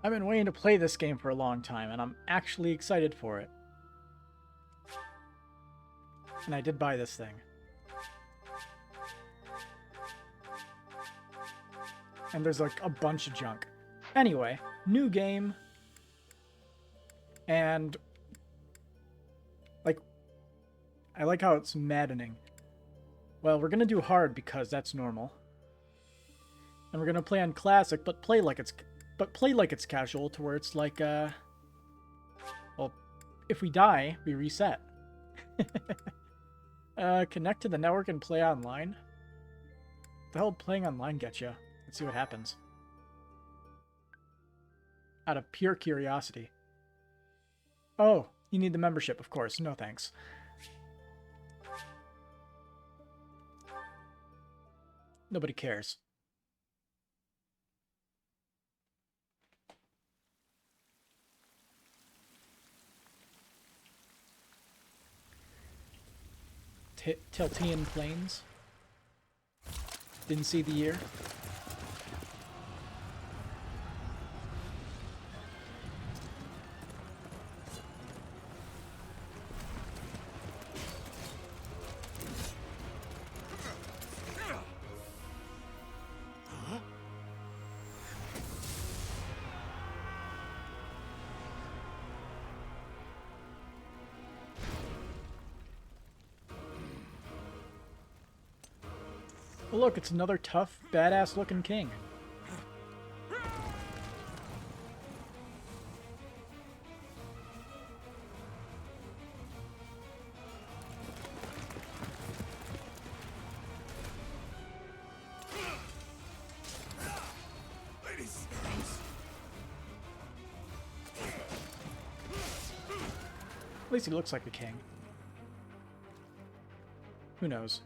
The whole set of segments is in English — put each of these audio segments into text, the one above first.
I've been waiting to play this game for a long time, and I'm actually excited for it. And I did buy this thing. And there's like a bunch of junk. Anyway, new game. And like, I like how it's maddening. Well, we're gonna do hard because that's normal. And we're gonna play on classic, but play like it's casual, to where it's like well, if we die, we reset. Connect to the network and play online. What the hell playing online get you? Let's see what happens. Out of pure curiosity. Oh, you need the membership, of course. No thanks. Nobody cares. Tiltian Plains. Didn't see the year. Well, look, it's another tough, badass-looking king. At least he looks like a king. Who knows?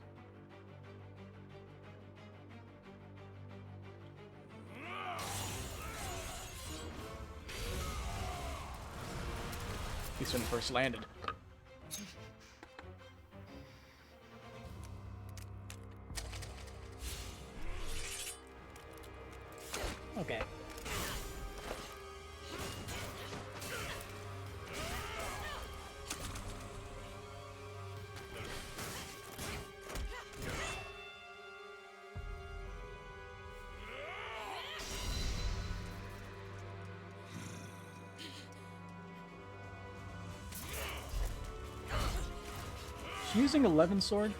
At least when he first landed. Okay. Is she using 11 sword?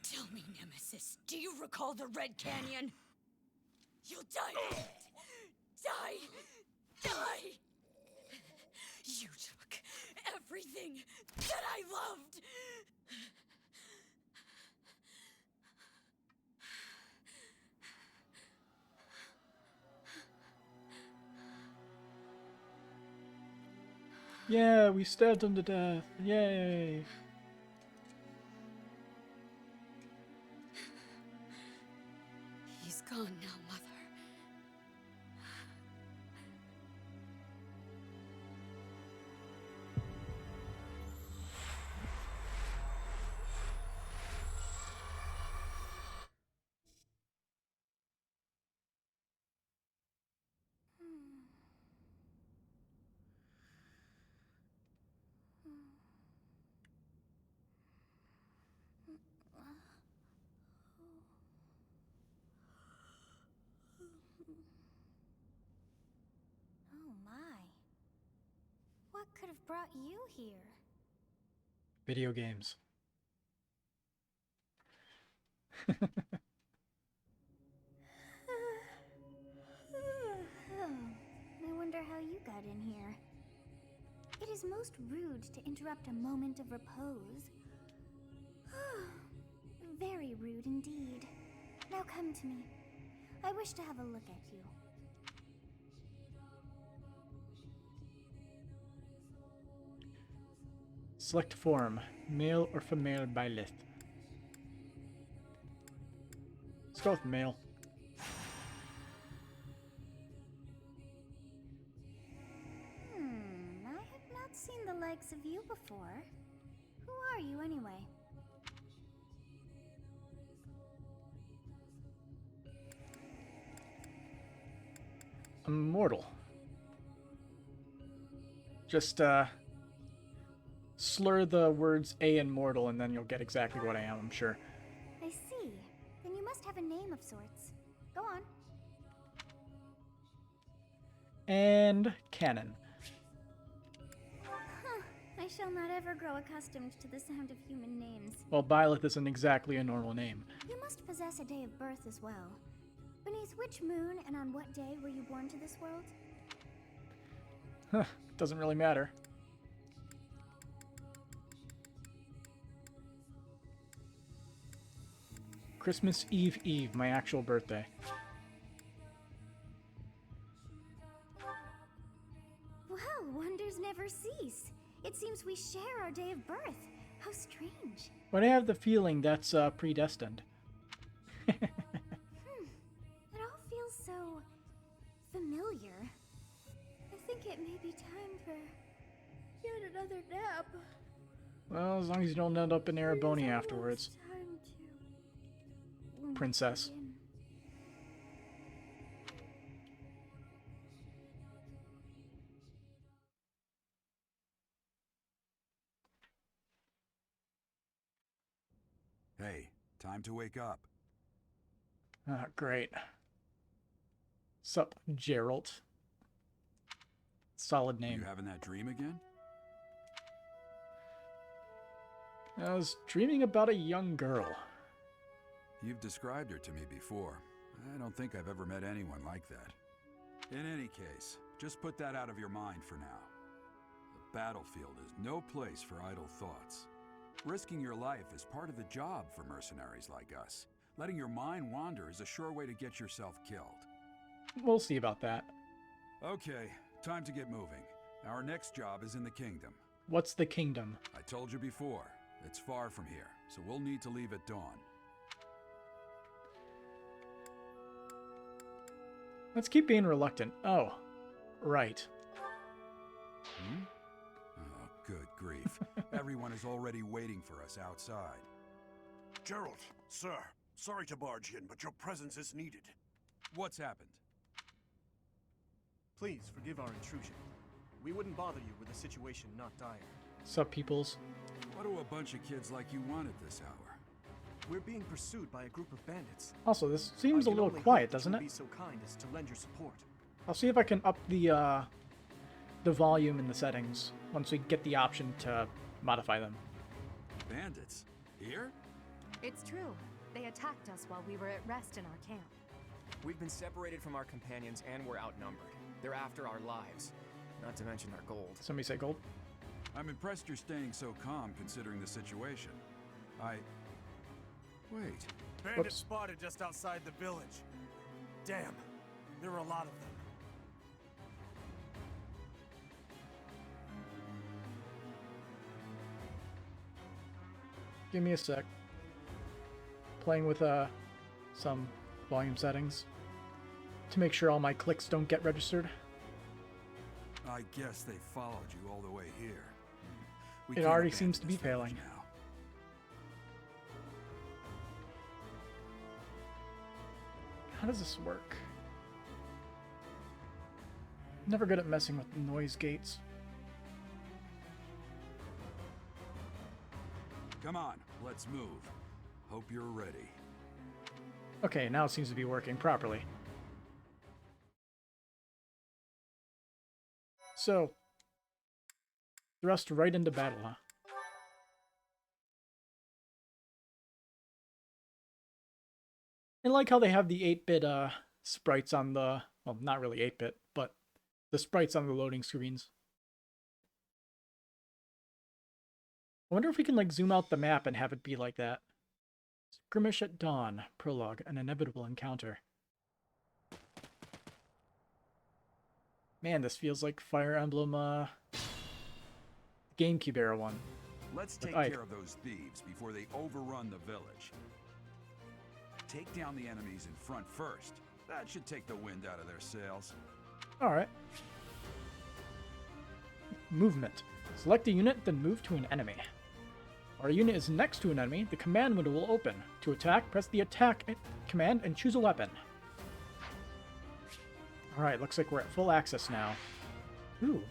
Tell me, Nemesis, do you recall the Red Canyon? You'll die! Die! Die! You took everything that I loved! Yeah, we stabbed him to death. Yay! He's gone now, Mother. Oh my. What could have brought you here? Video games. I wonder how you got in here. It is most rude to interrupt a moment of repose. Very rude indeed. Now come to me. I wish to have a look at you. Select form, male or female by list. Let's go with male. I have not seen the likes of you before. Who are you anyway? Immortal. Just slur the words A and mortal, and then you'll get exactly what I am, I'm sure. I see. Then you must have a name of sorts. Go on. And canon. Huh. I shall not ever grow accustomed to the sound of human names. Well, Byleth isn't exactly a normal name. You must possess a day of birth as well. Beneath which moon and on what day were you born to this world? Huh, doesn't really matter. Christmas Eve, my actual birthday. Well, wonders never cease. It seems we share our day of birth. How strange. But I have the feeling that's predestined. It all feels so familiar. I think it may be time for yet another nap. Well, as long as you don't end up in Ereboni afterwards. Time to Princess. begin. Hey, time to wake up. Ah, great. Sup, Gerald. Solid name. You having that dream again? I was dreaming about a young girl. You've described her to me before. I don't think I've ever met anyone like that. In any case, just put that out of your mind for now. The battlefield is no place for idle thoughts. Risking your life is part of the job for mercenaries like us. Letting your mind wander is a sure way to get yourself killed. We'll see about that. Okay, time to get moving. Our next job is in the kingdom. What's the kingdom? I told you before, it's far from here, so we'll need to leave at dawn. Let's keep being reluctant. Oh, right. Oh, good grief. Everyone is already waiting for us outside. Gerald, sir, sorry to barge in, but your presence is needed. What's happened? Please forgive our intrusion. We wouldn't bother you with a situation not dire. Sup, peoples? What do a bunch of kids like you want at this hour? We're being pursued by a group of bandits. Also, this seems I a can little only quiet, hope that doesn't you'll it? Be so kind as to lend your support. I'll see if I can up the volume in the settings once we get the option to modify them. Bandits? Here? It's true. They attacked us while we were at rest in our camp. We've been separated from our companions and we're outnumbered. They're after our lives, not to mention our gold. Somebody say gold? I'm impressed you're staying so calm considering the situation. Wait. Bandits Whoops. spotted just outside the village. Damn, there are a lot of them. Give me a sec. Playing with some volume settings to make sure all my clicks don't get registered. I guess they followed you all the way here. We It can't already abandon seems to be this village failing. now. How does this work? Never good at messing with noise gates. Come on, let's move. Hope you're ready. Okay, now it seems to be working properly. So, thrust right into battle, huh? I like how they have the 8-bit sprites on the... Well, not really 8-bit, but the sprites on the loading screens. I wonder if we can, like, zoom out the map and have it be like that. Skirmish at dawn. Prologue. An inevitable encounter. Man, this feels like Fire Emblem, GameCube era one. Let's With take Ike. care of those thieves before they overrun the village. take down the enemies in front first. That should take the wind out of their sails. Alright. Movement. Select a unit, then move to an enemy. Our unit is next to an enemy, the command window will open. To attack, press the attack command and choose a weapon. Alright, looks like we're at full access now. Ooh.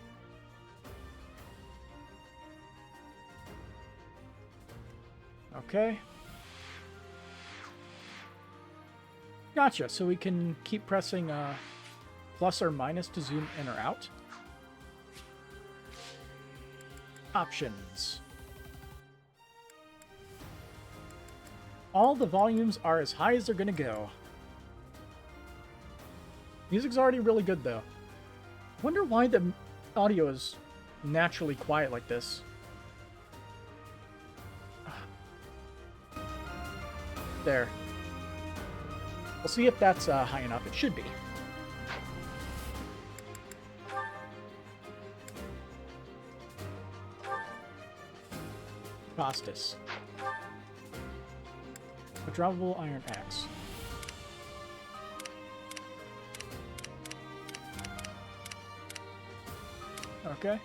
Okay. Gotcha, so we can keep pressing plus or minus to zoom in or out. Options. All the volumes are as high as they're gonna go. Music's already really good though. Wonder why the audio is naturally quiet like this. There. We'll see if that's high enough. It should be. Costas. A droppable iron axe. Okay.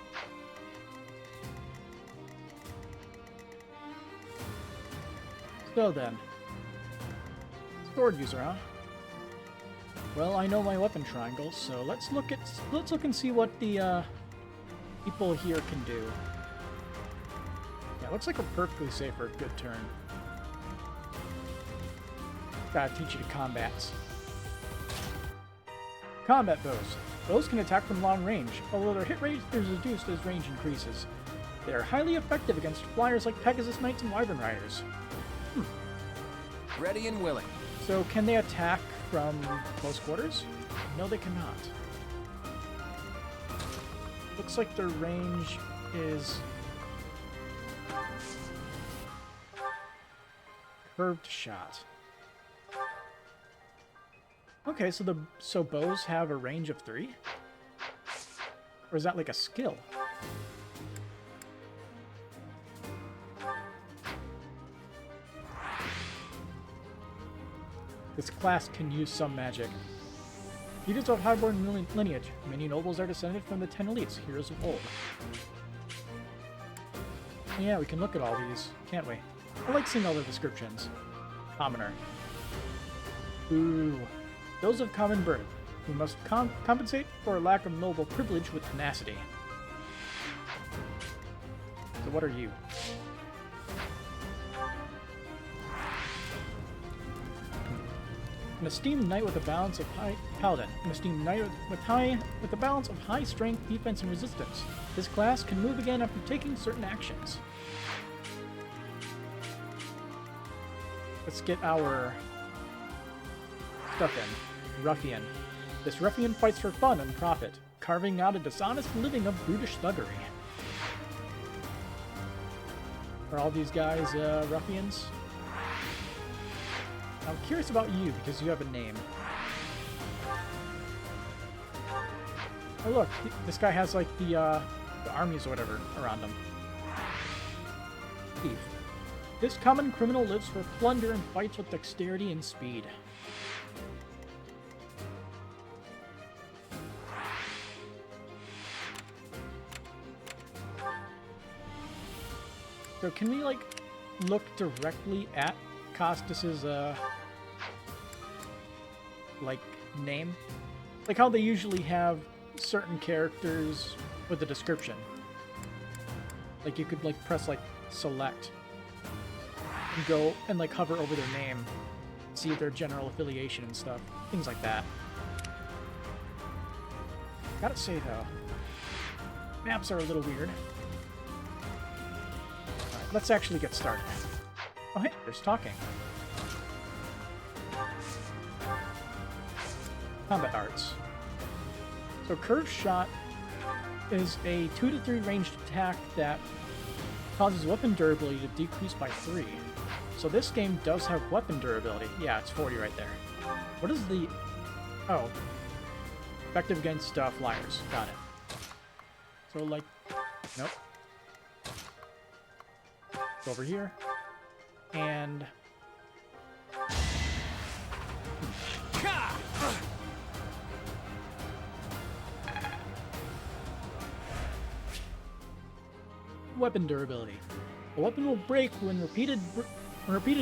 So then. Sword user, huh? Well, I know my weapon triangles, so let's look and see what the people here can do. Yeah, looks like we're perfectly safe for a good turn. Gotta teach you the combats. Combat bows. Bows can attack from long range, although their hit rate is reduced as range increases. They are highly effective against flyers like Pegasus Knights and Wyvern Riders. Ready and willing. So can they attack from close quarters? No, they cannot. Looks like their range is curved shot. Okay, so bows have a range of 3? Or is that like a skill? This class can use some magic. Leaders of highborn lineage. Many nobles are descended from the 10 elites, heroes of old. Yeah, we can look at all these, can't we? I like seeing all the descriptions. Commoner. Ooh. Those of common birth, who must compensate for a lack of noble privilege with tenacity. So what are you? An esteemed knight with a balance of high paladin. An esteemed knight with a balance of high strength, defense, and resistance. This class can move again after taking certain actions. Let's get our stuff in. Ruffian. This ruffian fights for fun and profit, carving out a dishonest living of brutish thuggery. Are all these guys ruffians? I'm curious about you because you have a name. Oh look, this guy has like the armies or whatever around him. Thief. This common criminal lives for plunder and fights with dexterity and speed. So can we like look directly at Costas's like name? Like how they usually have certain characters with a description. Like you could like press like select and go and like hover over their name, see their general affiliation and stuff. Things like that. Gotta say though, maps are a little weird. Alright, let's actually get started. Oh hey, there's talking. Combat arts. So curved shot is a 2 to 3 ranged attack that causes weapon durability to decrease by 3. So this game does have weapon durability. Yeah, it's 40 right there. What is the... Oh. Effective against flyers. Got it. So like... Nope. Go over here. And... weapon durability. The weapon will break when repeated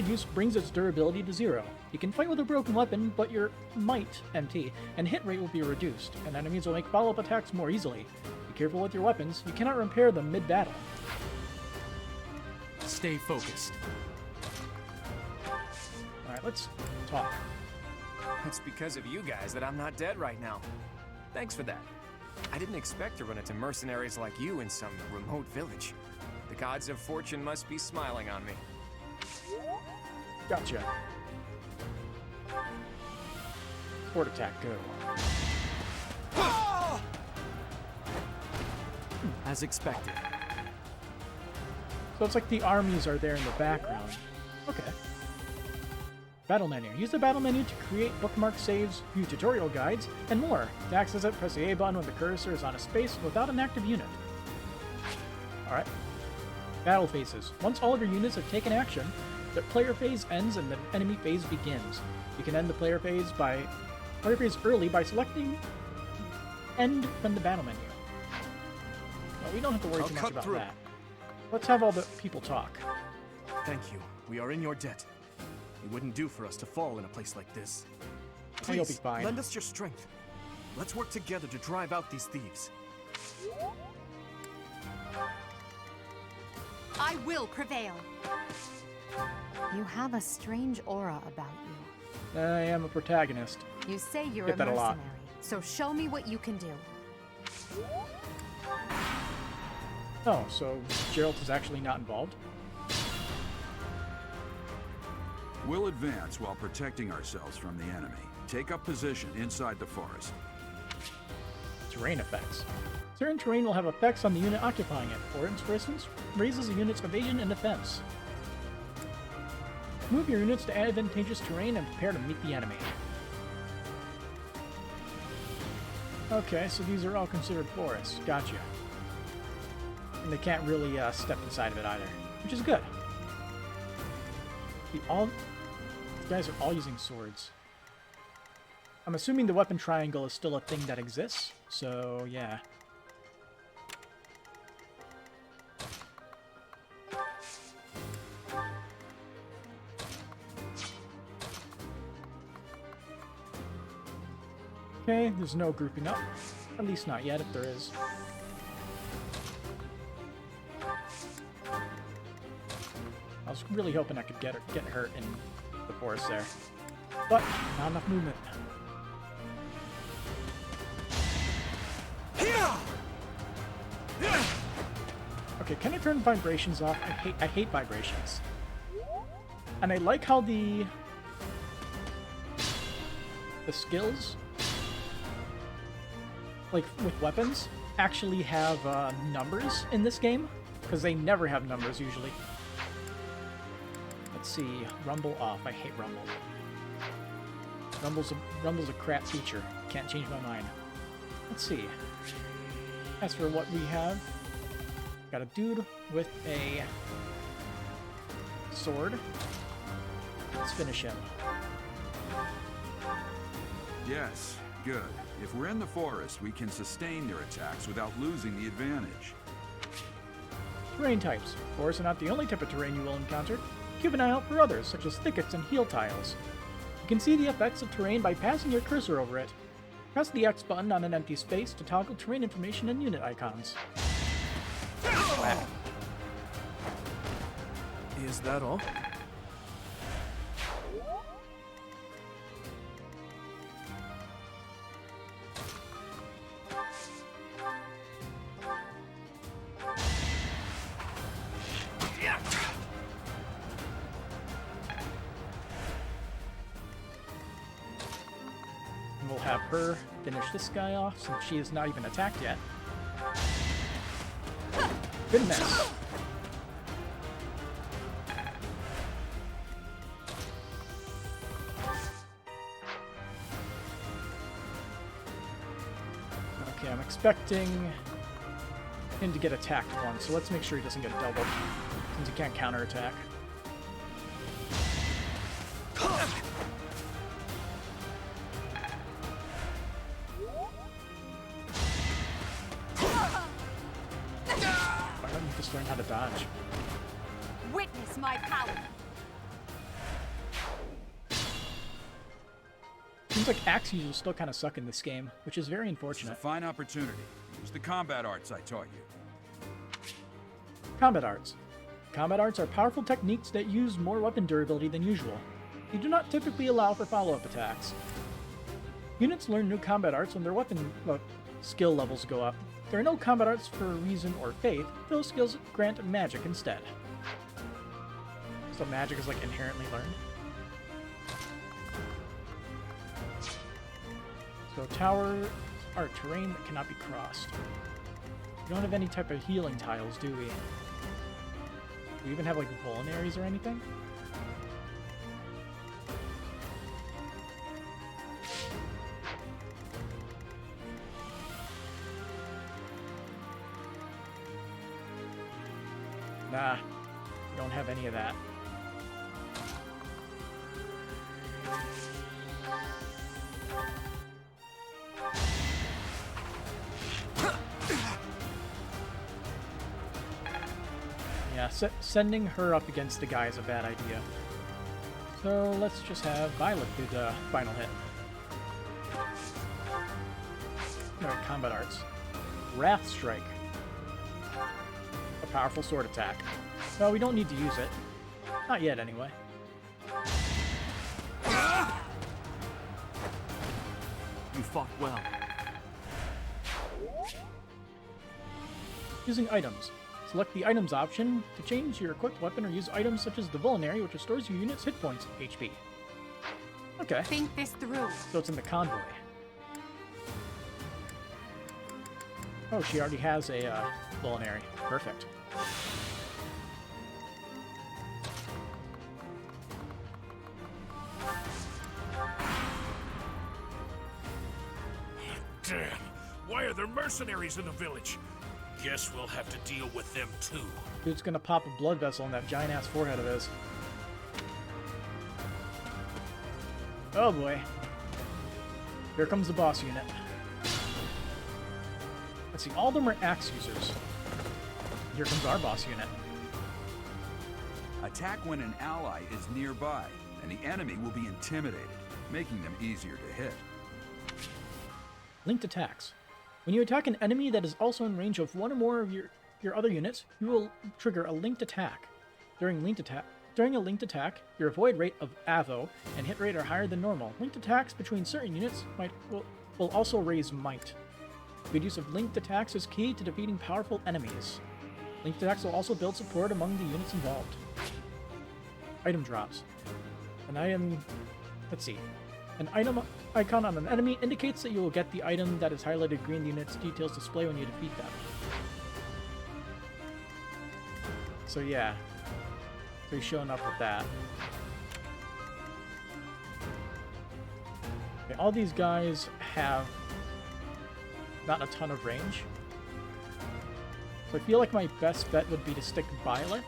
use brings its durability to 0. You can fight with a broken weapon, but your might, MT, and hit rate will be reduced, and enemies will make follow-up attacks more easily. Be careful with your weapons, you cannot repair them mid-battle. Stay focused. Alright, let's talk. It's because of you guys that I'm not dead right now. Thanks for that. I didn't expect to run into mercenaries like you in some remote village. The gods of fortune must be smiling on me. Gotcha. Sword attack, go. As expected. So it's like the armies are there in the background. Okay. Battle menu. Use the battle menu to create bookmark saves, view tutorial guides, and more. To access it, press the A button when the cursor is on a space without an active unit. Alright. Battle phases. Once all of your units have taken action, the player phase ends and the enemy phase begins. You can end the player phase early by selecting End from the battle menu. Well, we don't have to worry too much about that. Let's have all the people talk. Thank you. We are in your debt. It wouldn't do for us to fall in a place like this. Oh, you'll be Please, fine. lend us your strength. Let's work together to drive out these thieves. I will prevail. You have a strange aura about you. I am a protagonist. You say you're Get a that a lot. mercenary, so show me what you can do. Oh, so Geralt is actually not involved? We'll advance while protecting ourselves from the enemy. Take up position inside the forest. Terrain effects. Certain terrain will have effects on the unit occupying it. For instance, raises a unit's evasion and defense. Move your units to advantageous terrain and prepare to meet the enemy. Okay, so these are all considered forests. Gotcha. And they can't really step inside of it either, which is good. These guys are all using swords. I'm assuming the weapon triangle is still a thing that exists, so yeah. Okay, there's no grouping up. At least not yet, if there is. I was really hoping I could get hurt in the forest there. But, not enough movement. Okay, can I turn vibrations off? I hate vibrations. And I like how the skills, like with weapons, actually have numbers in this game, because they never have numbers usually. Let's see, rumble off. I hate rumble. Rumble's a crap feature. Can't change my mind. Let's see. As for what we have, got a dude with a sword. Let's finish him. Yes, good. If we're in the forest, we can sustain their attacks without losing the advantage. Terrain types. Forests are not the only type of terrain you will encounter. Keep an eye out for others, such as thickets and heel tiles. You can see the effects of terrain by passing your cursor over it. Press the X button on an empty space to toggle terrain information and unit icons. Wow. Is that all? And we'll have her finish this guy off since she is not even attacked yet. Good mess. Okay, I'm expecting him to get attacked once, so let's make sure he doesn't get doubled, since he can't counterattack. just learn how to dodge. Witness my power. Seems like axe users still kind of suck in this game, which is very This is a unfortunate. fine opportunity. Use the combat arts I taught you. Combat arts. Combat arts are powerful techniques that use more weapon durability than usual. They do not typically allow for follow-up attacks. Units learn new combat arts when their weapon skill levels go up. There are no combat arts for reason or faith. Those skills grant magic instead. So magic is like inherently learned. So towers are terrain that cannot be crossed. We don't have any type of healing tiles, do we? Do we even have like vulneraries or anything? Nah, we don't have any of that. Yeah, sending her up against the guy is a bad idea. So let's just have Violet do the final hit. Alright, combat arts. Wrath Strike. A powerful sword attack. Well, we don't need to use it. Not yet, anyway. You fought well. Using items. Select the items option to change your equipped weapon or use items such as the Vulnerary, which restores your unit's hit points, HP. Okay, Think this through. so it's in the convoy. Oh, she already has a Vulnerary. Perfect. Damn! Why are there mercenaries in the village? Guess we'll have to deal with them too. Dude's gonna pop a blood vessel in that giant-ass forehead of his. Oh boy. Here comes the boss unit. Let's see, all of them are axe users. Here comes our boss unit. Attack when an ally is nearby, and the enemy will be intimidated, making them easier to hit. Linked attacks. When you attack an enemy that is also in range of one or more of your other units, you will trigger a linked attack. During a linked attack, your avoid rate of AVO and hit rate are higher than normal. Linked attacks between certain units will also raise might. Good use of linked attacks is key to defeating powerful enemies. Linked attacks will also build support among the units involved. Item drops. An item... Let's see. An item icon on an enemy indicates that you will get the item that is highlighted green. The unit's details display when you defeat them. So yeah. So he's showing up with that. Okay, all these guys have not a ton of range. So I feel like my best bet would be to stick Violet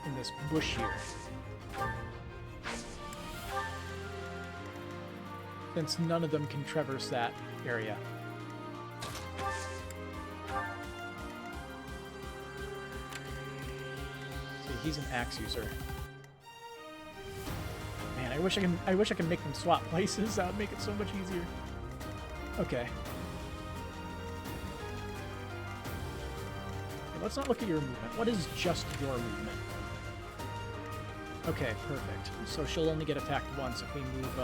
in this bush here. Since none of them can traverse that area. See, he's an axe user. Man, I wish I can make them swap places. That would make it so much easier. Okay. Okay, let's not look at your movement. What is just your movement? Okay, perfect. So she'll only get attacked once if we move,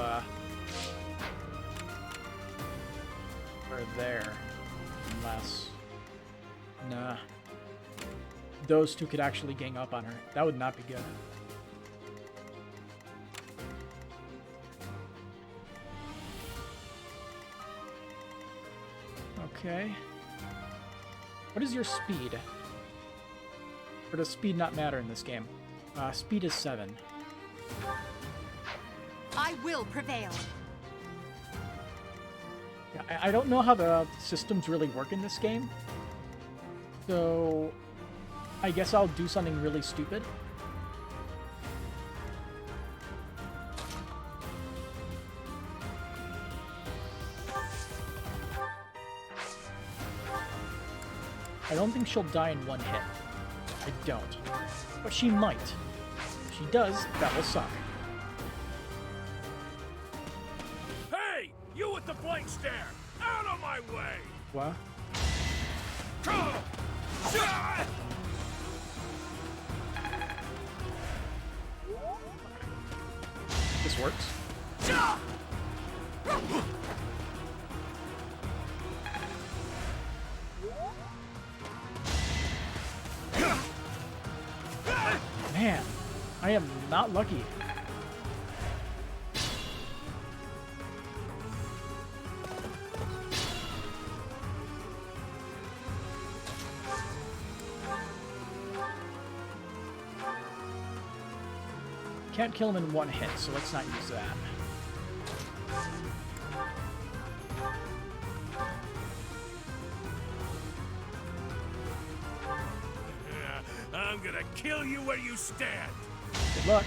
there. Unless... Nah. Those two could actually gang up on her. That would not be good. Okay. What is your speed? Or does speed not matter in this game? Speed is 7. I will prevail. Yeah, I don't know how the systems really work in this game. So, I guess I'll do something really stupid. I don't think she'll die in one hit. I don't. But she might. If she does, that will suck. Hey! You with the blank stare! Out of my way! What? This works. Man, I am not lucky. Can't kill him in one hit, so let's not use that. I'm gonna kill you where you stand! Good luck.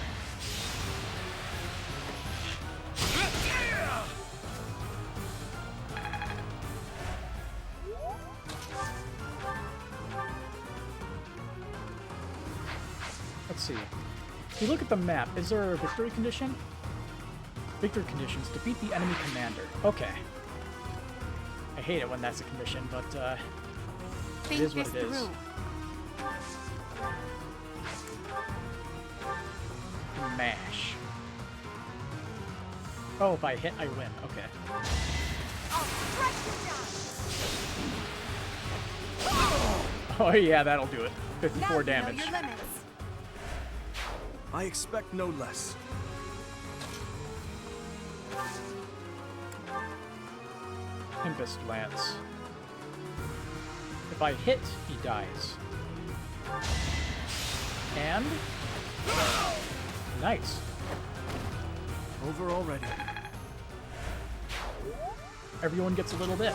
Let's see. If you look at the map, is there a victory condition? Victory conditions. Defeat the enemy commander. Okay. I hate it when that's a condition, but it is what it is. Mash. Oh, if I hit, I win. Okay. Oh yeah, that'll do it. 54 damage. I expect no less. Tempest Lance. If I hit, he dies. And... nice. Over already. Everyone gets a little bit.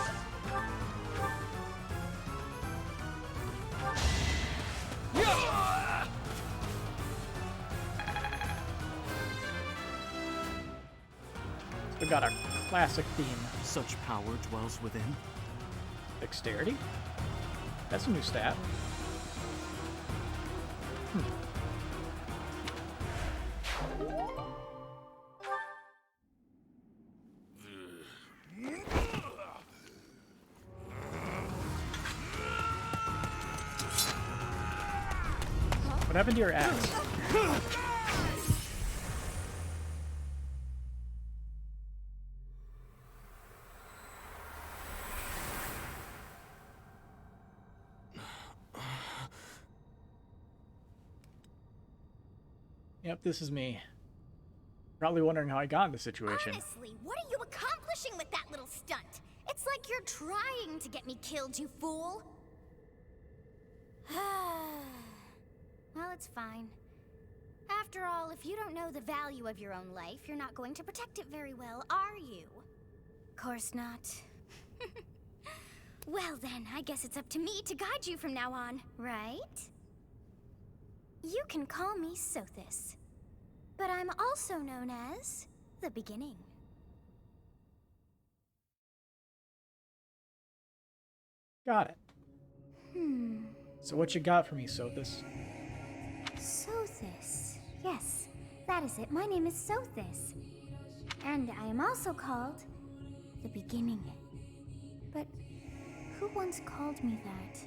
We got our classic theme. Such power dwells within. Dexterity? That's a new stat. What happened to your axe? Yep, this is me. Probably wondering how I got in this situation. Honestly, what are you accomplishing with that little stunt? It's like you're trying to get me killed, you fool. Well, it's fine. After all, if you don't know the value of your own life, you're not going to protect it very well, are you? Course not. Well then, I guess it's up to me to guide you from now on, right? You can call me Sothis, but I'm also known as the Beginning. Got it. So what you got for me, Sothis? Sothis. Yes, that is it. My name is Sothis. And I am also called the Beginning. But who once called me that?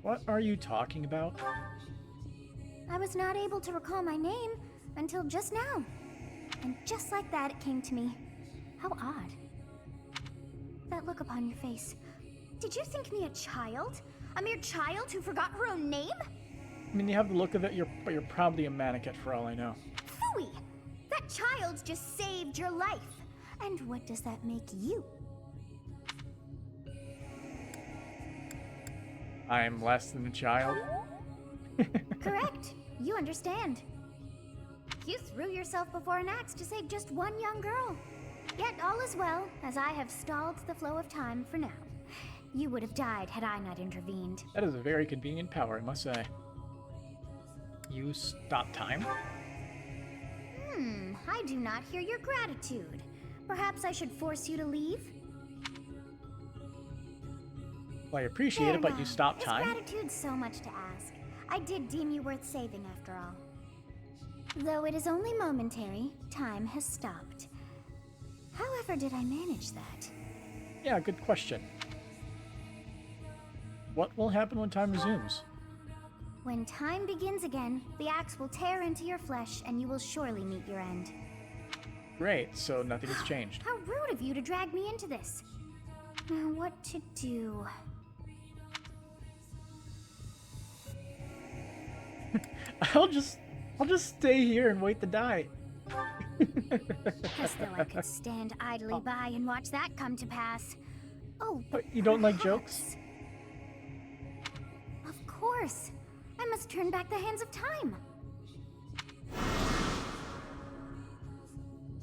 What are you talking about? I was not able to recall my name until just now. And just like that, it came to me. How odd. That look upon your face. Did you think me a child? A mere child who forgot her own name? I mean, you have the look of it, but you're probably a mannequin for all I know. Phooey! That child just saved your life. And what does that make you? I'm less than a child. Correct. You understand. You threw yourself before an axe to save just one young girl. Yet all is well, as I have stalled the flow of time for now. You would have died had I not intervened. That is a very convenient power, I must say. You stop time? I do not hear your gratitude. Perhaps I should force you to leave? Well, I appreciate it, but you stopped Is time. gratitude so much to ask? I did deem you worth saving after all. Though it is only momentary, time has stopped. However did I manage that? Yeah, good question. What will happen when time resumes? When time begins again, the axe will tear into your flesh and you will surely meet your end. Great, so nothing has changed. How rude of you to drag me into this. Now what to do? I'll just stay here and wait to die. As though I could stand idly by and watch that come to pass. Oh, But you don't like jokes? Of course. I must turn back the hands of time.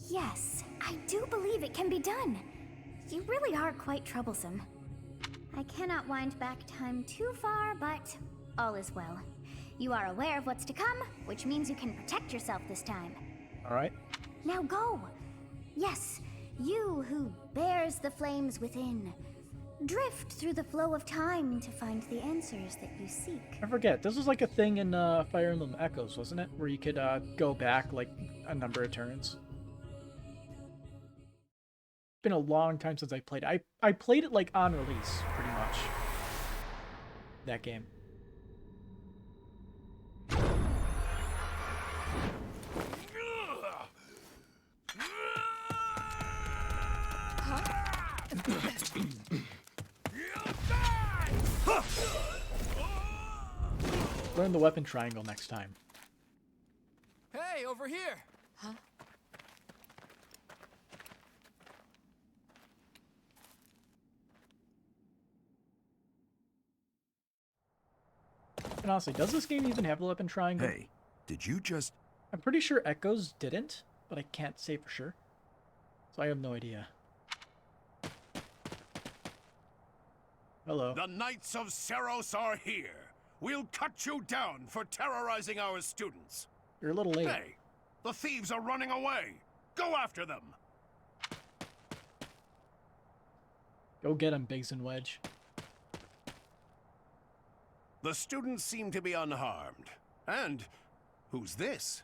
Yes, I do believe it can be done. You really are quite troublesome. I cannot wind back time too far, but all is well. You are aware of what's to come, which means you can protect yourself this time. Alright. Now go! Yes, you who bears the flames within. Drift through the flow of time to find the answers that you seek. I forget, this was like a thing in Fire Emblem Echoes, wasn't it? Where you could go back like a number of turns. Been a long time since I played it. I played it like on release, pretty much. That game. Learn the weapon triangle next time. Hey, over here! And honestly, does this game even have a weapon triangle? Hey, did you just... I'm pretty sure Echoes didn't, but I can't say for sure. So I have no idea. Hello. The Knights of Seros are here. We'll cut you down for terrorizing our students. You're a little late. Hey, the thieves are running away. Go after them. Go get him, Biggs and Wedge. The students seem to be unharmed. And who's this?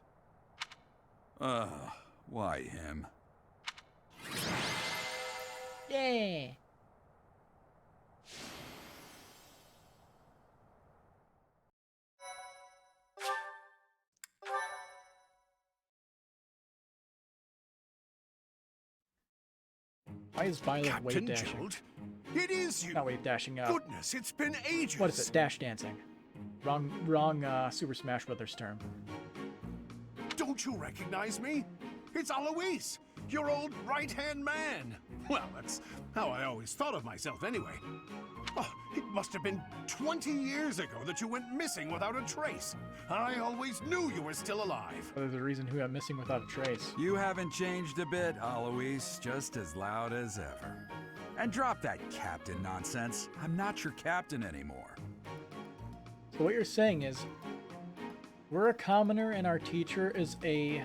Why him? Yeah. Why is Violet wave Captain dashing? Gerald? It is you. Not wave dashing. Goodness, it's been ages. What is it? Dash dancing. Wrong. Super Smash Brothers term. Don't you recognize me? It's Alois, your old right-hand man. Well, that's how I always thought of myself anyway. Oh, it must have been 20 years ago that you went missing without a trace. I always knew you were still alive. There's a reason who I'm missing without a trace. You haven't changed a bit, Alois. Just as loud as ever. And drop that captain nonsense. I'm not your captain anymore. So what you're saying is, we're a commoner and our teacher is the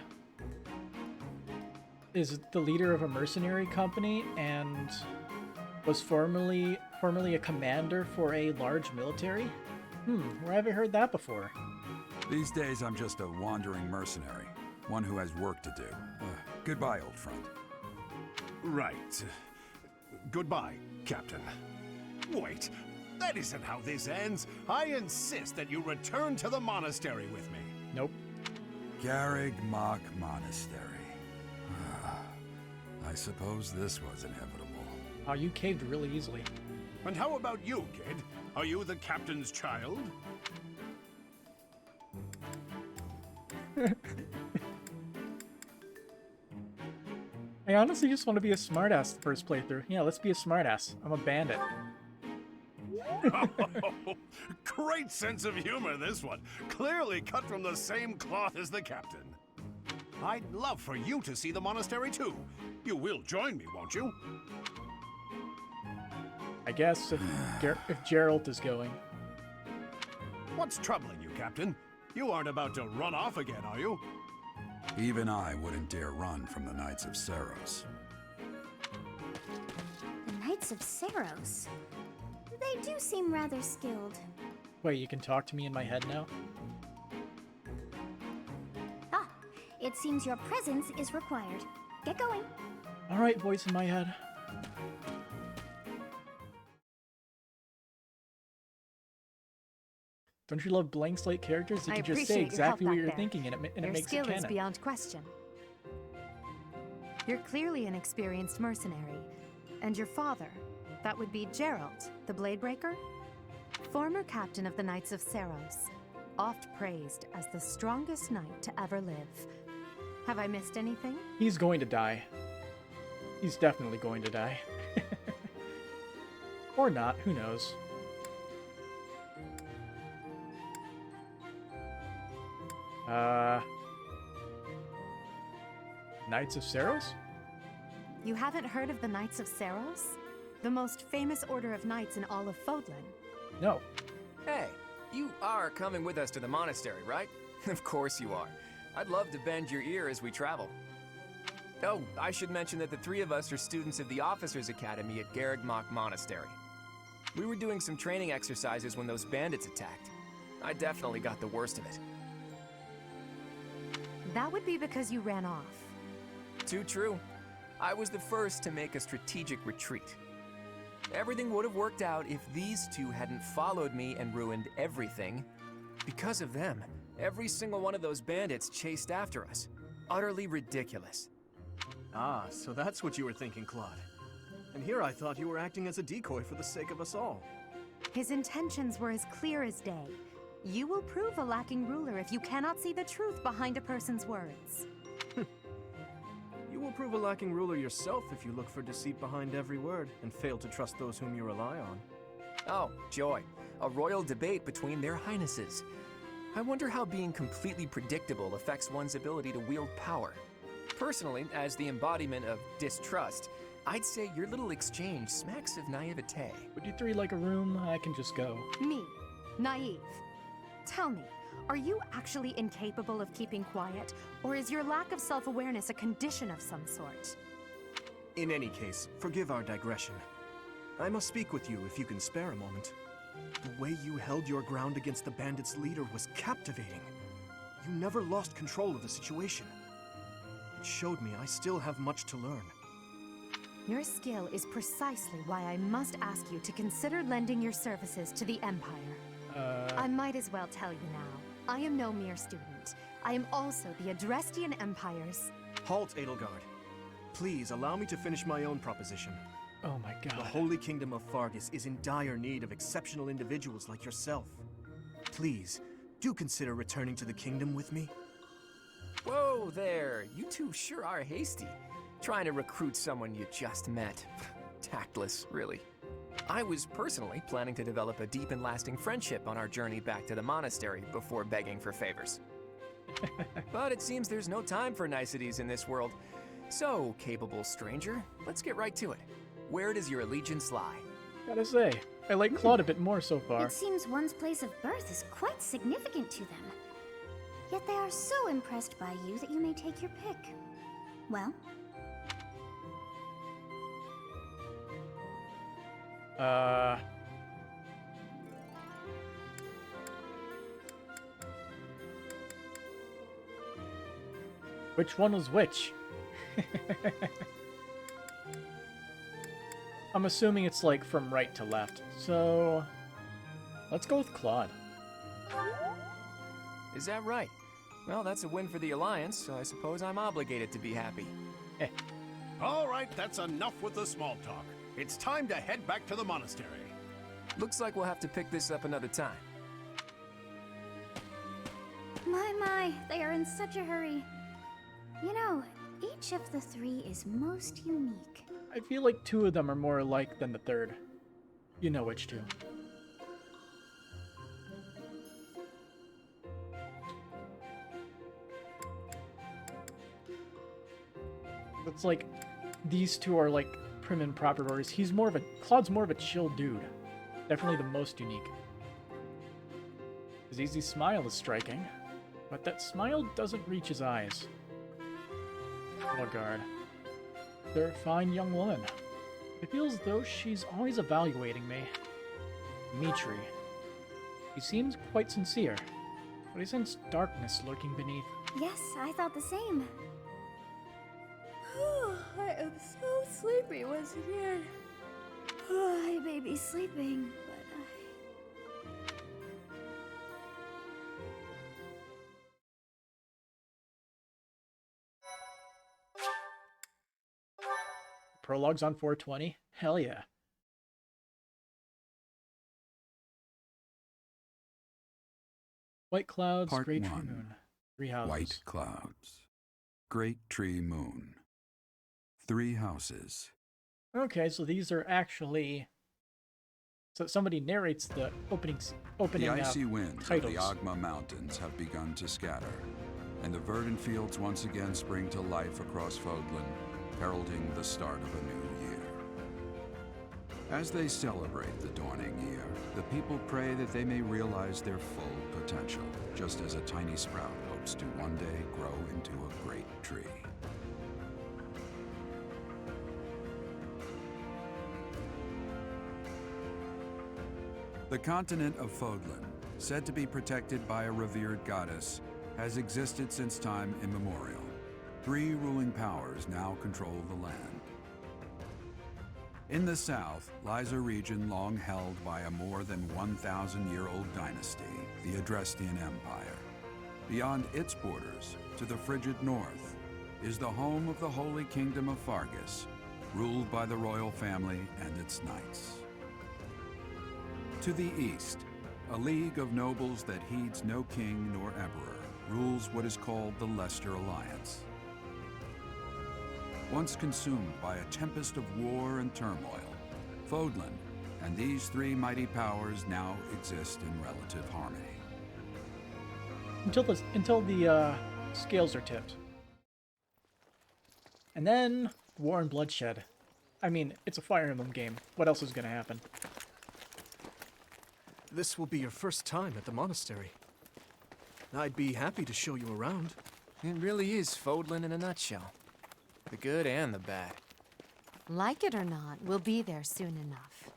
leader of a mercenary company and was formerly a commander for a large military? Where have I heard that before? These days, I'm just a wandering mercenary. One who has work to do. Goodbye, old friend. Right. Goodbye, Captain. Wait, that isn't how this ends. I insist that you return to the monastery with me. Nope. Garrig Mach Monastery. I suppose this was inevitable. Oh, you caved really easily. And how about you, kid? Are you the captain's child? I honestly just want to be a smartass the first playthrough. Yeah, let's be a smartass. I'm a bandit. Great sense of humor, this one. Clearly cut from the same cloth as the captain. I'd love for you to see the monastery too. You will join me, won't you? I guess if Geralt is going. What's troubling you, Captain? You aren't about to run off again, are you? Even I wouldn't dare run from the Knights of Seros. The Knights of Seros? They do seem rather skilled. Wait, you can talk to me in my head now? Ah, it seems your presence is required. Get going. Alright, voice in my head. Don't you love blank slate characters? You I can just appreciate say your help exactly what back you're there. thinking and it Your makes it skill is canon. beyond question. You're clearly an experienced mercenary. And your father, that would be Gerald, the Bladebreaker? Former captain of the Knights of Seros, oft praised as the strongest knight to ever live. Have I missed anything? He's going to die. He's definitely going to die. Or not, who knows. Knights of Seros? You haven't heard of the Knights of Seros? The most famous order of knights in all of Fodlan. No. Hey, you are coming with us to the monastery, right? Of course you are. I'd love to bend your ear as we travel. Oh, I should mention that the three of us are students of the Officers' Academy at Garrigmach Monastery. We were doing some training exercises when those bandits attacked. I definitely got the worst of it. That would be because you ran off. Too true. I was the first to make a strategic retreat. Everything would have worked out if these two hadn't followed me and ruined everything. Because of them, every single one of those bandits chased after us. Utterly ridiculous. Ah, so that's what you were thinking, Claude. And here I thought you were acting as a decoy for the sake of us all. His intentions were as clear as day. You will prove a lacking ruler if you cannot see the truth behind a person's words. You will prove a lacking ruler yourself if you look for deceit behind every word and fail to trust those whom you rely on. Oh, joy. A royal debate between their highnesses. I wonder how being completely predictable affects one's ability to wield power. Personally, as the embodiment of distrust, I'd say your little exchange smacks of naivete. Would you three like a room? I can just go. Me, naive. Tell me, are you actually incapable of keeping quiet, or is your lack of self-awareness a condition of some sort? In any case, forgive our digression. I must speak with you if you can spare a moment. The way you held your ground against the bandits' leader was captivating. You never lost control of the situation. It showed me I still have much to learn. Your skill is precisely why I must ask you to consider lending your services to the Empire. I might as well tell you now. I am no mere student. I am also the Adrestian Empire's... Halt, Edelgard. Please allow me to finish my own proposition. Oh my god. The Holy Kingdom of Fargus is in dire need of exceptional individuals like yourself. Please, do consider returning to the kingdom with me. Whoa there, you two sure are hasty. Trying to recruit someone you just met. Tactless, really. I was personally planning to develop a deep and lasting friendship on our journey back to the monastery before begging for favors. But it seems there's no time for niceties in this world. So, capable stranger, let's get right to it. Where does your allegiance lie? Gotta say, I like Claude a bit more so far. It seems one's place of birth is quite significant to them. Yet they are so impressed by you that you may take your pick. Well? Which one was which? I'm assuming it's like from right to left, so let's go with Claude. Is that right? Well, that's a win for the Alliance, so I suppose I'm obligated to be happy. All right, that's enough with the small talk. It's time to head back to the monastery. Looks like we'll have to pick this up another time. My, they are in such a hurry. You know, each of the three is most unique. I feel like two of them are more alike than the third. You know which two. It's like, these two are like prim and proper, whereas Claude's more of a chill dude. Definitely the most unique. His easy smile is striking, but that smile doesn't reach his eyes. Edelgard. They're a fine young woman. It feels as though she's always evaluating me. Dimitri. He seems quite sincere, but he sensed darkness lurking beneath. Yes, I thought the same. I am so sleepy once again. I may be sleeping, but Prologue's on 420? Hell yeah. White clouds, Part great tree 1. moon. 3 houses. White clouds. Great tree moon. 3 houses. Okay, so these are actually... So somebody narrates the opening The icy winds titles. of the Agma Mountains have begun to scatter, and the verdant fields once again spring to life across Fodlan, heralding the start of a new year. As they celebrate the dawning year, the people pray that they may realize their full potential, just as a tiny sprout hopes to one day grow into a great tree. The continent of Fodlan, said to be protected by a revered goddess, has existed since time immemorial. 3 ruling powers now control the land. In the south lies a region long held by a more than 1,000-year-old dynasty, the Adrestian Empire. Beyond its borders, to the frigid north, is the home of the Holy Kingdom of Fargus, ruled by the royal family and its knights. To the east, a league of nobles that heeds no king nor emperor rules what is called the Leicester Alliance. Once consumed by a tempest of war and turmoil, Fodlan and these 3 mighty powers now exist in relative harmony. Until the scales are tipped. And then, war and bloodshed. I mean, it's a Fire Emblem game. What else is gonna happen? This will be your first time at the monastery. I'd be happy to show you around. It really is Fodlan in a nutshell. The good and the bad. Like it or not, we'll be there soon enough.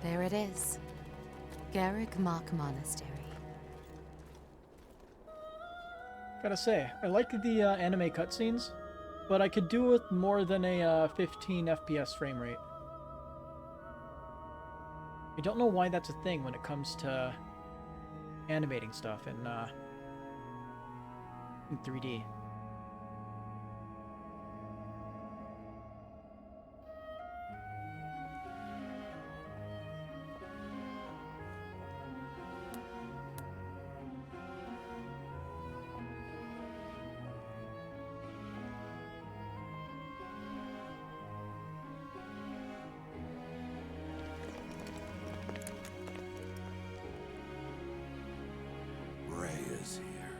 There it is. Garrick Mach Monastery. Gotta say, I like the anime cutscenes, but I could do with more than a 15 FPS frame rate. I don't know why that's a thing when it comes to animating stuff in 3D. Is here.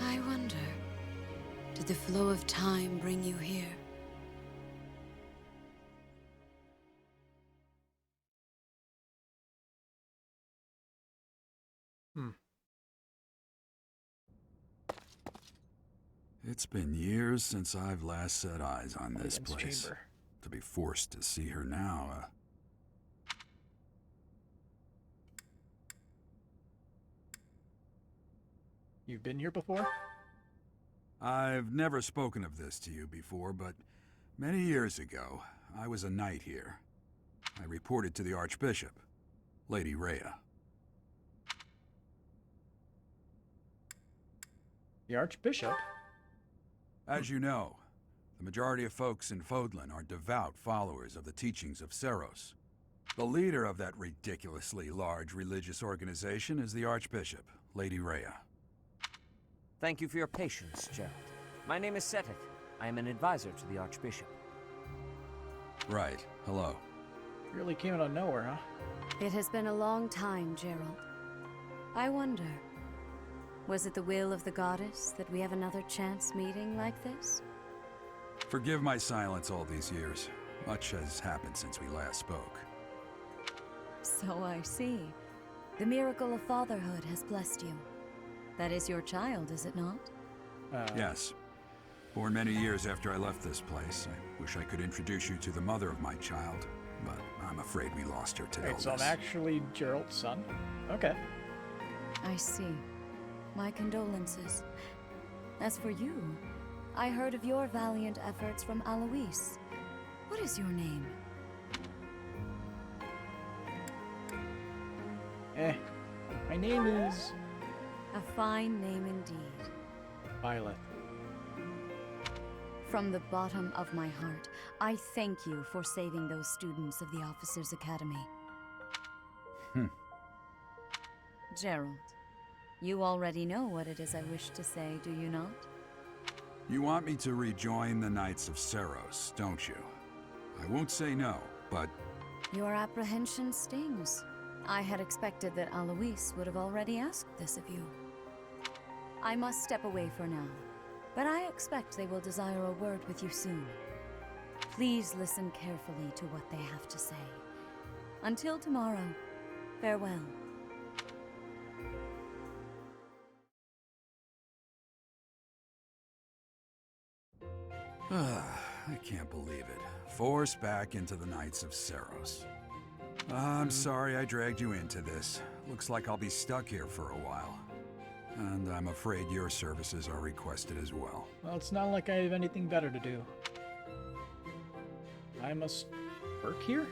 I wonder, did the flow of time bring you here? It's been years since I've last set eyes on this Audience place. chamber. To be forced to see her now, You've been here before? I've never spoken of this to you before, but many years ago, I was a knight here. I reported to the Archbishop, Lady Rhea. The Archbishop? As you know, the majority of folks in Fodlan are devout followers of the teachings of Seros. The leader of that ridiculously large religious organization is the Archbishop, Lady Rhea. Thank you for your patience, Gerald. My name is Seteth. I am an advisor to the Archbishop. Right. Hello. Really came out of nowhere, huh? It has been a long time, Gerald. I wonder, was it the will of the goddess that we have another chance meeting like this? Forgive my silence all these years. Much has happened since we last spoke. So I see. The miracle of fatherhood has blessed you. That is your child, is it not? Yes. Born many years after I left this place. I wish I could introduce you to the mother of my child, but I'm afraid we lost her to Wait, illness. so I'm actually Gerald's son? Okay. I see. My condolences. As for you, I heard of your valiant efforts from Alois. What is your name? My name is A fine name indeed. Violet. From the bottom of my heart, I thank you for saving those students of the Officers' Academy. Gerald, you already know what it is I wish to say, do you not? You want me to rejoin the Knights of Seiros, don't you? I won't say no, but Your apprehension stings. I had expected that Alois would have already asked this of you. I must step away for now, but I expect they will desire a word with you soon. Please listen carefully to what they have to say. Until tomorrow, farewell. I can't believe it. Forced back into the Knights of Seiros. I'm sorry I dragged you into this. Looks like I'll be stuck here for a while. And I'm afraid your services are requested as well. Well, it's not like I have anything better to do. I must work here?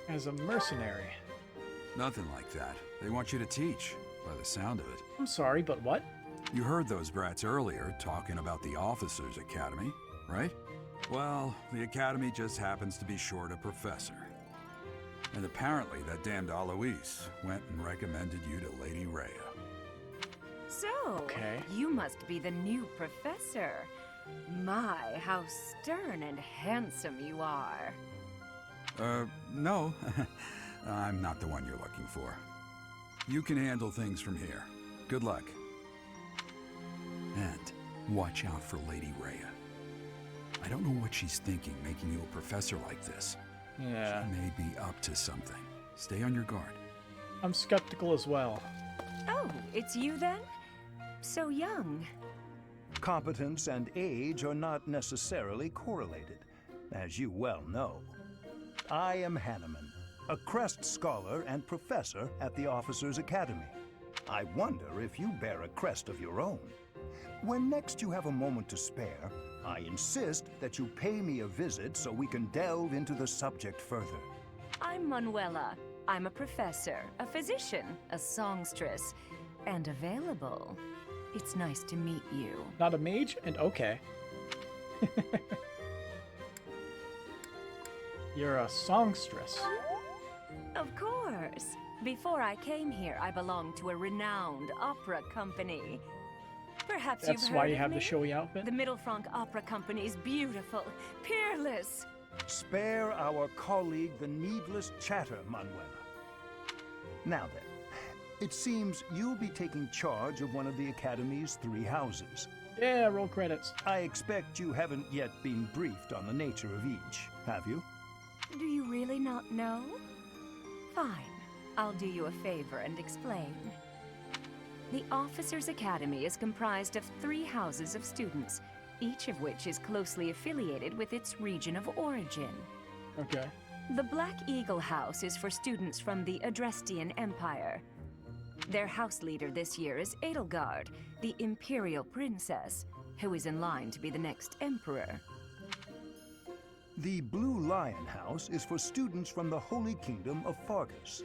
As a mercenary. Nothing like that. They want you to teach, by the sound of it. I'm sorry, but what? You heard those brats earlier talking about the Officers' Academy, right? Well, the Academy just happens to be short a professor. And apparently that damned Alois went and recommended you to Lady Rhea. So, Okay. you must be the new professor. My, how stern and handsome you are. No. I'm not the one you're looking for. You can handle things from here. Good luck. And watch out for Lady Rhea. I don't know what she's thinking making you a professor like this. Yeah. She may be up to something. Stay on your guard. I'm skeptical as well. Oh, it's you then? So young. Competence and age are not necessarily correlated, as you well know. I am Hanneman, a Crest Scholar and Professor at the Officers' Academy. I wonder if you bear a crest of your own. When next you have a moment to spare, I insist that you pay me a visit so we can delve into the subject further. I'm Manuela. I'm a professor, a physician, a songstress, and available. It's nice to meet you. Not a mage? And okay. You're a songstress. Of course. Before I came here, I belonged to a renowned opera company. Perhaps That's you've why heard you of have the me? showy outfit? The Middlefranc Opera Company is beautiful, peerless. Spare our colleague the needless chatter, Manuela. Now then, it seems you'll be taking charge of one of the Academy's 3 houses. Yeah, roll credits. I expect you haven't yet been briefed on the nature of each, have you? Do you really not know? Fine. I'll do you a favor and explain. The Officers' Academy is comprised of 3 houses of students, each of which is closely affiliated with its region of origin. Okay. The Black Eagle House is for students from the Adrestian Empire. Their house leader this year is Edelgard, the Imperial Princess, who is in line to be the next Emperor. The Blue Lion House is for students from the Holy Kingdom of Fargus.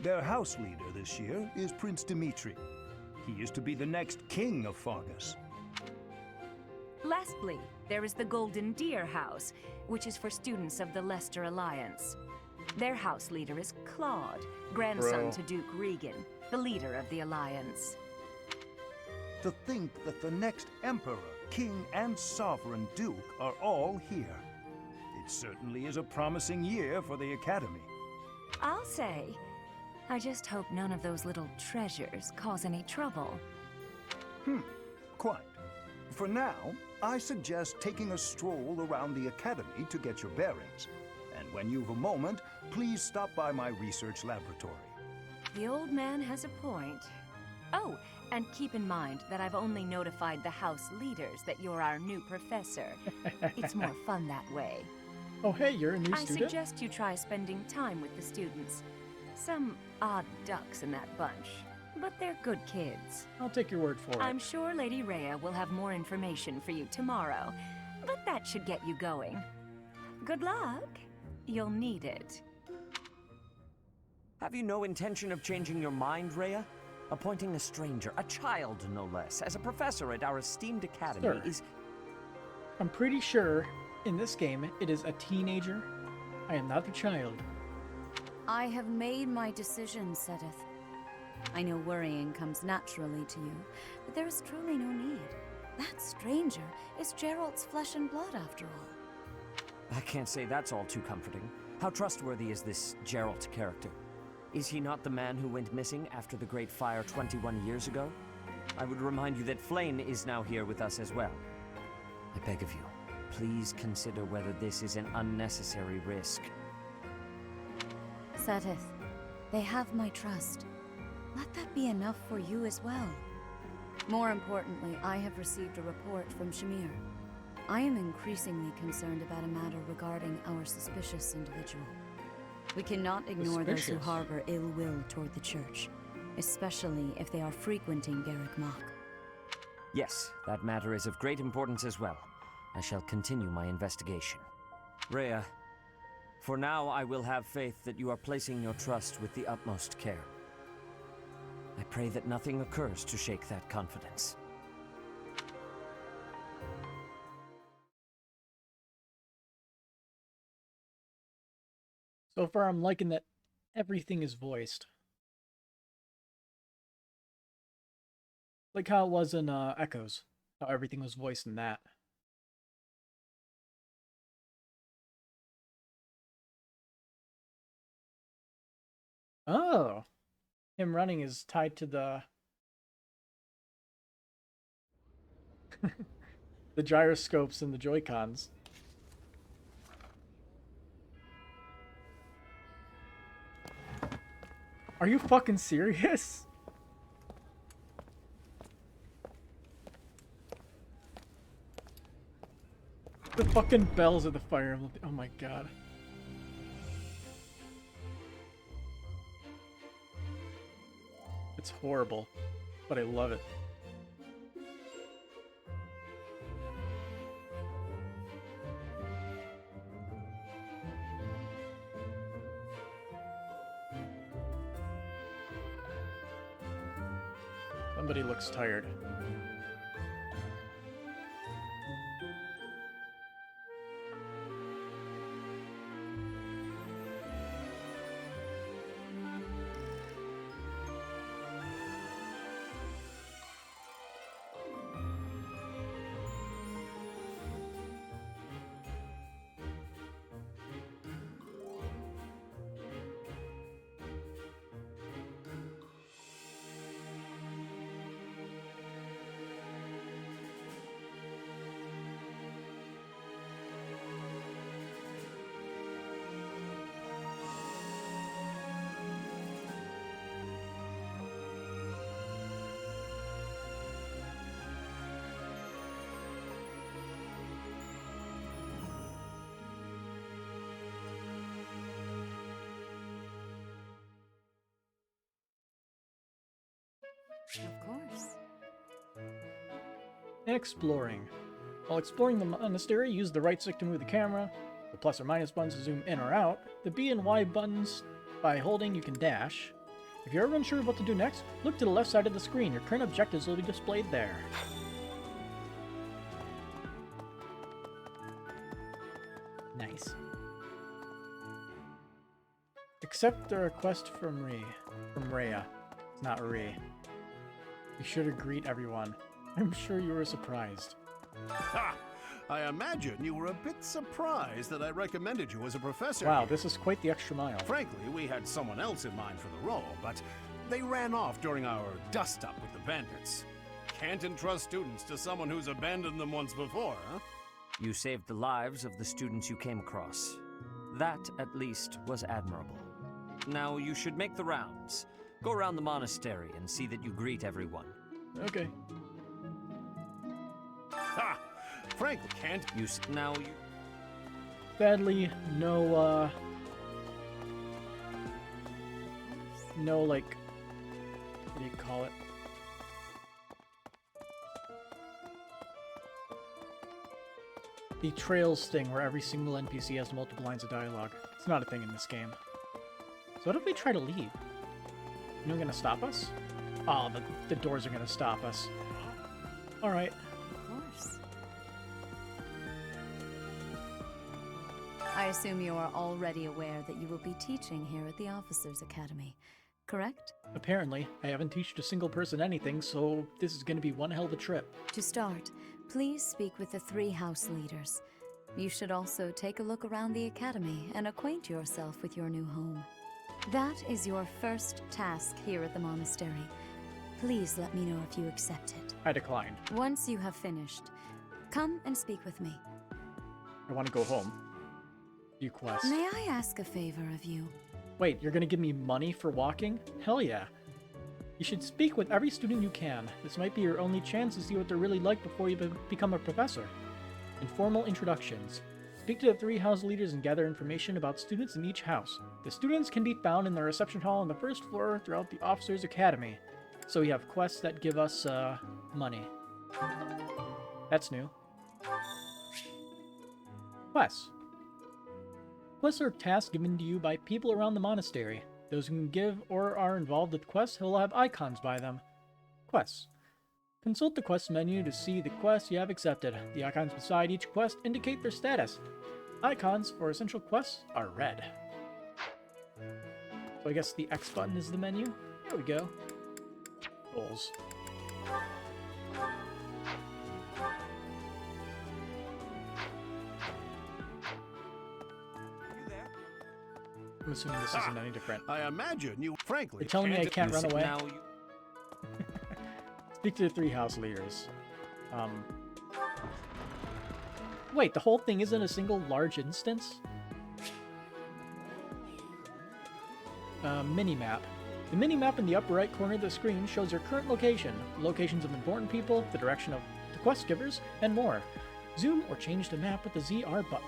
Their house leader this year is Prince Dimitri. He is to be the next king of Fargus. Lastly, there is the Golden Deer House, which is for students of the Leicester Alliance. Their house leader is Claude, grandson Bro. to Duke Regan, the leader of the Alliance. To think that the next emperor, king, and sovereign duke are all here. It certainly is a promising year for the Academy. I'll say, I just hope none of those little treasures cause any trouble. Quite. For now, I suggest taking a stroll around the Academy to get your bearings. And when you've a moment, please stop by my research laboratory. The old man has a point. Oh, and keep in mind that I've only notified the house leaders that you're our new professor. It's more fun that way. Oh, hey, you're a new I student? suggest you try spending time with the students. Some odd ducks in that bunch, but they're good kids. I'll take your word for it. I'm sure Lady Rhea will have more information for you tomorrow, but that should get you going. Good luck. You'll need it. Have you no intention of changing your mind, Rhea? Appointing a stranger, a child no less, as a professor at our esteemed academy Sir, is... I'm pretty sure in this game it is a teenager. I am not a child. I have made my decision, Sedith. I know worrying comes naturally to you, but there is truly no need. That stranger is Gerald's flesh and blood, after all. I can't say that's all too comforting. How trustworthy is this Gerald character? Is he not the man who went missing after the Great Fire 21 years ago? I would remind you that Flame is now here with us as well. I beg of you, please consider whether this is an unnecessary risk. Sedith, they have my trust. Let that be enough for you as well. More importantly, I have received a report from Shamir. I am increasingly concerned about a matter regarding our suspicious individual. We cannot ignore those who harbor ill will toward the church, especially if they are frequenting Garrick Mach. Yes, that matter is of great importance as well. I shall continue my investigation. Rhea, for now I will have faith that you are placing your trust with the utmost care. I pray that nothing occurs to shake that confidence. So far, I'm liking that everything is voiced. Like how it was in Echoes. How everything was voiced in that. Oh! Him running is tied to the... the gyroscopes and the Joy-Cons. Are you fucking serious? The fucking bells of the Fire Emblem. Oh my god. It's horrible, but I love it. Somebody looks tired. Of course. Exploring. While exploring the monastery, use the right stick to move the camera, the plus or minus buttons to zoom in or out, the B and Y buttons by holding you can dash. If you're ever unsure what to do next, look to the left side of the screen. Your current objectives will be displayed there. Nice. Accept the request from Rhea. It's not Rhea. Be sure to greet everyone. I'm sure you were surprised. Ha! I imagine you were a bit surprised that I recommended you as a professor. Wow, this is quite the extra mile. Frankly, we had someone else in mind for the role, but they ran off during our dust-up with the bandits. Can't entrust students to someone who's abandoned them once before, huh? You saved the lives of the students you came across. That, at least, was admirable. Now you should make the rounds. Go around the monastery and see that you greet everyone. Okay. Ha! Frankly, can't You now you. Sadly, no, no, like, what do you call it? The trails thing where every single NPC has multiple lines of dialogue. It's not a thing in this game. So what if we try to leave? You know, gonna stop us? Oh, the doors are gonna stop us. Alright. Of course. I assume you are already aware that you will be teaching here at the Officers' Academy, correct? Apparently, I haven't taught a single person anything, so this is gonna be one hell of a trip. To start, please speak with the 3 house leaders. You should also take a look around the academy and acquaint yourself with your new home. That is your first task here at the monastery. Please let me know if you accept it. I declined. Once you have finished, come and speak with me. I want to go home. You quest. May I ask a favor of you? Wait, you're gonna give me money for walking? Hell yeah. You should speak with every student you can. This might be your only chance to see what they're really like before you become a professor. Informal introductions. Speak to the 3 house leaders and gather information about students in each house. The students can be found in the reception hall on the 1st floor throughout the Officers' Academy. So we have quests that give us, money. That's new. Quests. Quests are tasks given to you by people around the monastery. Those who can give or are involved with quests will have icons by them. Quests. Consult the quest menu to see the quests you have accepted. The icons beside each quest indicate their status. Icons for essential quests are red. So I guess the X button is the menu? There we go. Goals. I'm assuming this isn't any different. I imagine you, frankly, You're telling me I can't run away? Now you. Speak to the 3 house leaders. Wait, the whole thing isn't a single large instance? Minimap. The minimap in the upper right corner of the screen shows your current location, locations of important people, the direction of the quest givers, and more. Zoom or change the map with the ZR button.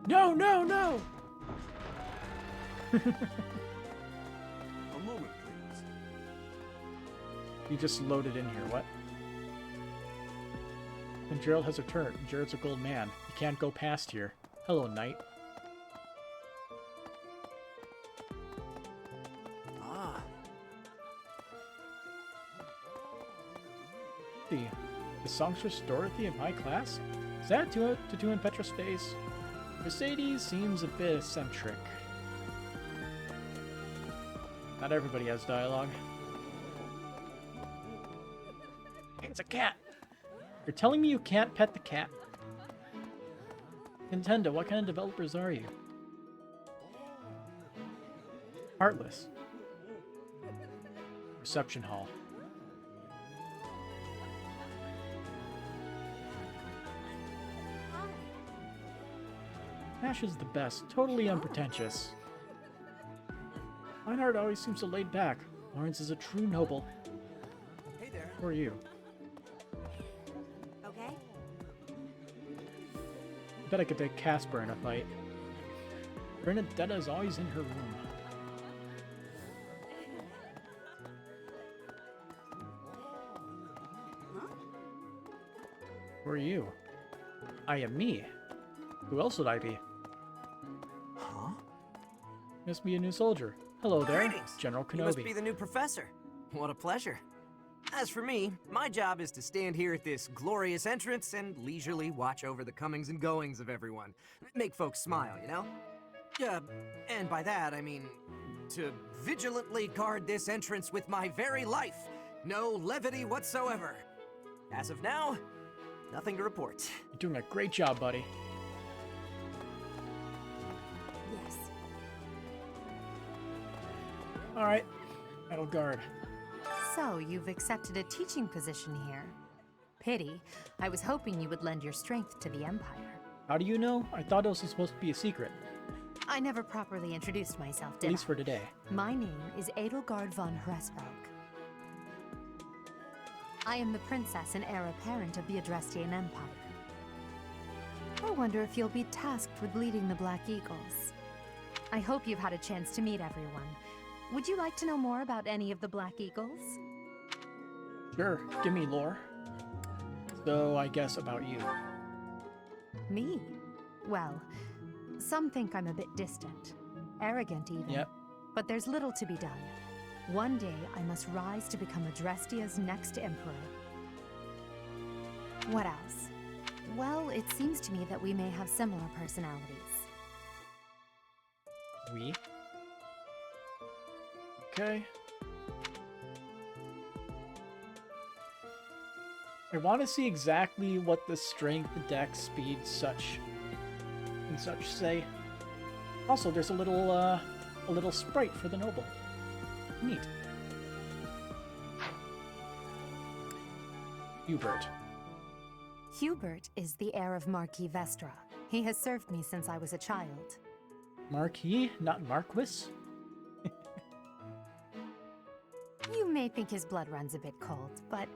No, no, no! A moment, please. You just loaded in here, what? When Gerald has returned, Gerald's a gold man. You can't go past here. Hello, knight. Ah. The songstress Dorothy in my class? Is that tattoo in Petra's face? Mercedes seems a bit eccentric. Not everybody has dialogue. It's a cat! You're telling me you can't pet the cat? Nintendo, what kind of developers are you? Heartless. Reception hall. Ash is the best, totally unpretentious. Reinhardt always seems so laid back. Lawrence is a true noble. Hey there. Who are you? Okay? I bet I could take Casper in a fight. Bernadetta is always in her room. Who are you? I am me. Who else would I be? Huh? Must be a new soldier. Hello there, Greetings. General You must Kenobi. be the new professor. What a pleasure. As for me, my job is to stand here at this glorious entrance and leisurely watch over the comings and goings of everyone. Make folks smile, you know? And by that, I mean to vigilantly guard this entrance with my very life. No levity whatsoever. As of now, nothing to report. You're doing a great job, buddy. Yes. Alright, that'll guard. So, you've accepted a teaching position here. Pity. I was hoping you would lend your strength to the Empire. How do you know? I thought it was supposed to be a secret. I never properly introduced myself, At did least I? for today. My name is Edelgard von Hresberg. I am the princess and heir apparent of the Adrestian Empire. I wonder if you'll be tasked with leading the Black Eagles. I hope you've had a chance to meet everyone. Would you like to know more about any of the Black Eagles? Sure, give me lore. So, I guess about you. Me? Well, some think I'm a bit distant. Arrogant, even. Yep. But there's little to be done. One day, I must rise to become Adrestia's next emperor. What else? Well, it seems to me that we may have similar personalities. We? Okay. I want to see exactly what the strength, dex, speed, such and such say. Also, there's a little sprite for the noble. Neat. Hubert. Hubert is the heir of Marquis Vestra. He has served me since I was a child. Marquis, not Marquis? You may think his blood runs a bit cold, but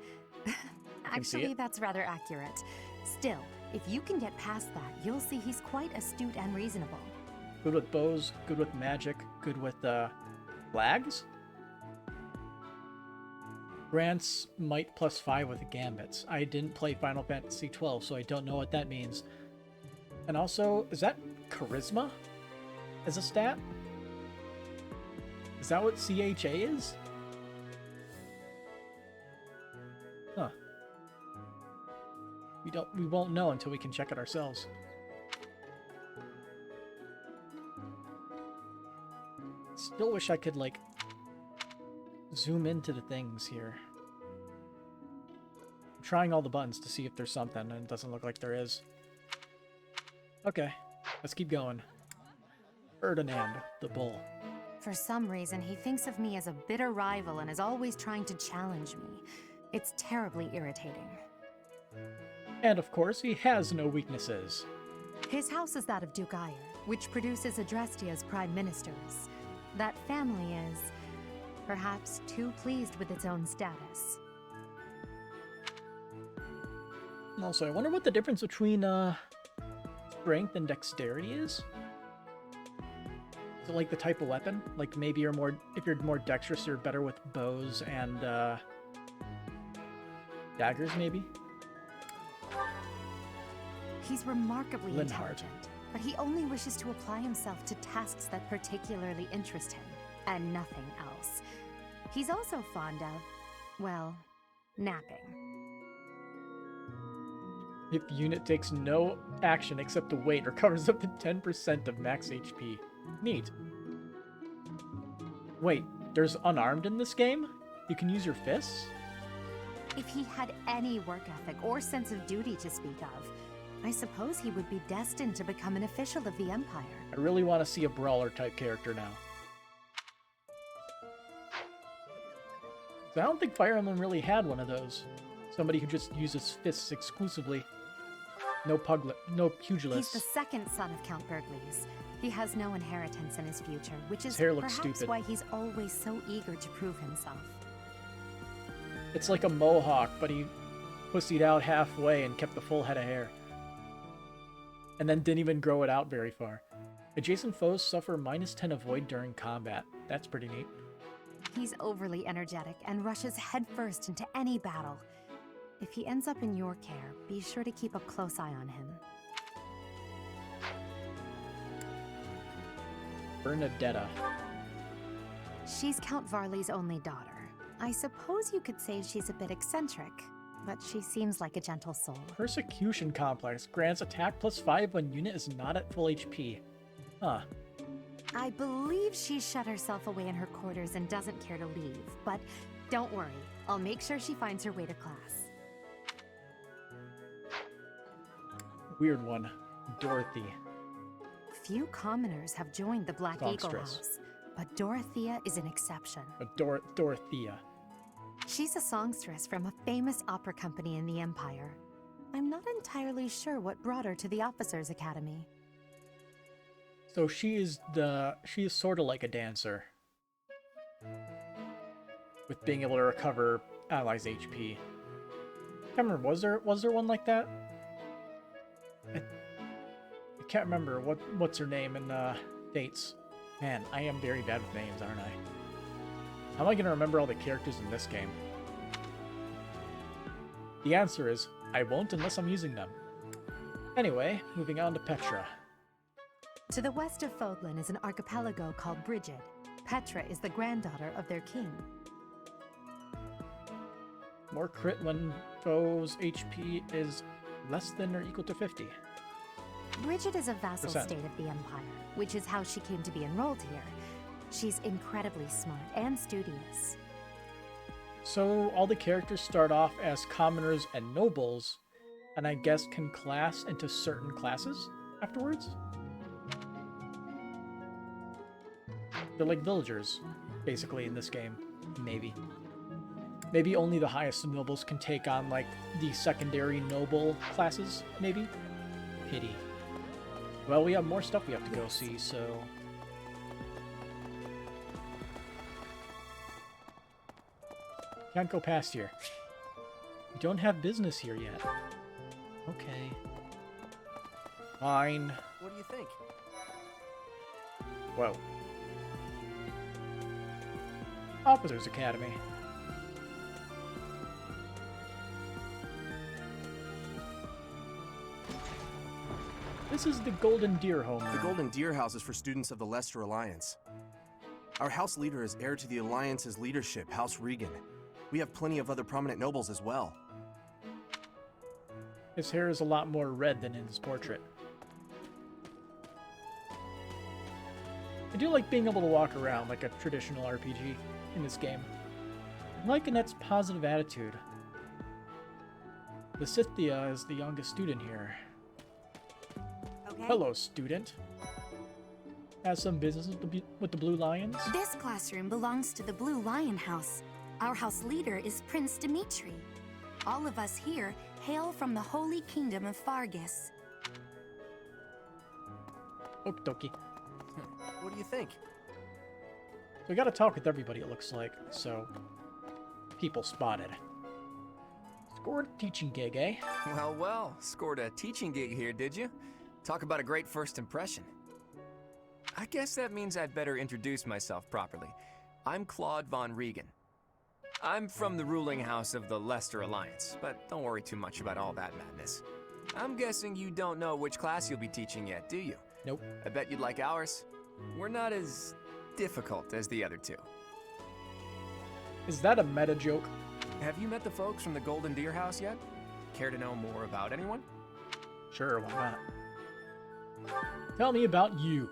actually that's rather accurate. Still, if you can get past that, you'll see he's quite astute and reasonable. Good with bows, good with magic, good with flags? Grants might +5 with gambits. I didn't play Final Fantasy XII, so I don't know what that means. And also, is that charisma as a stat? Is that what CHA is? Huh. We won't know until we can check it ourselves. Still wish I could, like, zoom into the things here. I'm trying all the buttons to see if there's something, and it doesn't look like there is. Okay, let's keep going. Ferdinand, the bull. For some reason, he thinks of me as a bitter rival and is always trying to challenge me. It's terribly irritating. And of course, he has no weaknesses. His house is that of Duke Ire, which produces Adrestia's prime ministers. That family is perhaps too pleased with its own status. Also, I wonder what the difference between strength and dexterity is. Is it like the type of weapon? Like maybe if you're more dexterous, you're better with bows and daggers, maybe? He's remarkably Linhardt. intelligent, but he only wishes to apply himself to tasks that particularly interest him, and nothing else. He's also fond of, well, napping. If unit takes no action except to wait, recovers up to 10% of max HP. Neat. Wait, there's unarmed in this game? You can use your fists? If he had any work ethic or sense of duty to speak of, I suppose he would be destined to become an official of the Empire. I really want to see a brawler type character now. So I don't think Fire Emblem really had one of those. Somebody who just uses fists exclusively. No pugilists. He's the second son of Count Bergliez. He has no inheritance in his future, which is His hair looks perhaps stupid. why he's always so eager to prove himself. It's like a mohawk, but he pussied out halfway and kept the full head of hair. And then didn't even grow it out very far. Adjacent foes suffer -10 avoid during combat. That's pretty neat. He's overly energetic and rushes headfirst into any battle. If he ends up in your care, be sure to keep a close eye on him. Bernadetta. She's Count Varley's only daughter. I suppose you could say she's a bit eccentric, but she seems like a gentle soul. Persecution Complex grants attack +5 when unit is not at full HP. Huh. I believe she shut herself away in her quarters and doesn't care to leave, but don't worry. I'll make sure she finds her way to class. Weird one. Dorothy. Few commoners have joined the Black Eagle Songstress. House, but Dorothea is an exception. Dorothea. She's a songstress from a famous opera company in the Empire. I'm not entirely sure what brought her to the Officers' Academy. So she is sort of like a dancer. With being able to recover allies' HP. I can't remember, was there one like that? I can't remember what's her name in Fates. Man, I am very bad with names, aren't I? How am I going to remember all the characters in this game? The answer is, I won't unless I'm using them. Anyway, moving on to Petra. To the west of Fodlan is an archipelago called Brigid. Petra is the granddaughter of their king. More crit when foe's HP is less than or equal to 50. Brigid is a vassal Percent. state of the Empire, which is how she came to be enrolled here. She's incredibly smart and studious. So all the characters start off as commoners and nobles, and I guess can class into certain classes afterwards? They're like villagers, basically, in this game. Maybe. Maybe only the highest nobles can take on, like, the secondary noble classes, maybe? Pity. Well, we have more stuff we have to go see, so... Can't go past here. We don't have business here yet. Okay. Fine. What do you think? Whoa. Officers Academy. This is the Golden Deer home. The Golden Deer House is for students of the Leicester Alliance. Our house leader is heir to the Alliance's leadership, House Regan. We have plenty of other prominent nobles as well. His hair is a lot more red than in his portrait. I do like being able to walk around like a traditional RPG in this game. I like Annette's positive attitude. The Scythia is the youngest student here. Okay. Hello, student. Has some business with the Blue Lions? This classroom belongs to the Blue Lion House. Our house leader is Prince Dimitri. All of us here hail from the Holy Kingdom of Fargus. Okie dokie. What do you think? So we gotta talk with everybody, it looks like. So, people spotted. Scored a teaching gig, eh? Well, well, scored a teaching gig here, did you? Talk about a great first impression. I guess that means I'd better introduce myself properly. I'm Claude von Regan. I'm from the ruling house of the Leicester Alliance, but don't worry too much about all that madness. I'm guessing you don't know which class you'll be teaching yet, do you? Nope. I bet you'd like ours. We're not as difficult as the other two. Is that a meta joke? Have you met the folks from the Golden Deer House yet? Care to know more about anyone? Sure, why not? Tell me about you.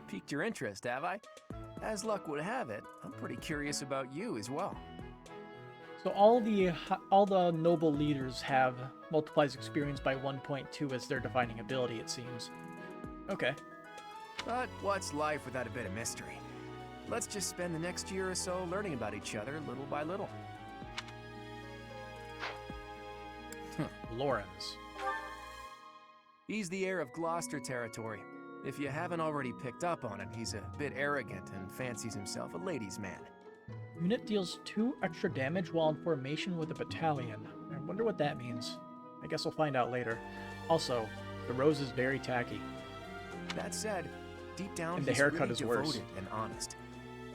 Piqued your interest, have I? As luck would have it, I'm pretty curious about you as well. So all the noble leaders have multiplies experience by 1.2 as their defining ability, it seems. Okay. But what's life without a bit of mystery? Let's just spend the next year or so learning about each other little by little. Lawrence. He's the heir of Gloucester territory. If you haven't already picked up on it, he's a bit arrogant and fancies himself a ladies' man. Unit deals 2 extra damage while in formation with a battalion. I wonder what that means. I guess we'll find out later. Also, the rose is very tacky. That said, deep down And the he's haircut really is worse. devoted and honest.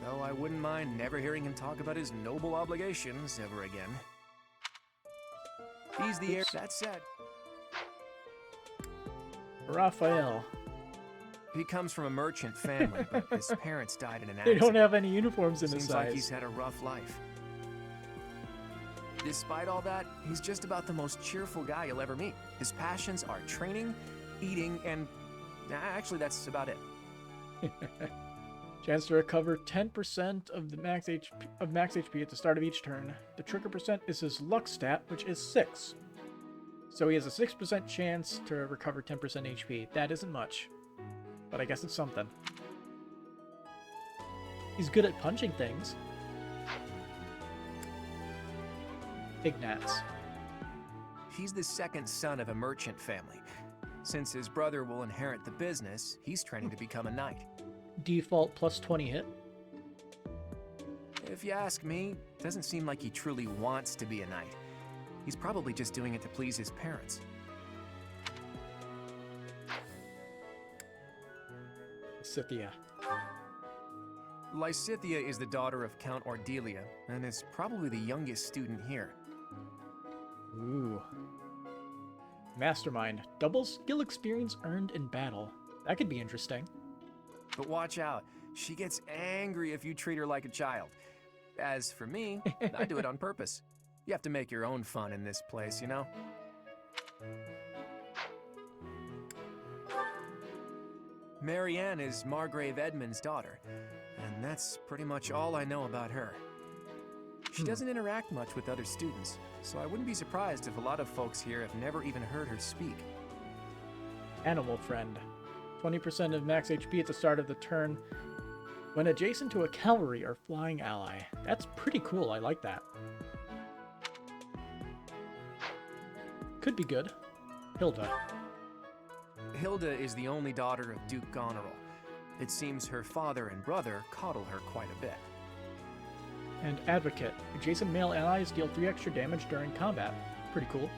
Though I wouldn't mind never hearing him talk about his noble obligations ever again. He's the heir. That said, Raphael. he comes from a merchant family, but his parents died in an They accident. don't have any uniforms in the Seems like size. he's had a rough life. Despite all that, he's just about the most cheerful guy you'll ever meet. His passions are training, eating, and actually that's about it. Chance to recover 10% of the max HP at the start of each turn. The trigger percent is his luck stat, which is 6. So he has a 6% chance to recover 10% HP. That isn't much, but I guess it's something. He's good at punching things. Ignatz. He's the second son of a merchant family. Since his brother will inherit the business, he's training to become a knight. Default plus 20 hit. If you ask me, doesn't seem like he truly wants to be a knight. He's probably just doing it to please his parents. Scythia. Lysithea is the daughter of Count Ordelia, and is probably the youngest student here. Ooh. Mastermind. Double skill experience earned in battle. That could be interesting. But watch out, she gets angry if you treat her like a child. As for me, I do it on purpose. You have to make your own fun in this place, you know? Marianne is Margrave Edmund's daughter, and that's pretty much all I know about her. She doesn't interact much with other students, so I wouldn't be surprised if a lot of folks here have never even heard her speak. Animal friend. 20% of max HP at the start of the turn when adjacent to a cavalry or flying ally. That's pretty cool, I like that. Could be good. Hilda. Hilda is the only daughter of Duke Goneril. It seems her father and brother coddle her quite a bit. And Advocate. Adjacent male allies deal 3 extra damage during combat. Pretty cool.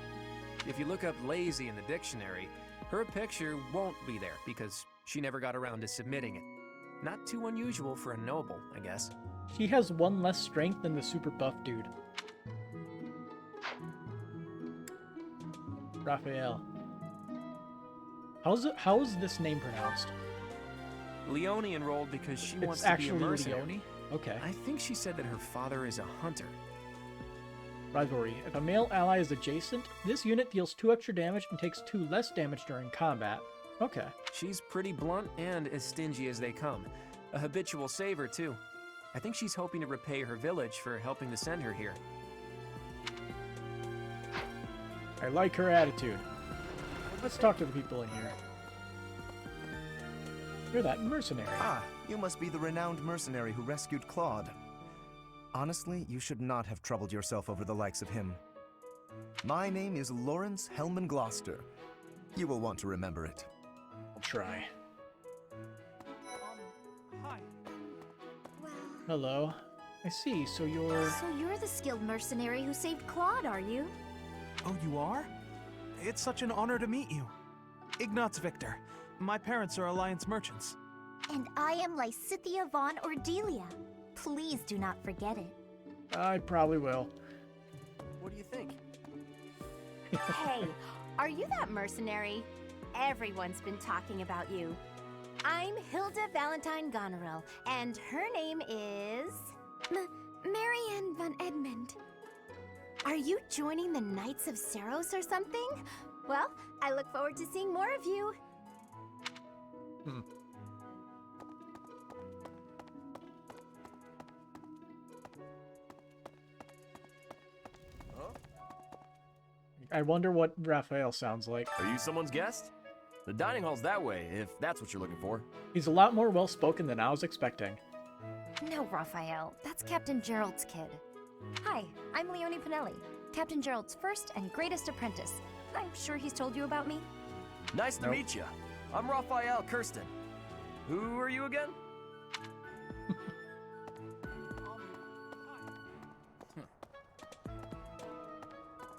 If you look up lazy in the dictionary, her picture won't be there because she never got around to submitting it. Not too unusual for a noble, I guess. She has 1 less strength than the super buff dude. Raphael. How is this name pronounced? Leone enrolled because she wants It's to be a actually mercenary. Leone? Okay. I think she said that her father is a hunter. Rivalry. If a male ally is adjacent, this unit deals 2 extra damage and takes 2 less damage during combat. Okay. She's pretty blunt and as stingy as they come. A habitual saver, too. I think she's hoping to repay her village for helping to send her here. I like her attitude. Let's talk to the people in here. You're that mercenary. Ah, you must be the renowned mercenary who rescued Claude. Honestly, you should not have troubled yourself over the likes of him. My name is Lawrence Hellman Gloucester. You will want to remember it. I'll try. Well... Hello. I see, so you're... So you're the skilled mercenary who saved Claude, are you? Oh, you are? It's such an honor to meet you. Ignatz Victor. My parents are Alliance merchants. And I am Lysithea von Ordelia. Please do not forget it. I probably will. What do you think? Hey, are you that mercenary? Everyone's been talking about you. I'm Hilda Valentine Goneril, and her name is... Marianne von Edmund. Are you joining the Knights of Seros or something? Well, I look forward to seeing more of you. I wonder what Raphael sounds like. Are you someone's guest? The dining hall's that way, if that's what you're looking for. He's a lot more well-spoken than I was expecting. No, Raphael. That's Captain Gerald's kid. Hi, I'm Leone Pinelli, Captain Gerald's first and greatest apprentice. I'm sure he's told you about me. Nice to meet you. I'm Raphael Kirsten. Who are you again?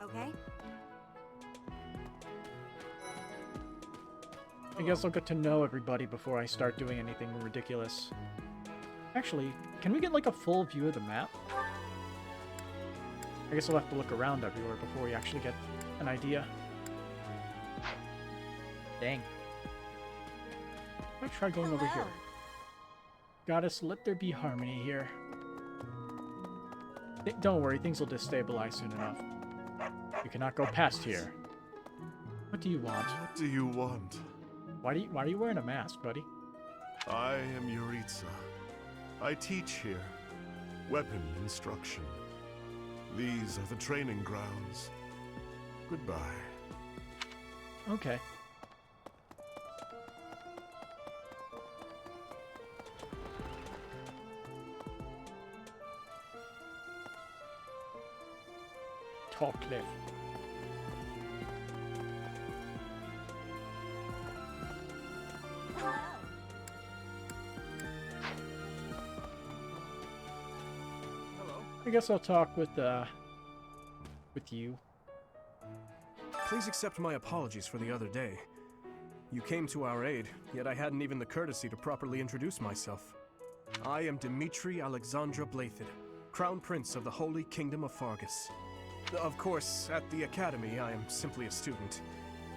Okay. I guess I'll get to know everybody before I start doing anything ridiculous. Actually, can we get like a full view of the map? I guess I'll have to look around everywhere before we actually get an idea. Dang. I'll try going over here. Goddess, let there be harmony here. Don't worry, things will destabilize soon enough. You cannot go past here. What do you want? What do you want? Why are you wearing a mask, buddy? I am Yuritsa. I teach here. Weapon instruction. These are the training grounds. Goodbye. Okay. Tall cliff. I guess I'll talk with you. Please accept my apologies for the other day. You came to our aid, yet I hadn't even the courtesy to properly introduce myself. I am Dimitri Alexandra Blathid, Crown Prince of the Holy Kingdom of Fargus. Of course, at the Academy, I am simply a student.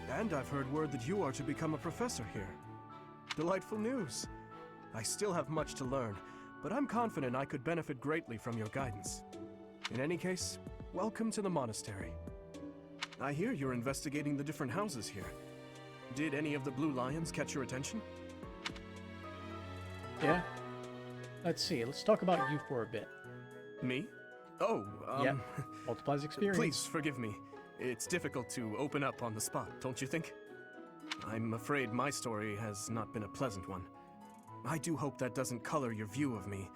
And I've heard word that you are to become a professor here. Delightful news. I still have much to learn, but I'm confident I could benefit greatly from your guidance. In any case, welcome to the monastery. I hear you're investigating the different houses here. Did any of the Blue Lions catch your attention? Yeah. Let's see, let's talk about you for a bit. Me? Oh, Yeah, multiplies experience. Please forgive me. It's difficult to open up on the spot, don't you think? I'm afraid my story has not been a pleasant one. I do hope that doesn't color your view of me,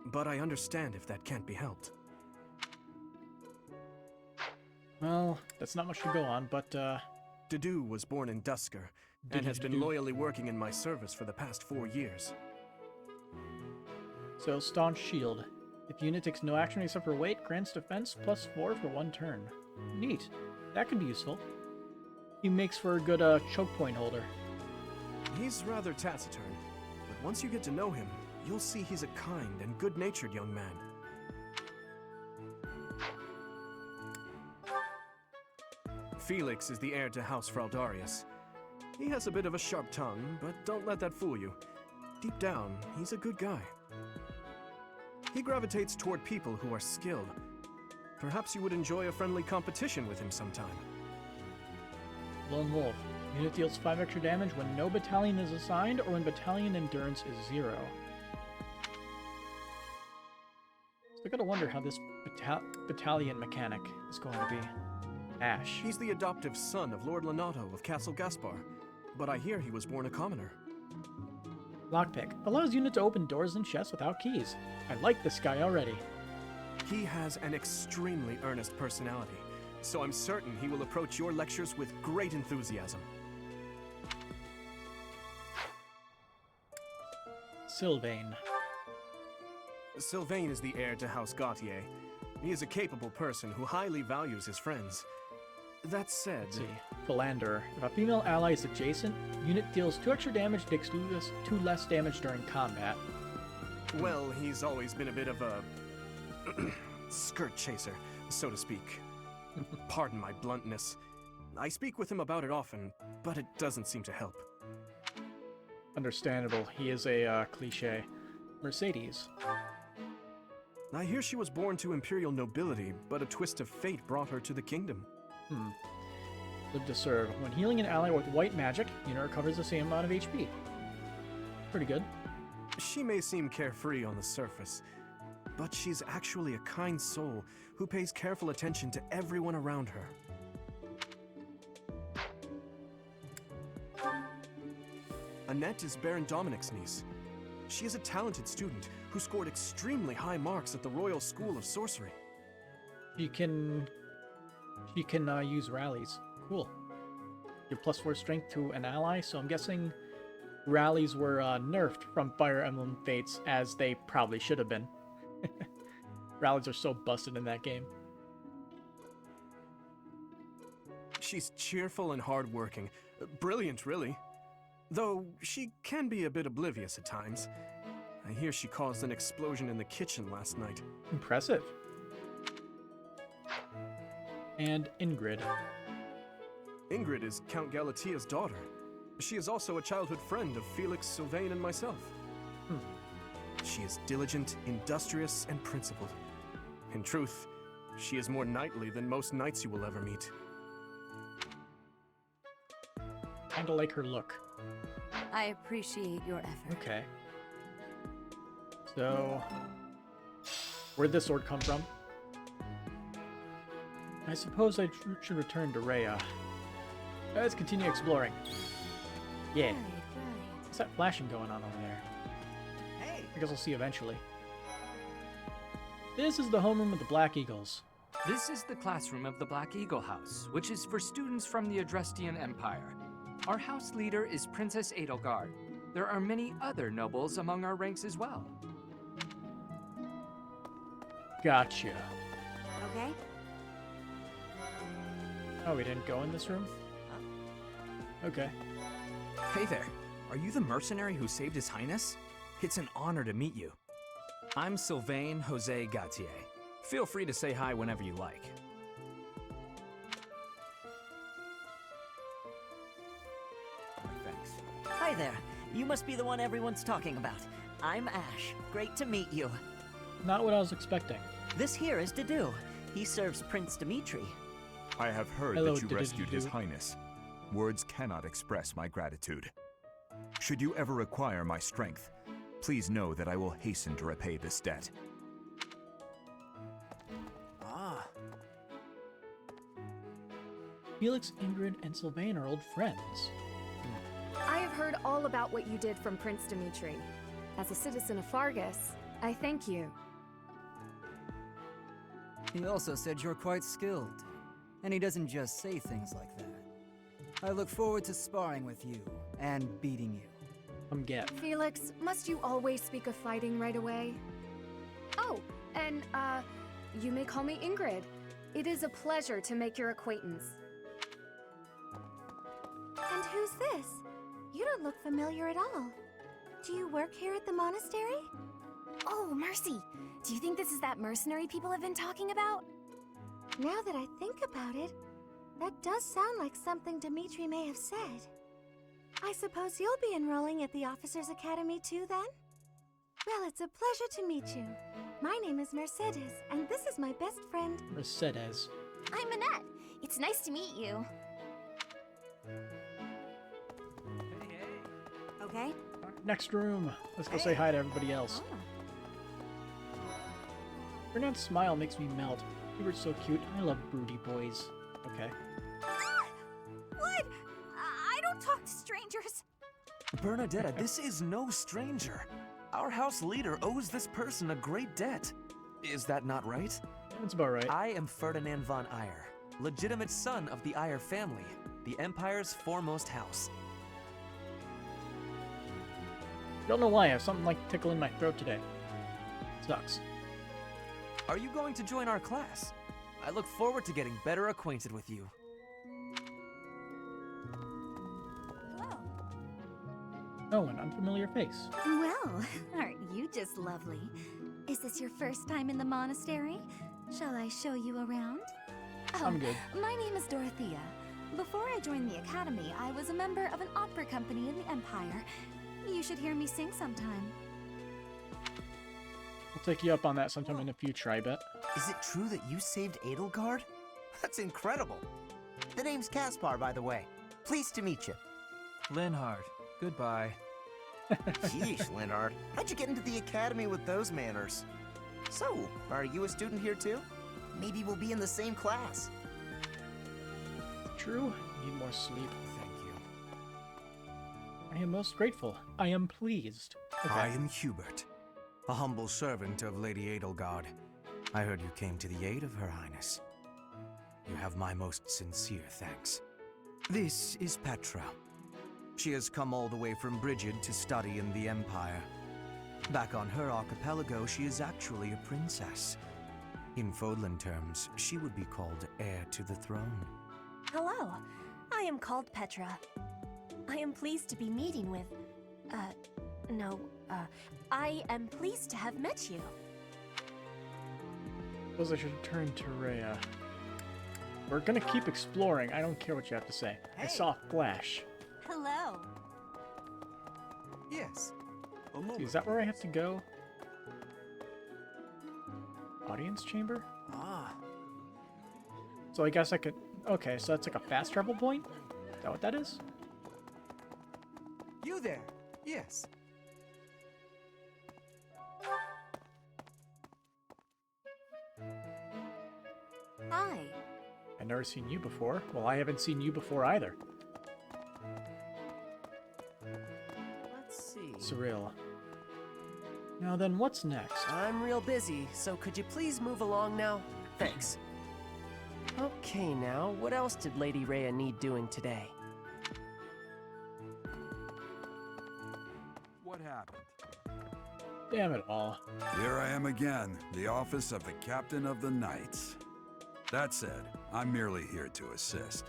but I understand if that can't be helped. Well, that's not much to go on, but, Dedu was born in Dusker, and has been loyally working in my service for the past 4 years. So, Staunch Shield. If unit takes no action except for weight, grants defense +4 for 1 turn. Neat. That could be useful. He makes for a good, choke point holder. He's rather taciturn, but once you get to know him, you'll see he's a kind and good-natured young man. Felix is the heir to House Fraldarius. He has a bit of a sharp tongue, but don't let that fool you. Deep down, he's a good guy. He gravitates toward people who are skilled. Perhaps you would enjoy a friendly competition with him sometime. Lone Wolf. Unit deals 5 extra damage when no battalion is assigned or when battalion endurance is 0. So I gotta wonder how this battalion mechanic is going to be. Ash. He's the adoptive son of Lord Lenato of Castle Gaspar, but I hear he was born a commoner. Lockpick. Allows unit to open doors and chests without keys. I like this guy already. He has an extremely earnest personality, so I'm certain he will approach your lectures with great enthusiasm. Sylvain. Sylvain is the heir to House Gautier. He is a capable person who highly values his friends. That said... Let's see. Philanderer. If a female ally is adjacent, unit deals 2 extra damage, takes 2 less damage during combat. Well, he's always been a bit of a... skirt chaser, so to speak. Pardon my bluntness. I speak with him about it often, but it doesn't seem to help. Understandable. He is a cliché. Mercedes. I hear she was born to imperial nobility, but a twist of fate brought her to the kingdom. Live to serve. When healing an ally with white magic, unit recovers the same amount of HP. Pretty good. She may seem carefree on the surface, but she's actually a kind soul who pays careful attention to everyone around her. Annette is Baron Dominic's niece. She is a talented student who scored extremely high marks at the Royal School of Sorcery. She can use rallies. Cool. Give +4 strength to an ally, so I'm guessing rallies were nerfed from Fire Emblem Fates, as they probably should have been. Rallies are so busted in that game. She's cheerful and hardworking. Brilliant, really. Though she can be a bit oblivious at times. I hear she caused an explosion in the kitchen last night. Impressive. And Ingrid. Ingrid is Count Galatia's daughter. She is also a childhood friend of Felix, Sylvain, and myself. She is diligent, industrious, and principled. In truth, she is more knightly than most knights you will ever meet. Kinda like her look. I appreciate your effort. Okay. So, where'd this sword come from? I suppose I should return to Rhea. Let's continue exploring. Yeah. What's that flashing going on over there? Hey. I guess I'll see eventually. This is the homeroom of the Black Eagles. This is the classroom of the Black Eagle House, which is for students from the Adrestian Empire. Our house leader is Princess Edelgard. There are many other nobles among our ranks as well. Gotcha. Okay. Oh, we didn't go in this room? Okay. Hey there. Are you the mercenary who saved His Highness? It's an honor to meet you. I'm Sylvain Jose Gautier. Feel free to say hi whenever you like. Thanks. Hi there. You must be the one everyone's talking about. I'm Ash. Great to meet you. Not what I was expecting. This here is Dedu. He serves Prince Dimitri. I have heard Hello, that you rescued His Dedu. Highness. Words cannot express my gratitude. Should you ever require my strength, please know that I will hasten to repay this debt. Ah. Felix, Ingrid, and Sylvain are old friends. I have heard all about what you did from Prince Dimitri. As a citizen of Fargus, I thank you. He also said you're quite skilled, and he doesn't just say things like that. I look forward to sparring with you and beating you. Get. Felix, must you always speak of fighting right away? Oh, and, you may call me Ingrid. It is a pleasure to make your acquaintance. And who's this? You don't look familiar at all. Do you work here at the monastery? Oh, Mercy! Do you think this is that mercenary people have been talking about? Now that I think about it, that does sound like something Dimitri may have said. I suppose you'll be enrolling at the Officers' Academy too, then? Well, it's a pleasure to meet you. My name is Mercedes, and this is my best friend... Mercedes. I'm Annette. It's nice to meet you. Okay. Next room. Let's go say hi to everybody else. Bernard's smile makes me melt. You were so cute. I love broody boys. Okay. What? I don't talk to strangers. Bernadetta, this is no stranger. Our house leader owes this person a great debt. Is that not right? That's about right. I am Ferdinand von Eyre, legitimate son of the Eyre family, the Empire's foremost house. Don't know why. I have something like tickling my throat today. Sucks. Are you going to join our class? I look forward to getting better acquainted with you. Oh, an unfamiliar face. Well, aren't you just lovely? Is this your first time in the monastery? Shall I show you around? I'm good. My name is Dorothea. Before I joined the academy, I was a member of an opera company in the Empire. You should hear me sing sometime. I'll take you up on that sometime in the future, I bet. Is it true that you saved Edelgard? That's incredible. The name's Caspar, by the way. Pleased to meet you. Linhard, goodbye. Yeesh, Linhard. How'd you get into the academy with those manners? So, are you a student here too? Maybe we'll be in the same class. True. Need more sleep. Thank you. I am most grateful. I am pleased. Okay. I am Hubert, a humble servant of Lady Edelgard. I heard you came to the aid of Her Highness. You have my most sincere thanks. This is Petra. She has come all the way from Brigid to study in the Empire. Back on her archipelago, she is actually a princess. In Fodlan terms, she would be called heir to the throne. Hello. I am called Petra. I am pleased to be meeting with... I am pleased to have met you. Suppose I should turn to Rhea. We're gonna keep exploring. I don't care what you have to say. I saw a flash. Hello. Yes. See, is that where I have to go? Audience chamber? Ah. So I guess I could... Okay, so that's like a fast travel point? Is that what that is? You there? Yes. Hi. I've never seen you before. Well, I haven't seen you before either. Let's see. Surreal. Now then, what's next? I'm real busy, so could you please move along now? Thanks. Okay, now, what else did Lady Rhea need doing today? What happened? Damn it all. Here I am again, the office of the Captain of the Knights. That said, I'm merely here to assist.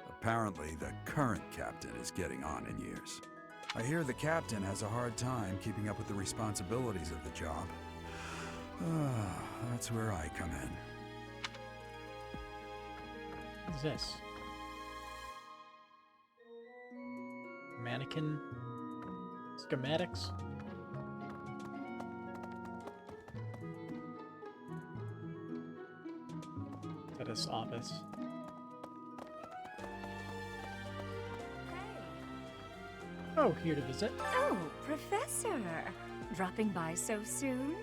Apparently, the current captain is getting on in years. I hear the captain has a hard time keeping up with the responsibilities of the job. That's where I come in. What's this? Mannequin schematics? At his office. Oh, here to visit. Oh, Professor! Dropping by so soon?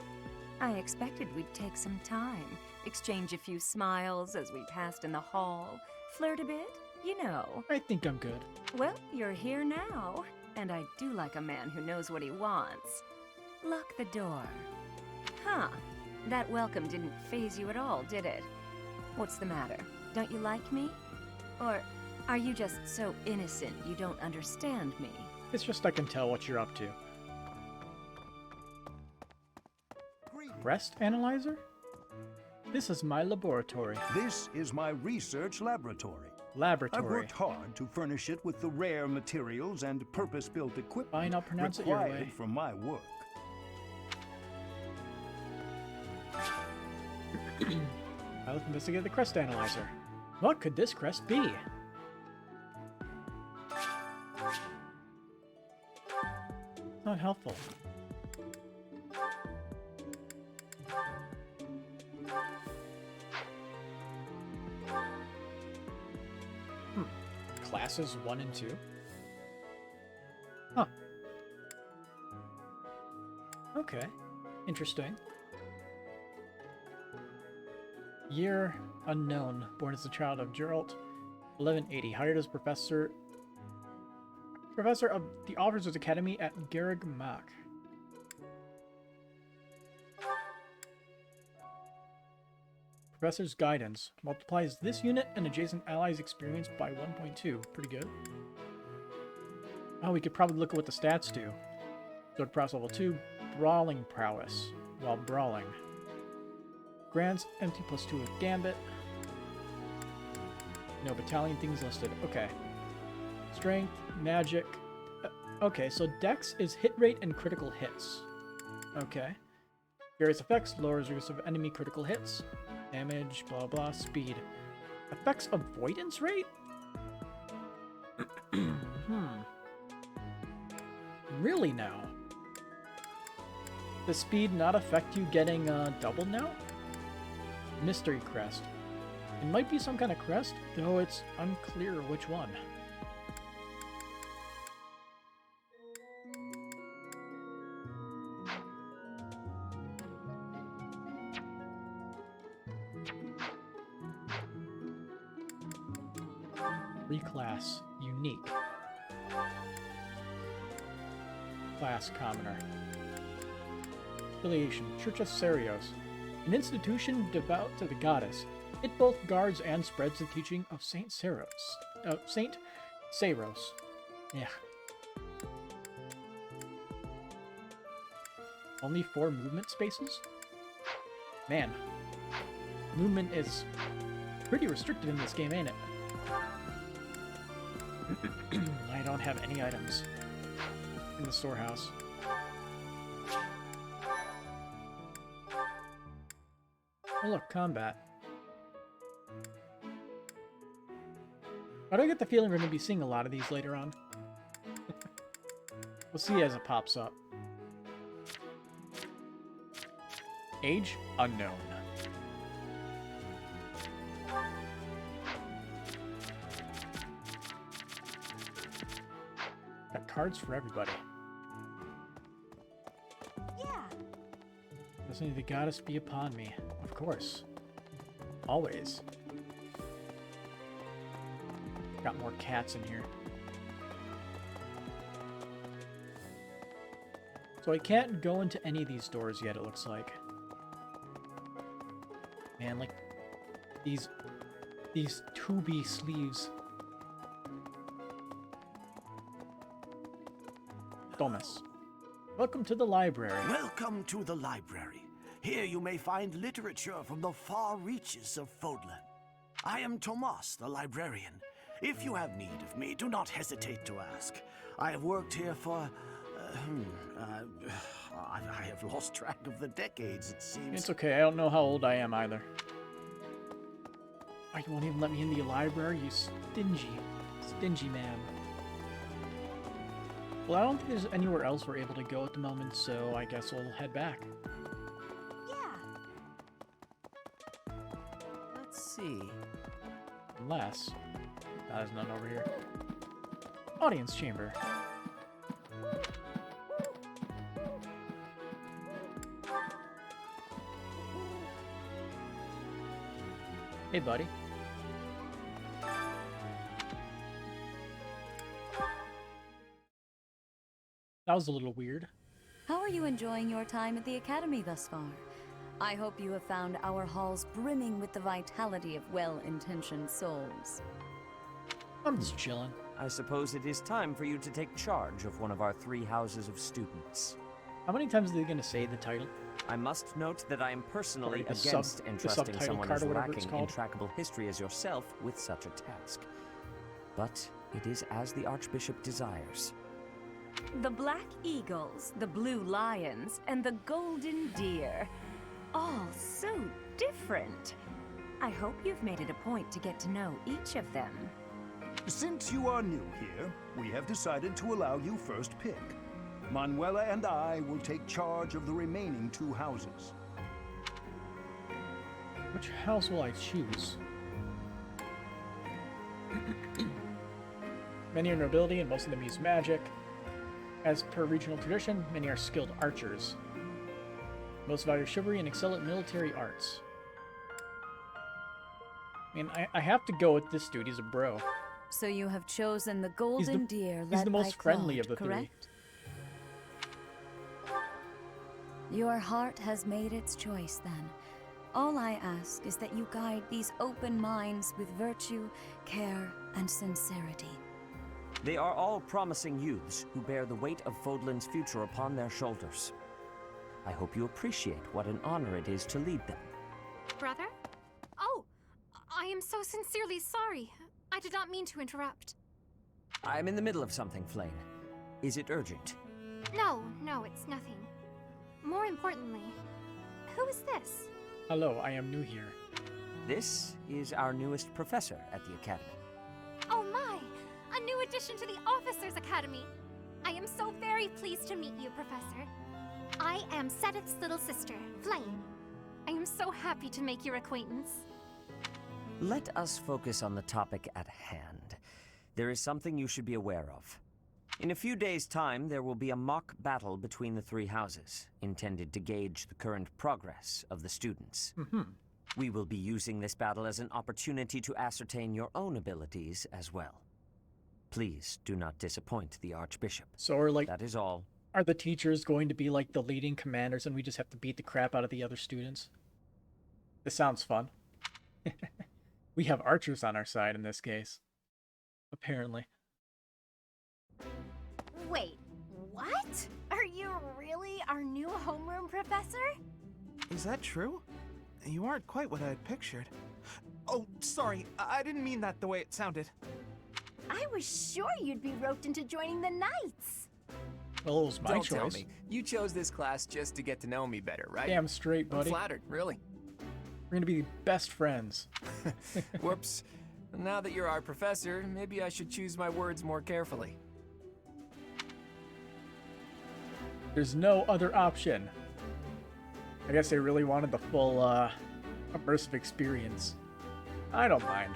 I expected we'd take some time, exchange a few smiles as we passed in the hall, flirt a bit, you know. I think I'm good. Well, you're here now, and I do like a man who knows what he wants. Lock the door. Huh. That welcome didn't faze you at all, did it? What's the matter? Don't you like me? Or are you just so innocent you don't understand me? It's just I can tell what you're up to. Crest analyzer? This is my laboratory. This is my research laboratory. Laboratory. I've worked hard to furnish it with the rare materials and purpose-built equipment Fine, I'll pronounce it your required way. for my work. I'll investigate the crest analyzer. What could this crest be? Not helpful. Classes 1 and 2? Huh. Okay. Interesting. Year unknown. Born as a child of Geralt, 1180. Hired as professor of the Officers Academy at Garreg Mach. Professor's Guidance. Multiplies this unit and adjacent allies' experience by 1.2. Pretty good. Oh, we could probably look at what the stats do. Sword Prowess level 2. Brawling Prowess. While brawling. Grants empty +2 with Gambit. No battalion things listed. Okay. Strength, magic. Okay, so Dex is hit rate and critical hits. Okay. Various effects, lowers risk of enemy critical hits. Damage, blah blah, speed. Affects avoidance rate? Really now? Does speed not affect you getting doubled now? Mystery crest. It might be some kind of crest, though it's unclear which one. Reclass. Unique. Class Commoner. Affiliation. Church of Serios. An institution devout to the goddess. It both guards and spreads the teaching of Saint Saros. Saint Saros. Yeah. Only 4 movement spaces? Man. Movement is pretty restricted in this game, ain't it? I don't have any items in the storehouse. Oh look, combat. But I get the feeling we're going to be seeing a lot of these later on. We'll see as it pops up. Age? Unknown. cards for everybody. Yeah. Doesn't the goddess be upon me? Of course. Always. Got more cats in here. So I can't go into any of these doors yet, it looks like. Man, like, these 2B sleeves. Thomas. Welcome to the library. Welcome to the library. Here you may find literature from the far reaches of Fodlan. I am Tomas, the librarian. If you have need of me, do not hesitate to ask. I have worked here for... I have lost track of the decades, it seems. It's okay, I don't know how old I am either. Oh, you won't even let me in the library, you stingy man. Well, I don't think there's anywhere else we're able to go at the moment, so I guess we'll head back. Let's see. Unless... there's none over here. Audience chamber. Hey, buddy. That was a little weird. How are you enjoying your time at the Academy thus far? I hope you have found our halls brimming with the vitality of well-intentioned souls. I'm just chilling. I suppose it is time for you to take charge of one of our 3 houses of students. How many times are they going to say the title? I must note that I am personally Or the against entrusting subtitle someone card as or whatever it's lacking in called. trackable history as yourself with such a task. But it is as the Archbishop desires. The Black Eagles, the Blue Lions, and the Golden Deer. All so different. I hope you've made it a point to get to know each of them. Since you are new here, we have decided to allow you first pick. Manuela and I will take charge of the remaining 2 houses. Which house will I choose? Many are nobility and most of them use magic. As per regional tradition, many are skilled archers. Most value chivalry and excel at military arts. I mean, I have to go with this dude. He's a bro. So you have chosen the Golden Deer led He's the most by friendly Claude, of the correct? 3. Your heart has made its choice, then. All I ask is that you guide these open minds with virtue, care, and sincerity. They are all promising youths who bear the weight of Fodlan's future upon their shoulders. I hope you appreciate what an honor it is to lead them. Brother? Oh, I am so sincerely sorry. I did not mean to interrupt. I'm in the middle of something, Flame. Is it urgent? No, it's nothing. More importantly, who is this? Hello, I am new here. This is our newest professor at the Academy. Oh my! A new addition to the Officers Academy! I am so very pleased to meet you, Professor. I am Sedith's little sister, Flame. I am so happy to make your acquaintance. Let us focus on the topic at hand. There is something you should be aware of. In a few days' time, there will be a mock battle between the 3 houses, intended to gauge the current progress of the students. We will be using this battle as an opportunity to ascertain your own abilities as well. Please do not disappoint the Archbishop. So we're like... That is all. Are the teachers going to be like the leading commanders and we just have to beat the crap out of the other students? This sounds fun. We have archers on our side in this case. Apparently. Wait, what? Are you really our new homeroom professor? Is that true? You aren't quite what I had pictured. Oh, sorry. I didn't mean that the way it sounded. I was sure you'd be roped into joining the Knights. Well, it was my Don't choice. tell me. You chose this class just to get to know me better, right? Damn straight, buddy. I'm flattered, really. We're gonna be best friends. Whoops. Now that you're our professor, maybe I should choose my words more carefully. There's no other option. I guess they really wanted the full, immersive experience. I don't mind.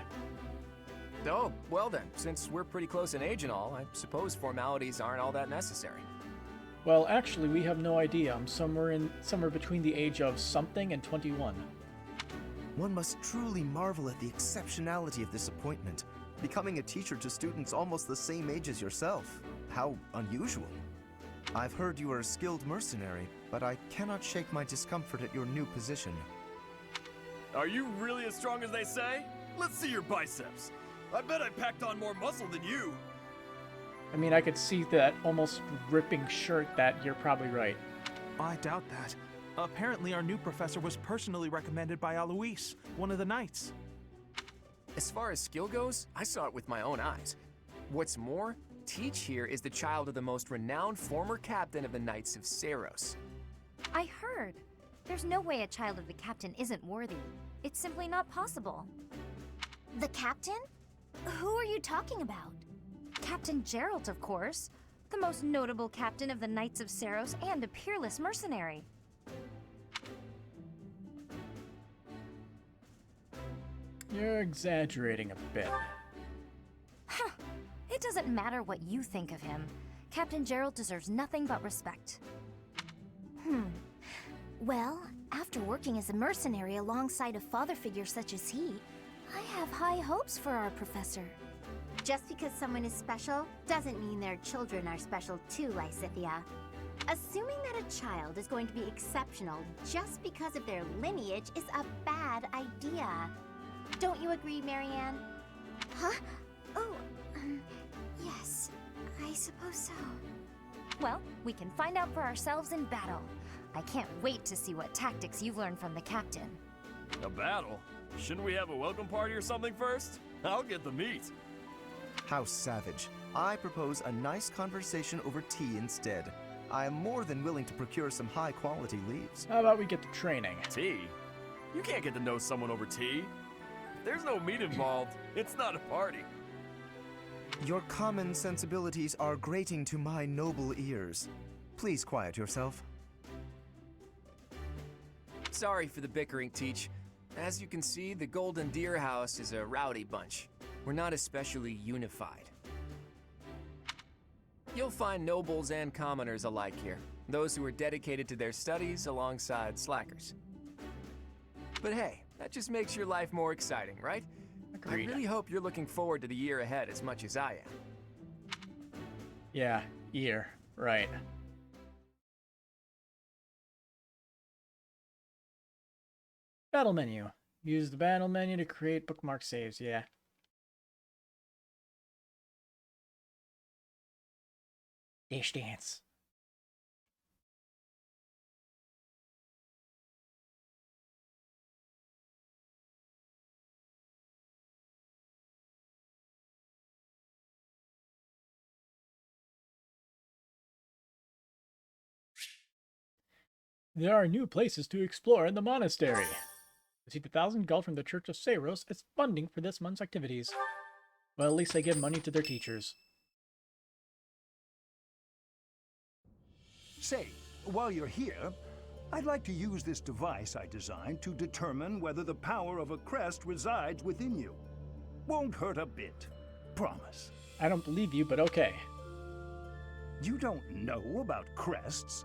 Oh, well then, since we're pretty close in age and all, I suppose formalities aren't all that necessary. Well, actually, we have no idea. I'm somewhere between the age of something and 21. One must truly marvel at the exceptionality of this appointment. Becoming a teacher to students almost the same age as yourself. How unusual. I've heard you are a skilled mercenary, but I cannot shake my discomfort at your new position. Are you really as strong as they say? Let's see your biceps. I bet I packed on more muscle than you. I mean, I could see that almost ripping shirt that you're probably right. I doubt that. Apparently our new professor was personally recommended by Alois, one of the knights. As far as skill goes, I saw it with my own eyes. What's more, Teach here is the child of the most renowned former captain of the Knights of Seiros. I heard. There's no way a child of the captain isn't worthy. It's simply not possible. The captain? Who are you talking about? Captain Geralt, of course. The most notable captain of the Knights of Seiros and a peerless mercenary. You're exaggerating a bit. Huh. It doesn't matter what you think of him. Captain Geralt deserves nothing but respect. Well, after working as a mercenary alongside a father figure such as he, I have high hopes for our professor. Just because someone is special doesn't mean their children are special too, Lysithia. Assuming that a child is going to be exceptional just because of their lineage is a bad idea. Don't you agree, Marianne? Huh? Oh, yes, I suppose so. Well, we can find out for ourselves in battle. I can't wait to see what tactics you've learned from the captain. A battle? Shouldn't we have a welcome party or something first? I'll get the meat. How savage. I propose a nice conversation over tea instead. I am more than willing to procure some high-quality leaves. How about we get to training? Tea? You can't get to know someone over tea. If there's no meat involved, it's not a party. Your common sensibilities are grating to my noble ears. Please quiet yourself. Sorry for the bickering, Teach. As you can see, the Golden Deer House is a rowdy bunch. We're not especially unified. You'll find nobles and commoners alike here. Those who are dedicated to their studies alongside slackers. But hey, that just makes your life more exciting, right? Agreed. I really hope you're looking forward to the year ahead as much as I am. Yeah, year. Right. Battle menu. Use the battle menu to create bookmark saves, yeah. Dish dance. There are new places to explore in the monastery. Receive 1,000 gold from the Church of Seiros as funding for this month's activities. Well, at least they give money to their teachers. Say, while you're here, I'd like to use this device I designed to determine whether the power of a crest resides within you. Won't hurt a bit. Promise. I don't believe you, but okay. You don't know about crests?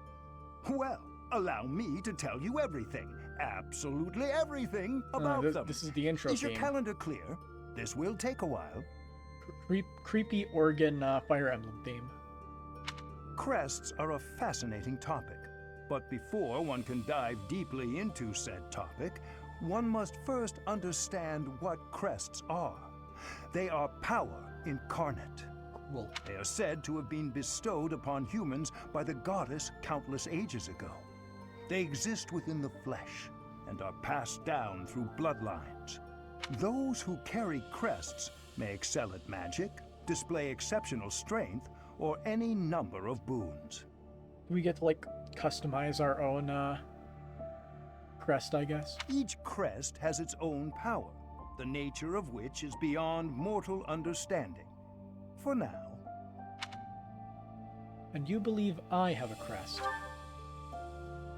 Well, allow me to tell you everything. Absolutely everything about them. This is the intro Is your theme. calendar clear? This will take a while. Creepy organ Fire Emblem theme. Crests are a fascinating topic, but before one can dive deeply into said topic, one must first understand what crests are. They are power incarnate. Cool. They are said to have been bestowed upon humans by the goddess countless ages ago. They exist within the flesh and are passed down through bloodlines. Those who carry crests may excel at magic, display exceptional strength, or any number of boons. We get to, like, customize our own, crest, I guess. Each crest has its own power, the nature of which is beyond mortal understanding. For now. And you believe I have a crest?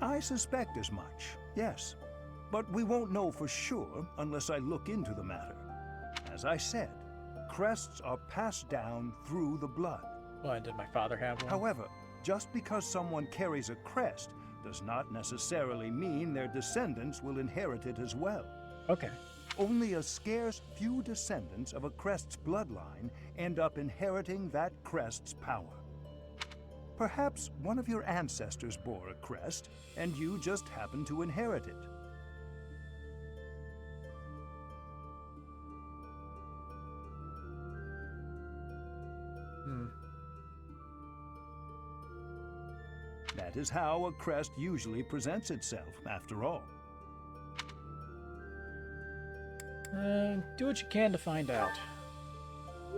I suspect as much, yes. But we won't know for sure unless I look into the matter. As I said, crests are passed down through the blood. Well, did my father have one? However, just because someone carries a crest does not necessarily mean their descendants will inherit it as well. Okay. Only a scarce few descendants of a crest's bloodline end up inheriting that crest's power. Perhaps one of your ancestors bore a crest, and you just happen to inherit it. That is how a crest usually presents itself, after all. Do what you can to find out.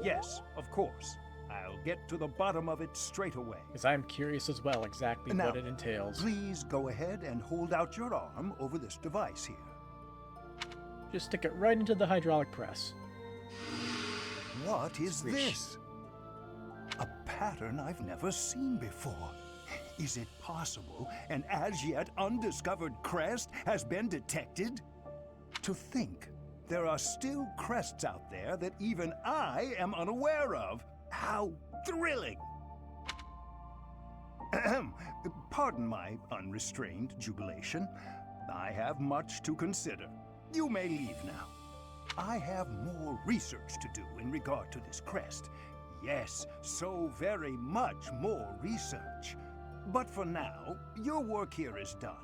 Yes, of course. I'll get to the bottom of it straight away. Because I'm curious as well exactly Now, what it entails. Please go ahead and hold out your arm over this device here. Just stick it right into the hydraulic press. What is Swish. this? A pattern I've never seen before. Is it possible an as yet undiscovered crest has been detected? To think there are still crests out there that even I am unaware of. How thrilling! Ahem. Pardon my unrestrained jubilation. I have much to consider. You may leave now. I have more research to do in regard to this crest. Yes, so very much more research. But for now, your work here is done.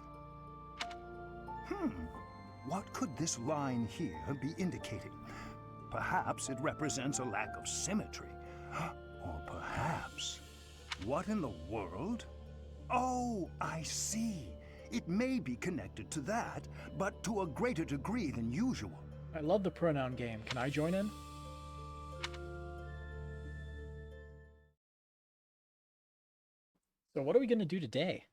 What could this line here be indicating? Perhaps it represents a lack of symmetry. Or perhaps... What in the world? Oh, I see. It may be connected to that, but to a greater degree than usual. I love the pronoun game. Can I join in? So what are we going to do today?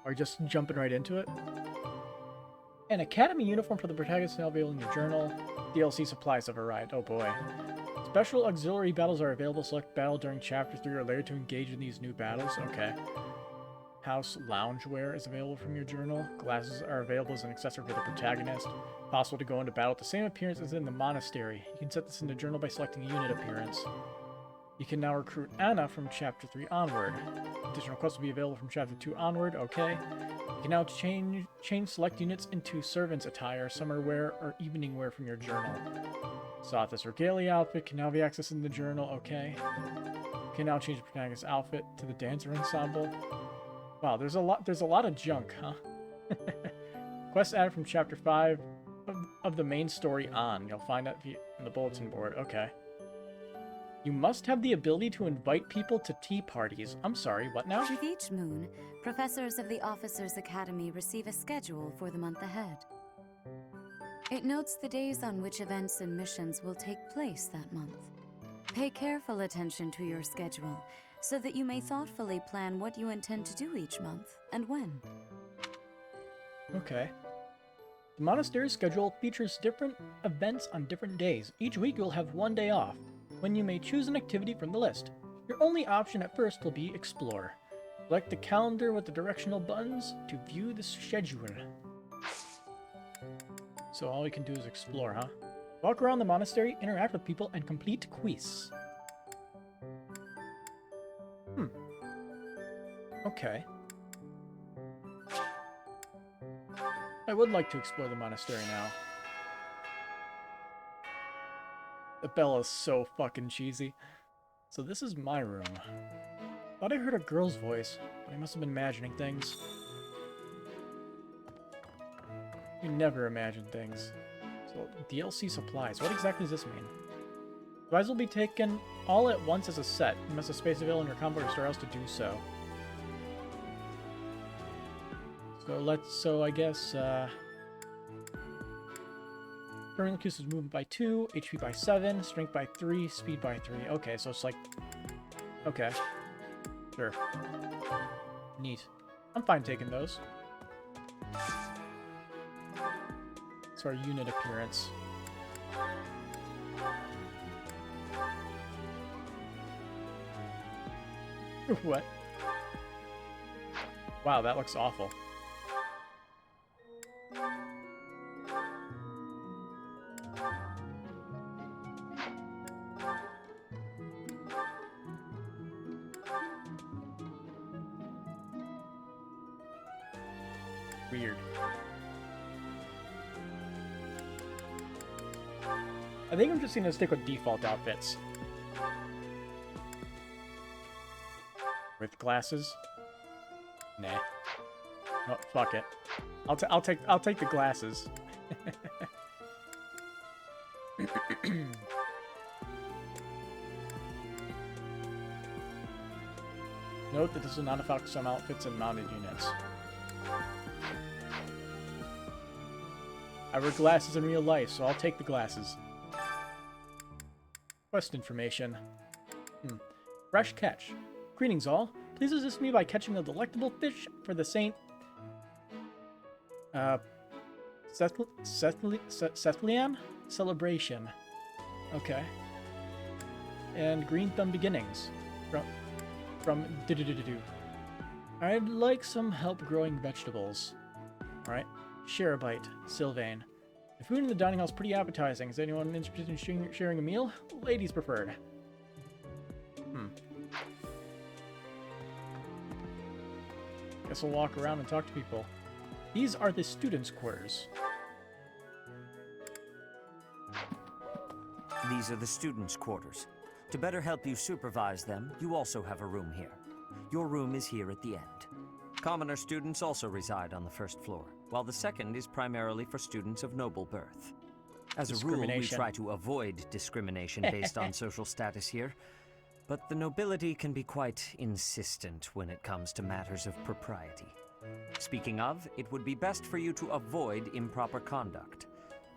Are we just jumping right into it? An academy uniform for the protagonist now available in your journal. DLC supplies have arrived. Oh boy. Special auxiliary battles are available. Select battle during chapter 3 or later to engage in these new battles. Okay. House loungewear is available from your journal. Glasses are available as an accessory for the protagonist. Possible to go into battle with the same appearance as in the monastery. You can set this in the journal by selecting a unit appearance. You can now recruit Anna from chapter 3 onward. Additional quests will be available from chapter 2 onward. Okay. You can now change select units into servant's attire, summer wear, or evening wear from your journal. This regalia outfit can now be accessed in the journal. Okay. You can now change the protagonist's outfit to the dancer ensemble. Wow, there's a lot of junk, huh? Quests added from chapter 5 of the main story on. You'll find that in the bulletin board. Okay. You must have the ability to invite people to tea parties. I'm sorry, what now? With each moon, professors of the Officers' Academy receive a schedule for the month ahead. It notes the days on which events and missions will take place that month. Pay careful attention to your schedule, so that you may thoughtfully plan what you intend to do each month, and when. Okay. The monastery schedule features different events on different days. Each week you'll have one day off, when you may choose an activity from the list. Your only option at first will be Explore. Select the calendar with the directional buttons to view the schedule. So all we can do is explore, huh? Walk around the monastery, interact with people, and complete quiz. Okay. I would like to explore the monastery now. The bell is so fucking cheesy. So this is my room. Thought I heard a girl's voice, but I must have been imagining things. You never imagine things. So, DLC supplies. What exactly does this mean? Supplies will be taken all at once as a set. You must have space available in your convoy or store else to do so. So I guess, current locution is movement by 2, HP by 7, strength by 3, speed by 3. Okay, so it's like... Okay. Sure. Neat. I'm fine taking those. So our unit appearance. What? Wow, that looks awful. Weird. I think I'm just gonna stick with default outfits. With glasses? Nah. Oh, fuck it. I'll take the glasses. Note that this will not affect some outfits and mounted units. I wear glasses in real life, so I'll take the glasses. Quest information. Fresh catch. Greetings all. Please assist me by catching a delectable fish for the Saint... Sethlian celebration. Okay. And Green Thumb Beginnings. From do-do-do-do-do. I'd like some help growing vegetables. Alright. Share a bite. Sylvain. The food in the dining hall is pretty appetizing. Is anyone interested in sharing a meal? Ladies preferred. Guess I'll walk around and talk to people. These are the students' quarters. These are the students' quarters. To better help you supervise them, you also have a room here. Your room is here at the end. Commoner students also reside on the first floor, while the second is primarily for students of noble birth. As a rule, we try to avoid discrimination based on social status here, but the nobility can be quite insistent when it comes to matters of propriety. Speaking of, it would be best for you to avoid improper conduct.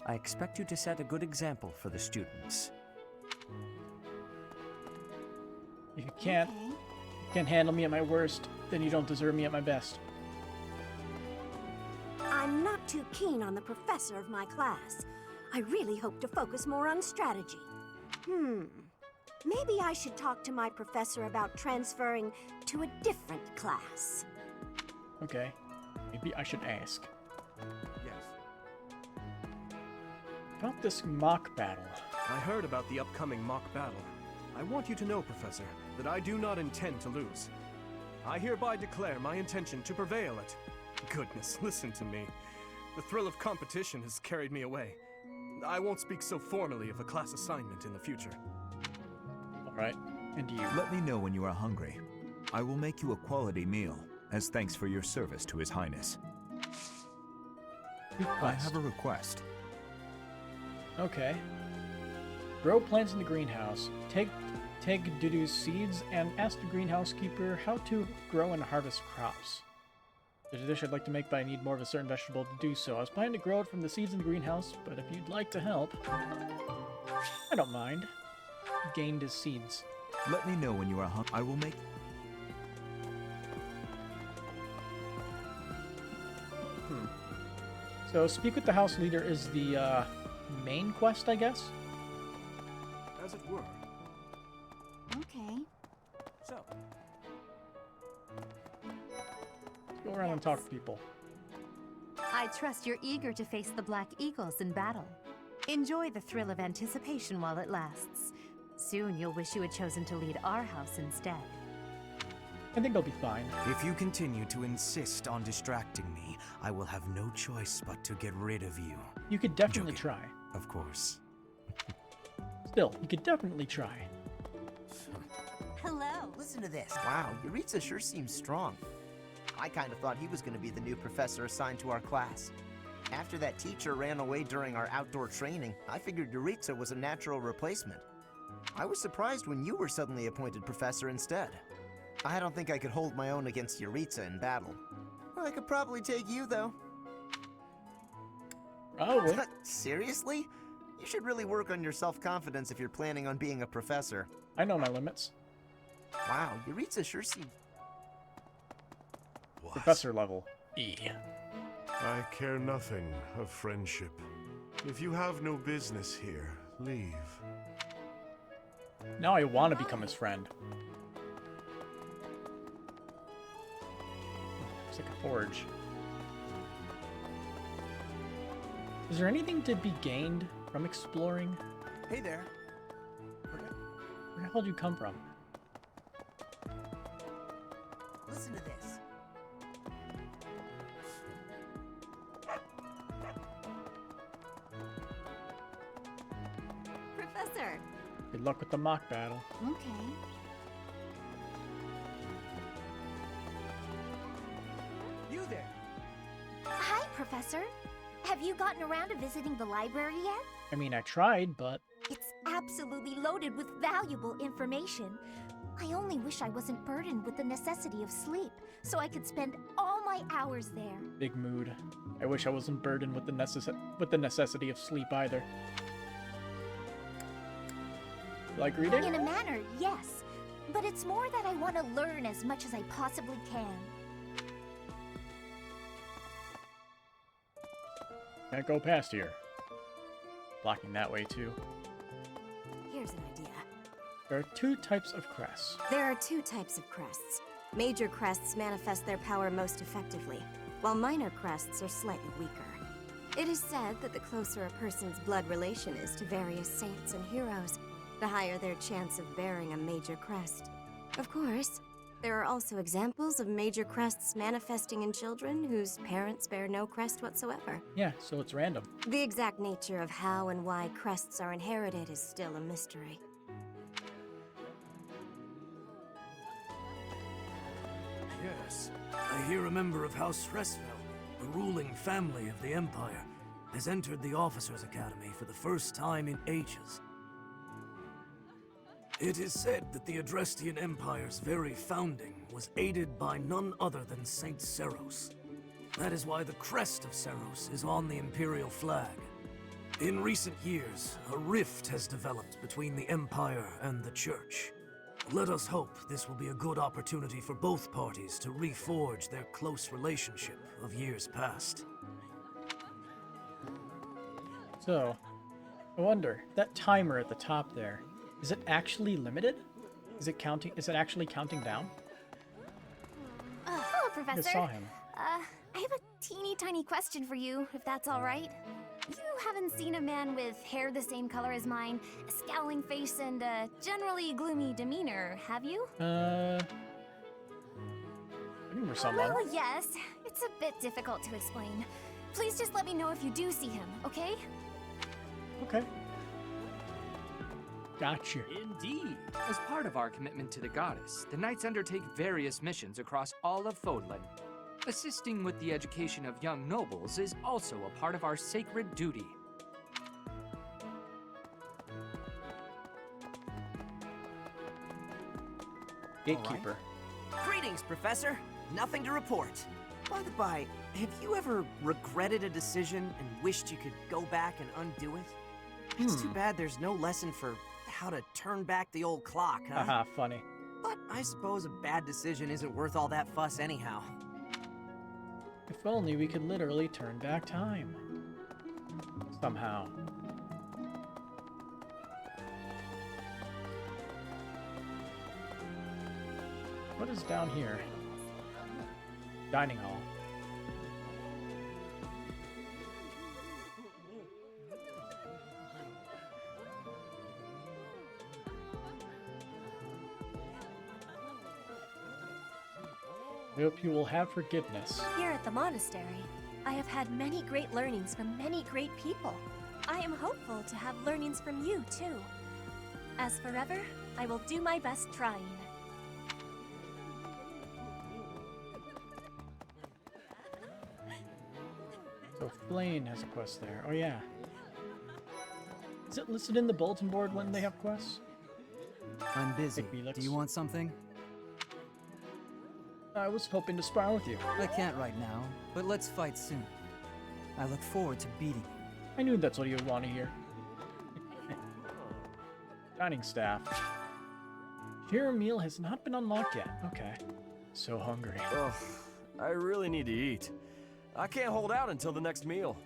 I expect you to set a good example for the students. If you can't handle me at my worst, then you don't deserve me at my best. I'm not too keen on the professor of my class. I really hope to focus more on strategy. Maybe I should talk to my professor about transferring to a different class. Okay. Maybe I should ask. Yes. About this mock battle. I heard about the upcoming mock battle. I want you to know, Professor, that I do not intend to lose. I hereby declare my intention to prevail at... Goodness, listen to me. The thrill of competition has carried me away. I won't speak so formally of a class assignment in the future. Alright, and you? Let me know when you are hungry. I will make you a quality meal, as thanks for your service to His Highness. I have a request. Okay. Grow plants in the greenhouse. Take Dudu's seeds and ask the greenhouse keeper how to grow and harvest crops. There's a dish I'd like to make, but I need more of a certain vegetable to do so. I was planning to grow it from the seeds in the greenhouse, but if you'd like to help, I don't mind. Gained his seeds. Let me know when you are hungry. I will make... So, speak with the house leader is the main quest, I guess? As it were. Okay. So, let's go around and talk to people. I trust you're eager to face the Black Eagles in battle. Enjoy the thrill of anticipation while it lasts. Soon you'll wish you had chosen to lead our house instead. I think I'll be fine. If you continue to insist on distracting me, I will have no choice but to get rid of you. You could definitely try. Of course. Still, you could definitely try. Hello. Listen to this. Wow, Yuritsa sure seems strong. I kind of thought he was going to be the new professor assigned to our class. After that teacher ran away during our outdoor training, I figured Yuritsa was a natural replacement. I was surprised when you were suddenly appointed professor instead. I don't think I could hold my own against Yuritsa in battle. I could probably take you, though. Oh, Seriously? You should really work on your self-confidence if you're planning on being a professor. I know my limits. Wow, Yuritsa sure seems... Professor level. E. I care nothing of friendship. If you have no business here, leave. Now I want to become his friend. It's like a forge. Is there anything to be gained from exploring? Hey there. Where the hell did you come from? Listen to this. Professor. Good luck with the mock battle. Okay. You there! Hi, Professor. Have you gotten around to visiting the library yet? I mean, I tried, but... It's absolutely loaded with valuable information. I only wish I wasn't burdened with the necessity of sleep, so I could spend all my hours there. Big mood. I wish I wasn't burdened with the necessity of sleep either. Like reading? In a manner, yes. But it's more that I want to learn as much as I possibly can. Can't go past here. Blocking that way too. Here's an idea. There are two types of crests. There are two types of crests. Major crests manifest their power most effectively, while minor crests are slightly weaker. It is said that the closer a person's blood relation is to various saints and heroes, the higher their chance of bearing a major crest. Of course, there are also examples of major crests manifesting in children whose parents bear no crest whatsoever. Yeah, so it's random. The exact nature of how and why crests are inherited is still a mystery. Yes, I hear a member of House Fresfel, the ruling family of the Empire, has entered the Officers' Academy for the first time in ages. It is said that the Adrestian Empire's very founding was aided by none other than Saint Seros. That is why the crest of Seros is on the Imperial flag. In recent years, a rift has developed between the Empire and the Church. Let us hope this will be a good opportunity for both parties to reforge their close relationship of years past. So, I wonder, that timer at the top there, is it actually limited? Is it counting? Is it actually counting down? Hello, Professor. I saw him. I have a teeny tiny question for you, if that's all right. You haven't seen a man with hair the same color as mine, a scowling face, and a generally gloomy demeanor, have you? Looking for someone. Well, yes. It's a bit difficult to explain. Please just let me know if you do see him, okay? Okay. Gotcha. Indeed. As part of our commitment to the goddess, the Knights undertake various missions across all of Fodlan. Assisting with the education of young nobles is also a part of our sacred duty. Gatekeeper. Greetings, Professor. Nothing to report. By the by, have you ever regretted a decision and wished you could go back and undo it? It's too bad there's no lesson for how to turn back the old clock, huh? Haha, funny. But I suppose a bad decision isn't worth all that fuss anyhow. If only we could literally turn back time. Somehow. What is down here? Dining hall. I hope you will have forgiveness. Here at the monastery, I have had many great learnings from many great people. I am hopeful to have learnings from you, too. As forever, I will do my best trying. So Flane has a quest there. Oh yeah. Is it listed in the bulletin board when they have quests? I'm busy. Do you want something? I was hoping to spar with you. I can't right now, but let's fight soon. I look forward to beating you. I knew that's what you would want to hear. Dining staff. Here meal has not been unlocked yet. Okay. So hungry. Ugh, I really need to eat. I can't hold out until the next meal.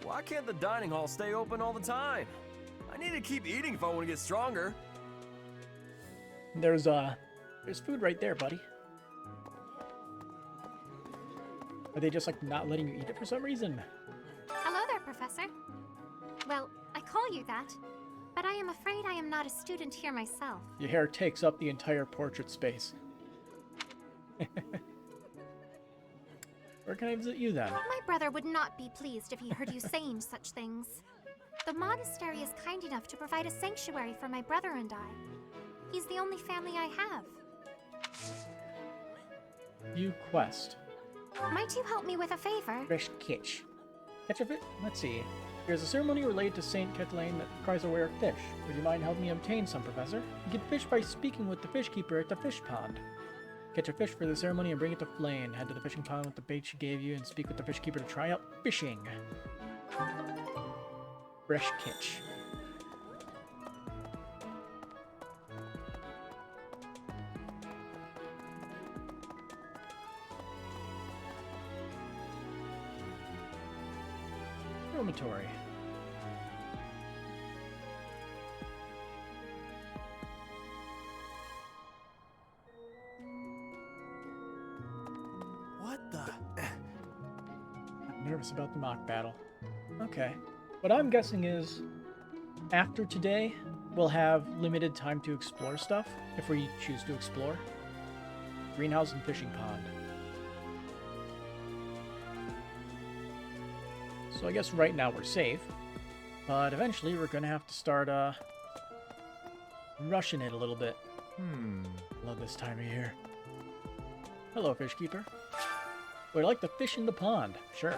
Why can't the dining hall stay open all the time? I need to keep eating if I want to get stronger. There's food right there, buddy. Are they just like not letting you eat it for some reason? Hello there, Professor. Well, I call you that, but I am afraid I am not a student here myself. Your hair takes up the entire portrait space. Where can I visit you then? My brother would not be pleased if he heard you saying such things. The monastery is kind enough to provide a sanctuary for my brother and I. He's the only family I have. View quest. Might you help me with a favor? Fish catch. Catch a fish? Let's see. There's a ceremony related to Saint Catelyn that requires a rare fish. Would you mind helping me obtain some, Professor? You can fish by speaking with the fish keeper at the fish pond. Catch a fish for the ceremony and bring it to Flame. Head to the fishing pond with the bait she gave you and speak with the fish keeper to try out fishing. Fresh catch. Dormitory. What the? I'm nervous about the mock battle. Okay. What I'm guessing is, after today, we'll have limited time to explore stuff, if we choose to explore. Greenhouse and fishing pond. So I guess right now we're safe, but eventually we're gonna have to start, rushing it a little bit. Love this time of year. Hello, fish keeper. Would I like to fish in the pond? Sure.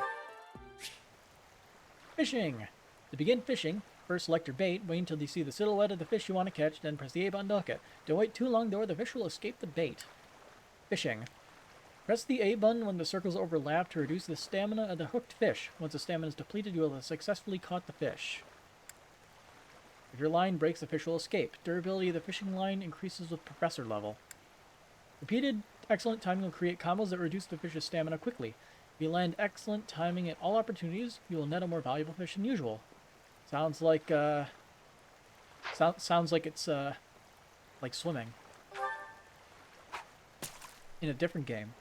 Fishing! To begin fishing, first select your bait, wait until you see the silhouette of the fish you want to catch, then press the A button to hook it. Don't wait too long though, or the fish will escape the bait. Fishing. Press the A button when the circles overlap to reduce the stamina of the hooked fish. Once the stamina is depleted, you will have successfully caught the fish. If your line breaks, the fish will escape. Durability of the fishing line increases with professor level. Repeated excellent timing will create combos that reduce the fish's stamina quickly. If you land excellent timing at all opportunities, you will net a more valuable fish than usual. Sounds like, sounds like it's, like swimming. In a different game.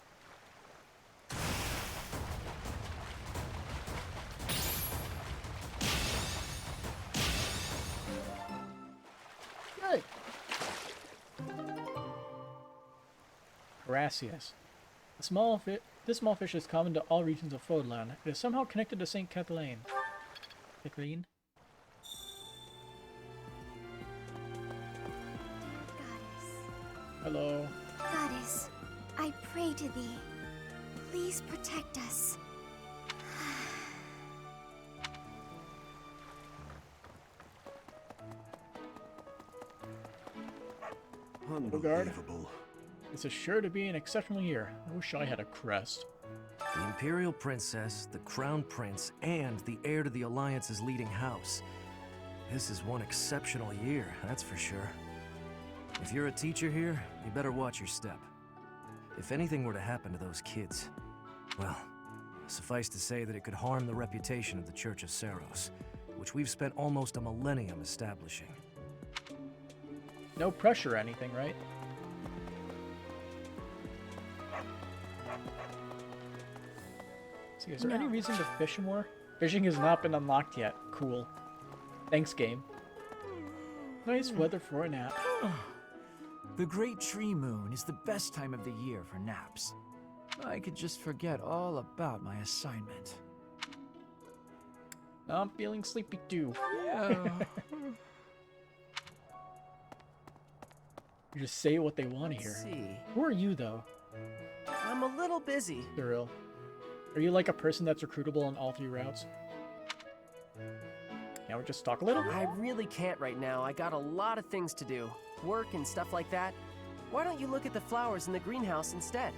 Hey! Gracias. This small fish is common to all regions of Fodlan. It is somehow connected to Saint Catelyn. Catelyn? Hello. Goddess, I pray to thee. Please protect us. Unbelievable. This is sure to be an exceptional year. I wish I had a crest. The Imperial Princess, the Crown Prince, and the heir to the Alliance's leading house. This is one exceptional year, that's for sure. If you're a teacher here, you better watch your step. If anything were to happen to those kids, well, suffice to say that it could harm the reputation of the Church of Seiros, which we've spent almost a millennium establishing. No pressure or anything, right? See, is there any reason to fish more? Fishing has not been unlocked yet. Cool. Thanks, game. Nice weather for a nap. The Great Tree Moon is the best time of the year for naps. I could just forget all about my assignment. I'm feeling sleepy too. Yeah. You just say what they want to hear. See. Who are you, though? I'm a little busy. Cyril. Are you like a person that's recruitable on all 3 routes? Now we just talk a little? I really can't right now. I got a lot of things to do. Work and stuff like that. Why don't you look at the flowers in the greenhouse instead?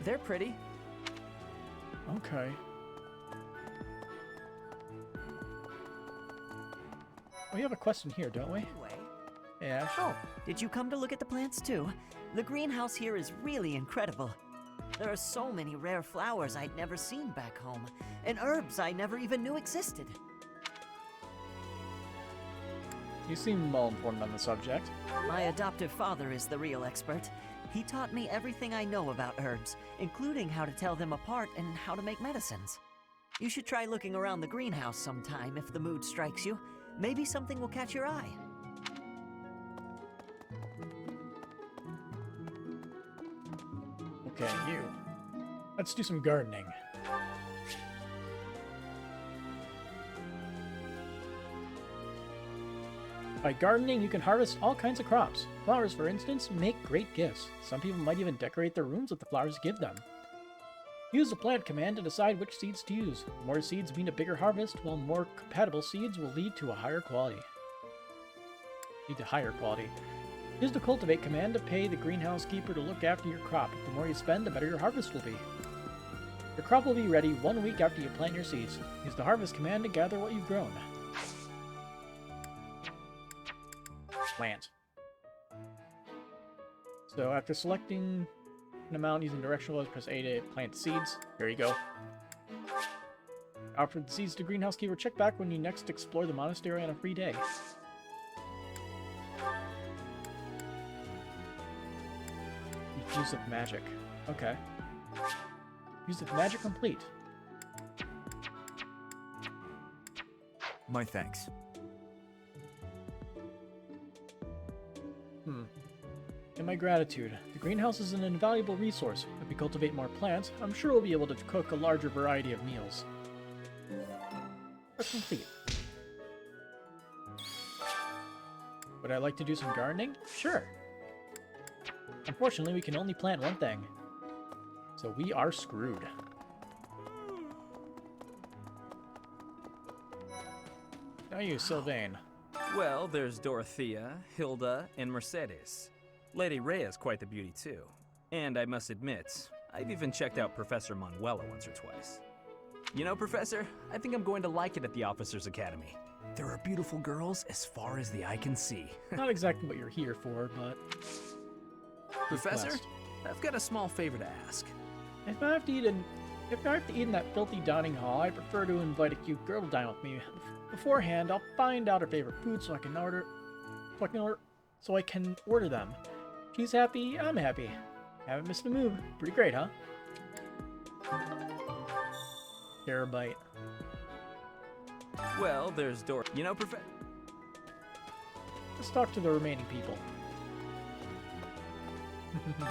They're pretty. Okay. We have a question here, don't we? Anyway. Yeah. Oh, did you come to look at the plants too? The greenhouse here is really incredible. There are so many rare flowers I'd never seen back home, and herbs I never even knew existed. You seem well informed on the subject. My adoptive father is the real expert. He taught me everything I know about herbs, including how to tell them apart and how to make medicines. You should try looking around the greenhouse sometime if the mood strikes you. Maybe something will catch your eye. Okay, you. Let's do some gardening. By gardening, you can harvest all kinds of crops. Flowers, for instance, make great gifts. Some people might even decorate their rooms with the flowers you give them. Use the plant command to decide which seeds to use. More seeds mean a bigger harvest, while more compatible seeds will lead to a higher quality. Use the cultivate command to pay the greenhouse keeper to look after your crop. The more you spend, the better your harvest will be. Your crop will be ready 1 week after you plant your seeds. Use the harvest command to gather what you've grown. Plant. So after selecting an amount using directional arrows, press A to plant seeds. There you go. Offer the seeds to greenhouse keeper. Check back when you next explore the monastery on a free day. Use of magic. Okay. Use of magic complete. My thanks. And my gratitude. The greenhouse is an invaluable resource. If we cultivate more plants, I'm sure we'll be able to cook a larger variety of meals. Quest complete. Would I like to do some gardening? Sure. Unfortunately, we can only plant one thing. So we are screwed. Now you, Sylvain. Well, there's Dorothea, Hilda, and Mercedes. Lady Rhea's quite the beauty too. And I must admit, I've even checked out Professor Manuela once or twice. You know, Professor, I think I'm going to like it at the Officers Academy. There are beautiful girls as far as the eye can see. Not exactly what you're here for, but... Professor, I've got a small favor to ask. If I have to eat in that filthy dining hall, I prefer to invite a cute girl to dine with me. Beforehand, I'll find out her favorite food so I can order them. She's happy, I'm happy. Haven't missed a move. Pretty great, huh? Terabyte. Well, there's You know, Let's talk to the remaining people.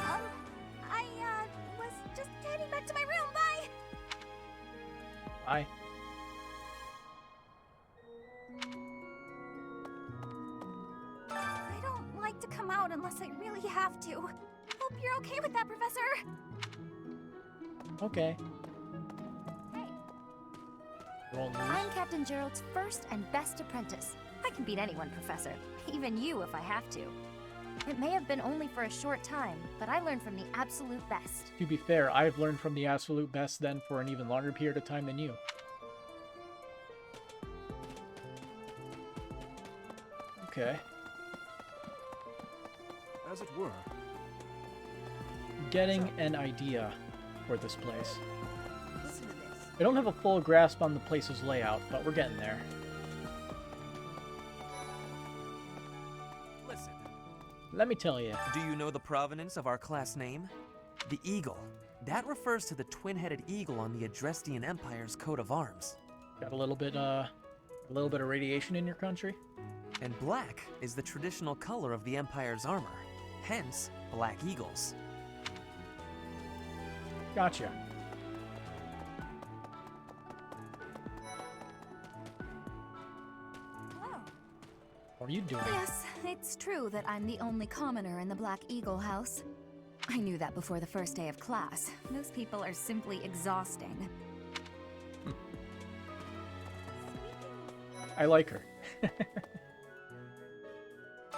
I was just heading back to my room. Bye! Bye. I don't like to come out unless I really have to. Hope you're okay with that, Professor. Okay. Hey. Roll loose. I'm Captain Gerald's first and best apprentice. I can beat anyone, Professor. Even you if I have to. It may have been only for a short time, but I learned from the absolute best. To be fair, I've learned from the absolute best then for an even longer period of time than you. Okay. As it were. Getting an idea for this place. Listen to this. I don't have a full grasp on the place's layout, but we're getting there. Listen. Let me tell you. Do you know the provenance of our class name? The eagle. That refers to the twin-headed eagle on the Adrestian Empire's coat of arms. Got a little bit of radiation in your country? And black is the traditional color of the Empire's armor. Hence, black eagles. Gotcha. Hello. What are you doing? Yes, it's true that I'm the only commoner in the Black Eagle house. I knew that before the first day of class. Those people are simply exhausting. I like her.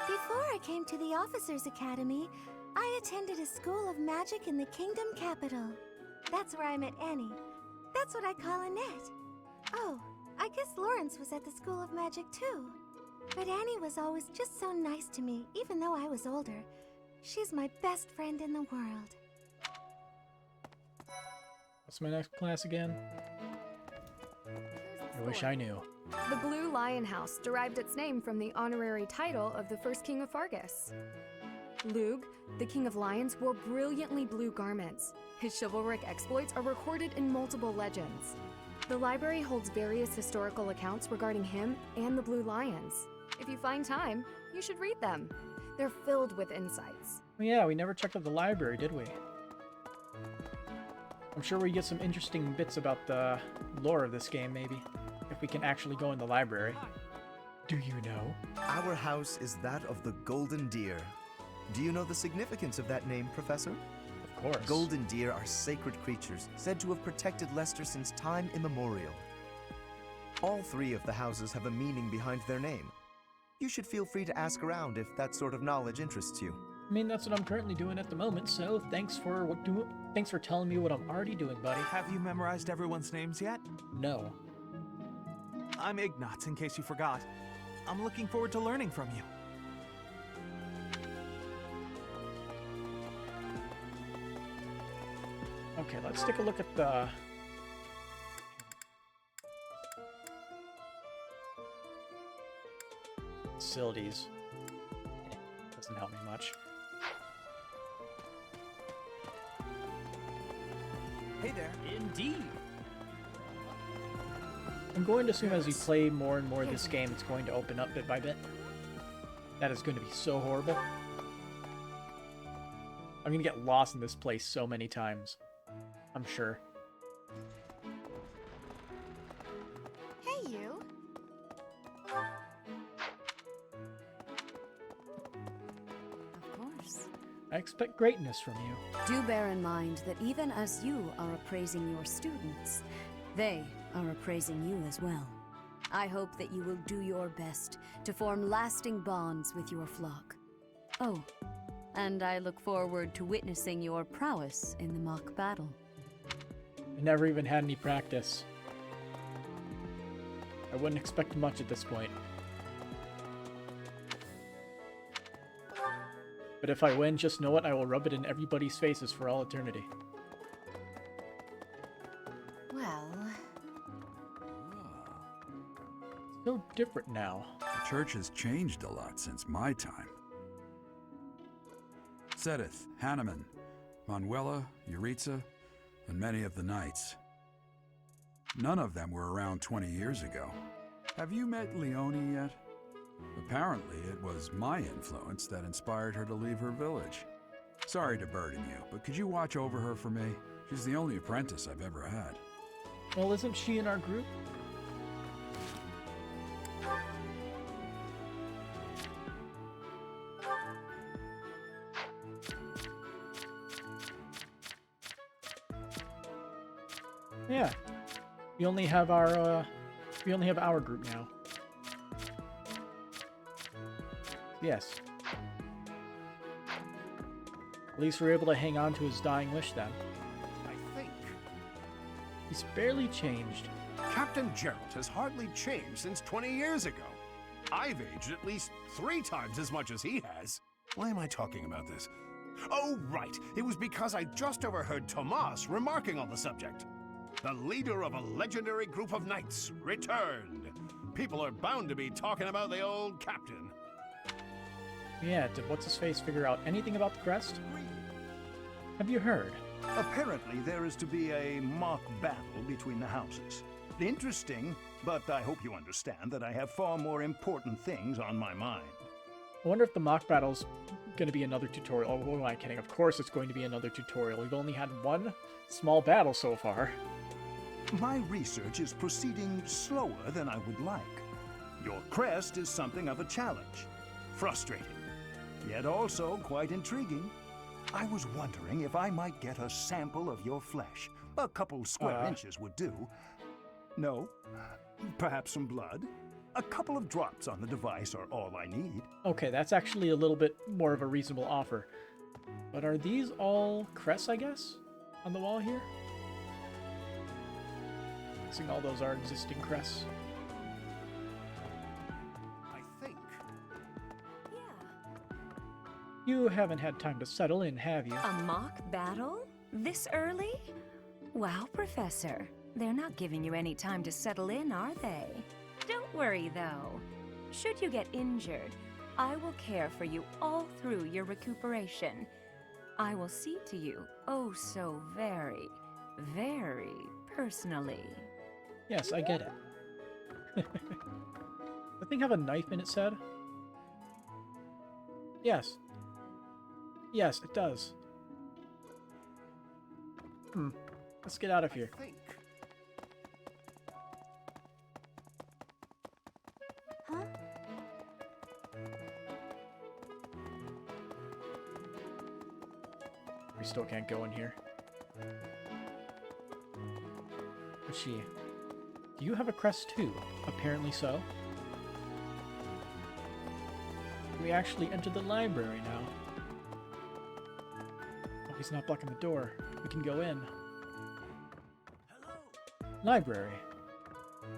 Before I came to the Officers Academy, I attended a school of magic in the Kingdom Capital. That's where I met Annie. That's what I call Annette. Oh, I guess Lawrence was at the School of Magic too. But Annie was always just so nice to me, even though I was older. She's my best friend in the world. What's my next class again? I wish I knew. The Blue Lion House derived its name from the honorary title of the first king of Fargus. Lug, the king of lions, wore brilliantly blue garments. His chivalric exploits are recorded in multiple legends. The library holds various historical accounts regarding him and the Blue Lions. If you find time, you should read them. They're filled with insights. Oh yeah, we never checked out the library, did we? I'm sure we get some interesting bits about the lore of this game, maybe. If we can actually go in the library. Do you know? Our house is that of the Golden Deer. Do you know the significance of that name, Professor? Of course. Golden deer are sacred creatures, said to have protected Leicester since time immemorial. All three of the houses have a meaning behind their name. You should feel free to ask around if that sort of knowledge interests you. I mean, that's what I'm currently doing at the moment, so thanks for telling me what I'm already doing, buddy. Have you memorized everyone's names yet? No. I'm Ignatz, in case you forgot. I'm looking forward to learning from you. Okay, let's take a look at the... facilities. Doesn't help me much. Hey there. Indeed. I'm going to assume as we play more and more of this game, it's going to open up bit by bit. That is going to be so horrible. I'm going to get lost in this place so many times. I'm sure. Hey, you. Of course. I expect greatness from you. Do bear in mind that even as you are appraising your students, they are appraising you as well. I hope that you will do your best to form lasting bonds with your flock. Oh, and I look forward to witnessing your prowess in the mock battle. I never even had any practice. I wouldn't expect much at this point. But if I win, just know it, I will rub it in everybody's faces for all eternity. Well... So different now. The church has changed a lot since my time. Sedith, Hanneman, Manuela, Yuritsa, and many of the knights. None of them were around 20 years ago. Have you met Leonie yet? Apparently, it was my influence that inspired her to leave her village. Sorry to burden you, but could you watch over her for me? She's the only apprentice I've ever had. Well, isn't she in our group? Yeah. We only have our group now. Yes. At least we're able to hang on to his dying wish then. I think. He's barely changed. Captain Gerald has hardly changed since 20 years ago. I've aged at least 3 times as much as he has. Why am I talking about this? Oh, right. It was because I just overheard Tomas remarking on the subject. The leader of a legendary group of knights returned. People are bound to be talking about the old captain. Yeah, did What's-His-Face figure out anything about the crest? Have you heard? Apparently there is to be a mock battle between the houses. Interesting, but I hope you understand that I have far more important things on my mind. I wonder if the mock battle's going to be another tutorial. Oh, who am I kidding? Of course it's going to be another tutorial. We've only had one small battle so far. My research is proceeding slower than I would like. Your crest is something of a challenge. Frustrating, yet also quite intriguing. I was wondering if I might get a sample of your flesh. A couple square inches would do. No? Perhaps some blood? A couple of drops on the device are all I need. Okay, that's actually a little bit more of a reasonable offer. But are these all crests, I guess? On the wall here? Guessing all those are existing crests. I think. You haven't had time to settle in, have you? A mock battle? This early? Wow, Professor. They're not giving you any time to settle in, are they? Don't worry, though. Should you get injured, I will care for you all through your recuperation. I will see to you, oh so very, very personally. Yes, I get it. The thing have a knife in its head? Yes. Yes, it does. Let's get out of here. Huh? still can't go in here. What's she? Do you have a crest too? Apparently so. We actually entered the library now. Oh, he's not blocking the door. We can go in. Library.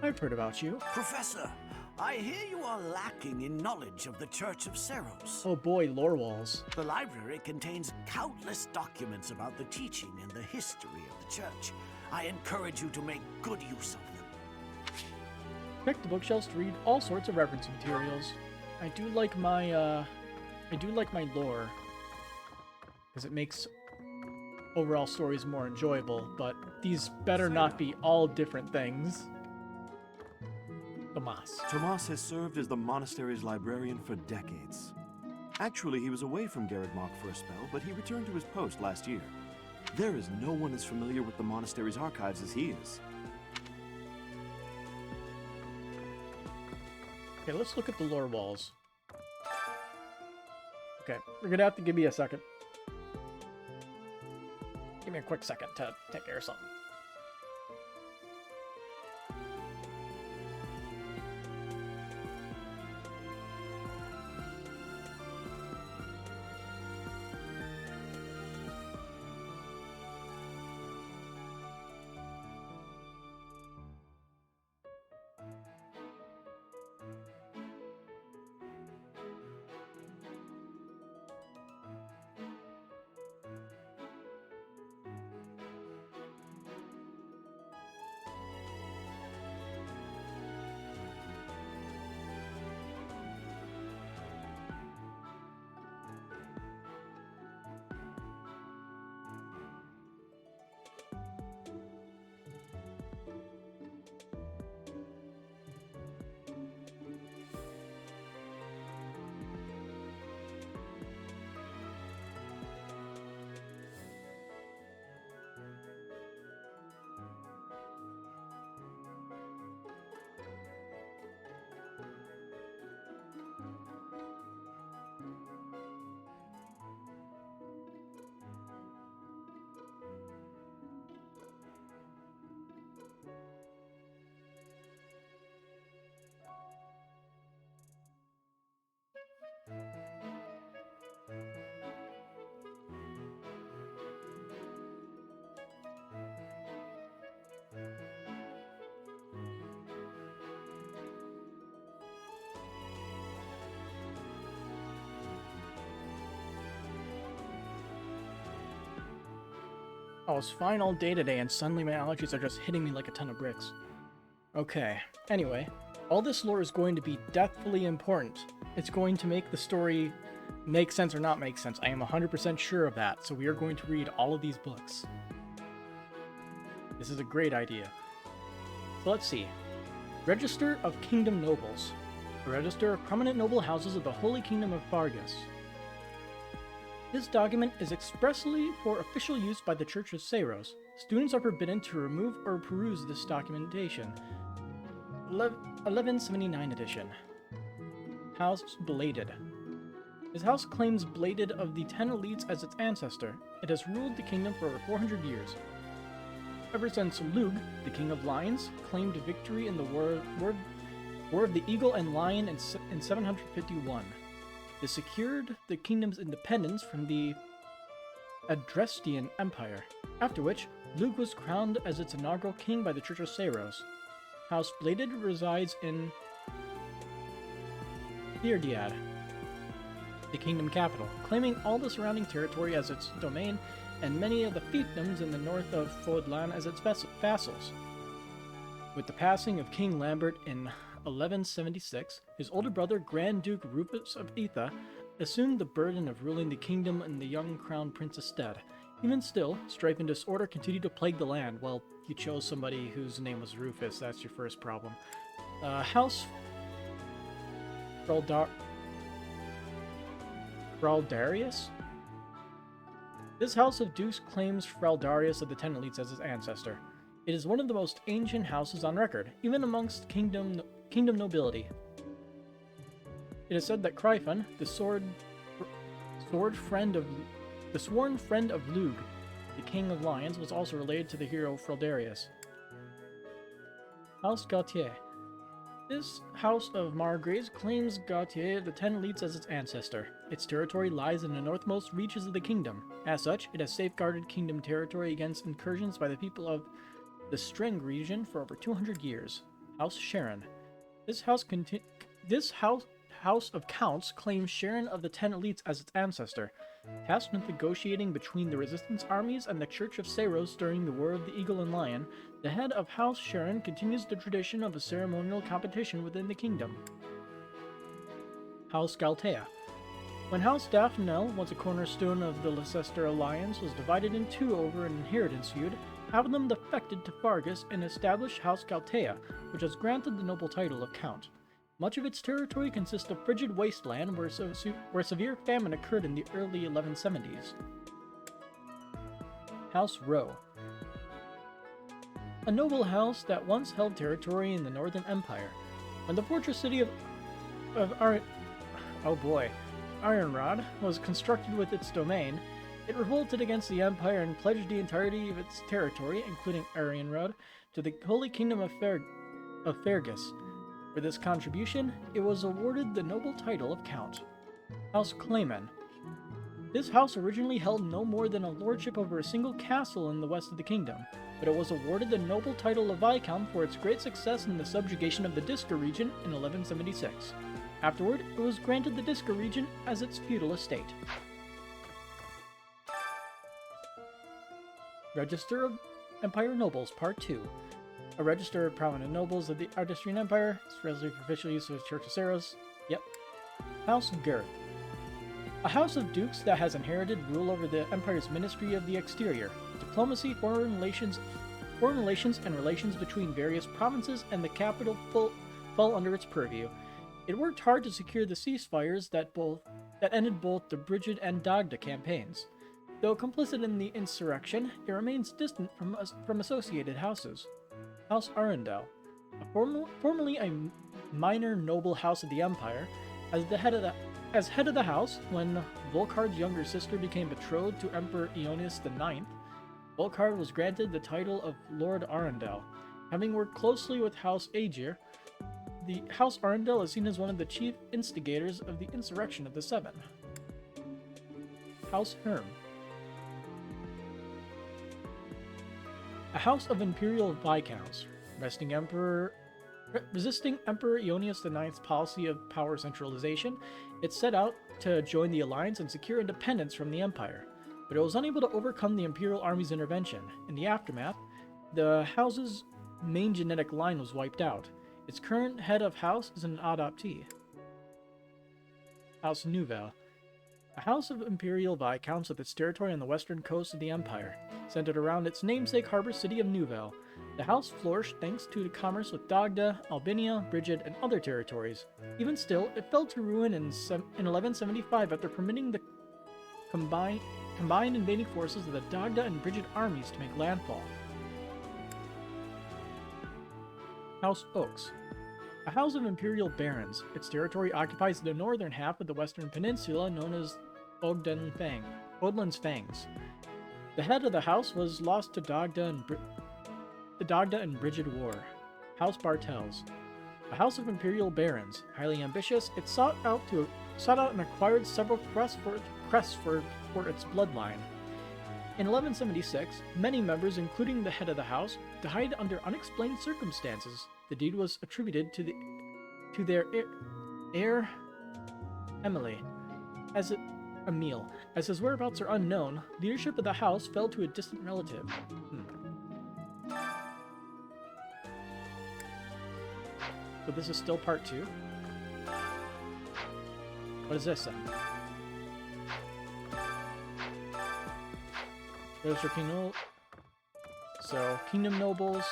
I've heard about you. Professor, I hear you are lacking in knowledge of the Church of Seros. Oh boy, lore walls. The library contains countless documents about the teaching and the history of the Church. I encourage you to make good use of them. Check the bookshelves to read all sorts of reference materials. I do like my lore, because it makes overall stories more enjoyable, but these better not be all different things. Tomas has served as the monastery's librarian for decades. Actually, he was away from Garreg-Mach for a spell, but he returned to his post last year. There is no one as familiar with the monastery's archives as he is. Okay, let's look at the lore walls. Okay, you're gonna have to give me a second. Give me a quick second to take care of something. Oh, it's fine all day today, and suddenly my allergies are just hitting me like a ton of bricks. Okay, anyway, all this lore is going to be deathfully important. It's going to make the story make sense or not make sense. I am 100% sure of that, so we are going to read all of these books. This is a great idea. So let's see. Register of Kingdom Nobles. A register of prominent noble houses of the Holy Kingdom of Fargus. This document is expressly for official use by the Church of Seros. Students are forbidden to remove or peruse this documentation. 1179 edition. House Bladed. His house claims Bladed of the 10 Elites as its ancestor. It has ruled the kingdom for over 400 years. Ever since Lug, the King of Lions, claimed victory in the War of the Eagle and Lion in 751. It secured the kingdom's independence from the Adrestian Empire, after which Lug was crowned as its inaugural king by the Church of Seros. House Bladed resides in Thirdiad, the kingdom capital, claiming all the surrounding territory as its domain and many of the fiefdoms in the north of Fodlan as its vassals. With the passing of King Lambert in 1176, his older brother, Grand Duke Rufus of Etha, assumed the burden of ruling the kingdom in the young crown prince's stead. Even still, strife and disorder continued to plague the land. Well, you chose somebody whose name was Rufus, that's your first problem. House Fraldarius? This house of dukes claims Fraldarius of the Ten Elites as his ancestor. It is one of the most ancient houses on record, even amongst kingdom nobility. It is said that Cryphon, the sword friend of The sworn friend of Lug, the king of lions, was also related to the hero Frildarius. House Gautier. This House of Margraves claims Gautier the Ten Elites as its ancestor. Its territory lies in the northmost reaches of the kingdom. As such, it has safeguarded kingdom territory against incursions by the people of the Streng region for over 200 years. House Sharon. This House of Counts claims Sharon of the Ten Elites as its ancestor. Tasked with negotiating between the resistance armies and the Church of Saros during the War of the Eagle and Lion, the head of House Sharon continues the tradition of a ceremonial competition within the kingdom. House Galtea. When House Daphnel, once a cornerstone of the Leicester Alliance, was divided in two over an inheritance feud, half of them defected to Fargus and established House Galtea, which was granted the noble title of Count. Much of its territory consists of frigid wasteland where severe famine occurred in the early 1170s. House Rowe. A noble house that once held territory in the Northern Empire. When the fortress city of Ironrod was constructed with its domain, it revolted against the Empire and pledged the entirety of its territory, including Ironrod, to the Holy Kingdom of Fergus. For this contribution, it was awarded the noble title of Count. House Clayman. This house originally held no more than a lordship over a single castle in the west of the kingdom, but it was awarded the noble title of Viscount for its great success in the subjugation of the Disca region in 1176. Afterward, it was granted the Disca region as its feudal estate. Register of Empire Nobles, Part 2. A register of prominent nobles of the Ardestrian Empire. It's reserved for official use of the Church of Saros. Yep. House Girth. A house of dukes that has inherited rule over the Empire's Ministry of the Exterior. Diplomacy, foreign relations, and relations between various provinces and the capital fall under its purview. It worked hard to secure the ceasefires that ended both the Brigid and Dagda campaigns. Though complicit in the insurrection, it remains distant from associated houses. House Arundel. Formerly a minor noble house of the Empire, as head of the house, when Volkard's younger sister became betrothed to Emperor Eonius IX, Volkard was granted the title of Lord Arundel. Having worked closely with House Aegir, the House Arundel is seen as one of the chief instigators of the Insurrection of the Seven. House Herm. A house of imperial viscounts, resisting Emperor Eonius IX's policy of power centralization, it set out to join the alliance and secure independence from the Empire, but it was unable to overcome the Imperial Army's intervention. In the aftermath, the house's main genetic line was wiped out. Its current head of house is an adoptee. House Nouvelle. A house of imperial viscounts with its territory on the western coast of the Empire, centered around its namesake harbor city of Nouvelle. The house flourished thanks to the commerce with Dagda, Albinia, Brigid, and other territories. Even still, it fell to ruin in 1175 after permitting the combined invading forces of the Dagda and Brigid armies to make landfall. House Oaks. A house of imperial barons. Its territory occupies the northern half of the western peninsula known as Odlin's Fangs. The head of the house was lost to the Dagda and Brigid War. House Bartels. A house of imperial barons. Highly ambitious, it sought out and acquired several crests for its bloodline. In 1176, many members, including the head of the house, died under unexplained circumstances. The deed was attributed to their heir, Emile. As his whereabouts are unknown, leadership of the house fell to a distant relative. So this is still part 2. What is this then? Register Kingdom. So, Kingdom Nobles.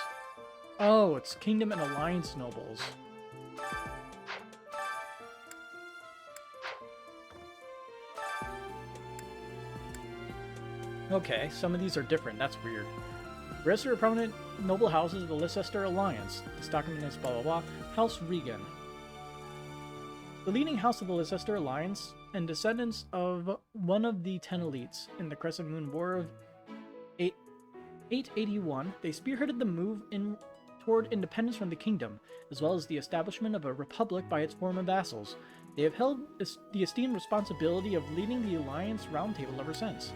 Oh, it's Kingdom and Alliance Nobles. Okay, some of these are different. That's weird. Register of prominent noble houses of the Leicester Alliance. This document is blah blah blah. House Regan. The leading house of the Leicester Alliance and descendants of one of the 10 elites in the Crescent Moon War of 881, they spearheaded the move toward independence from the kingdom, as well as the establishment of a republic by its former vassals. They have held the esteemed responsibility of leading the Alliance Roundtable ever since.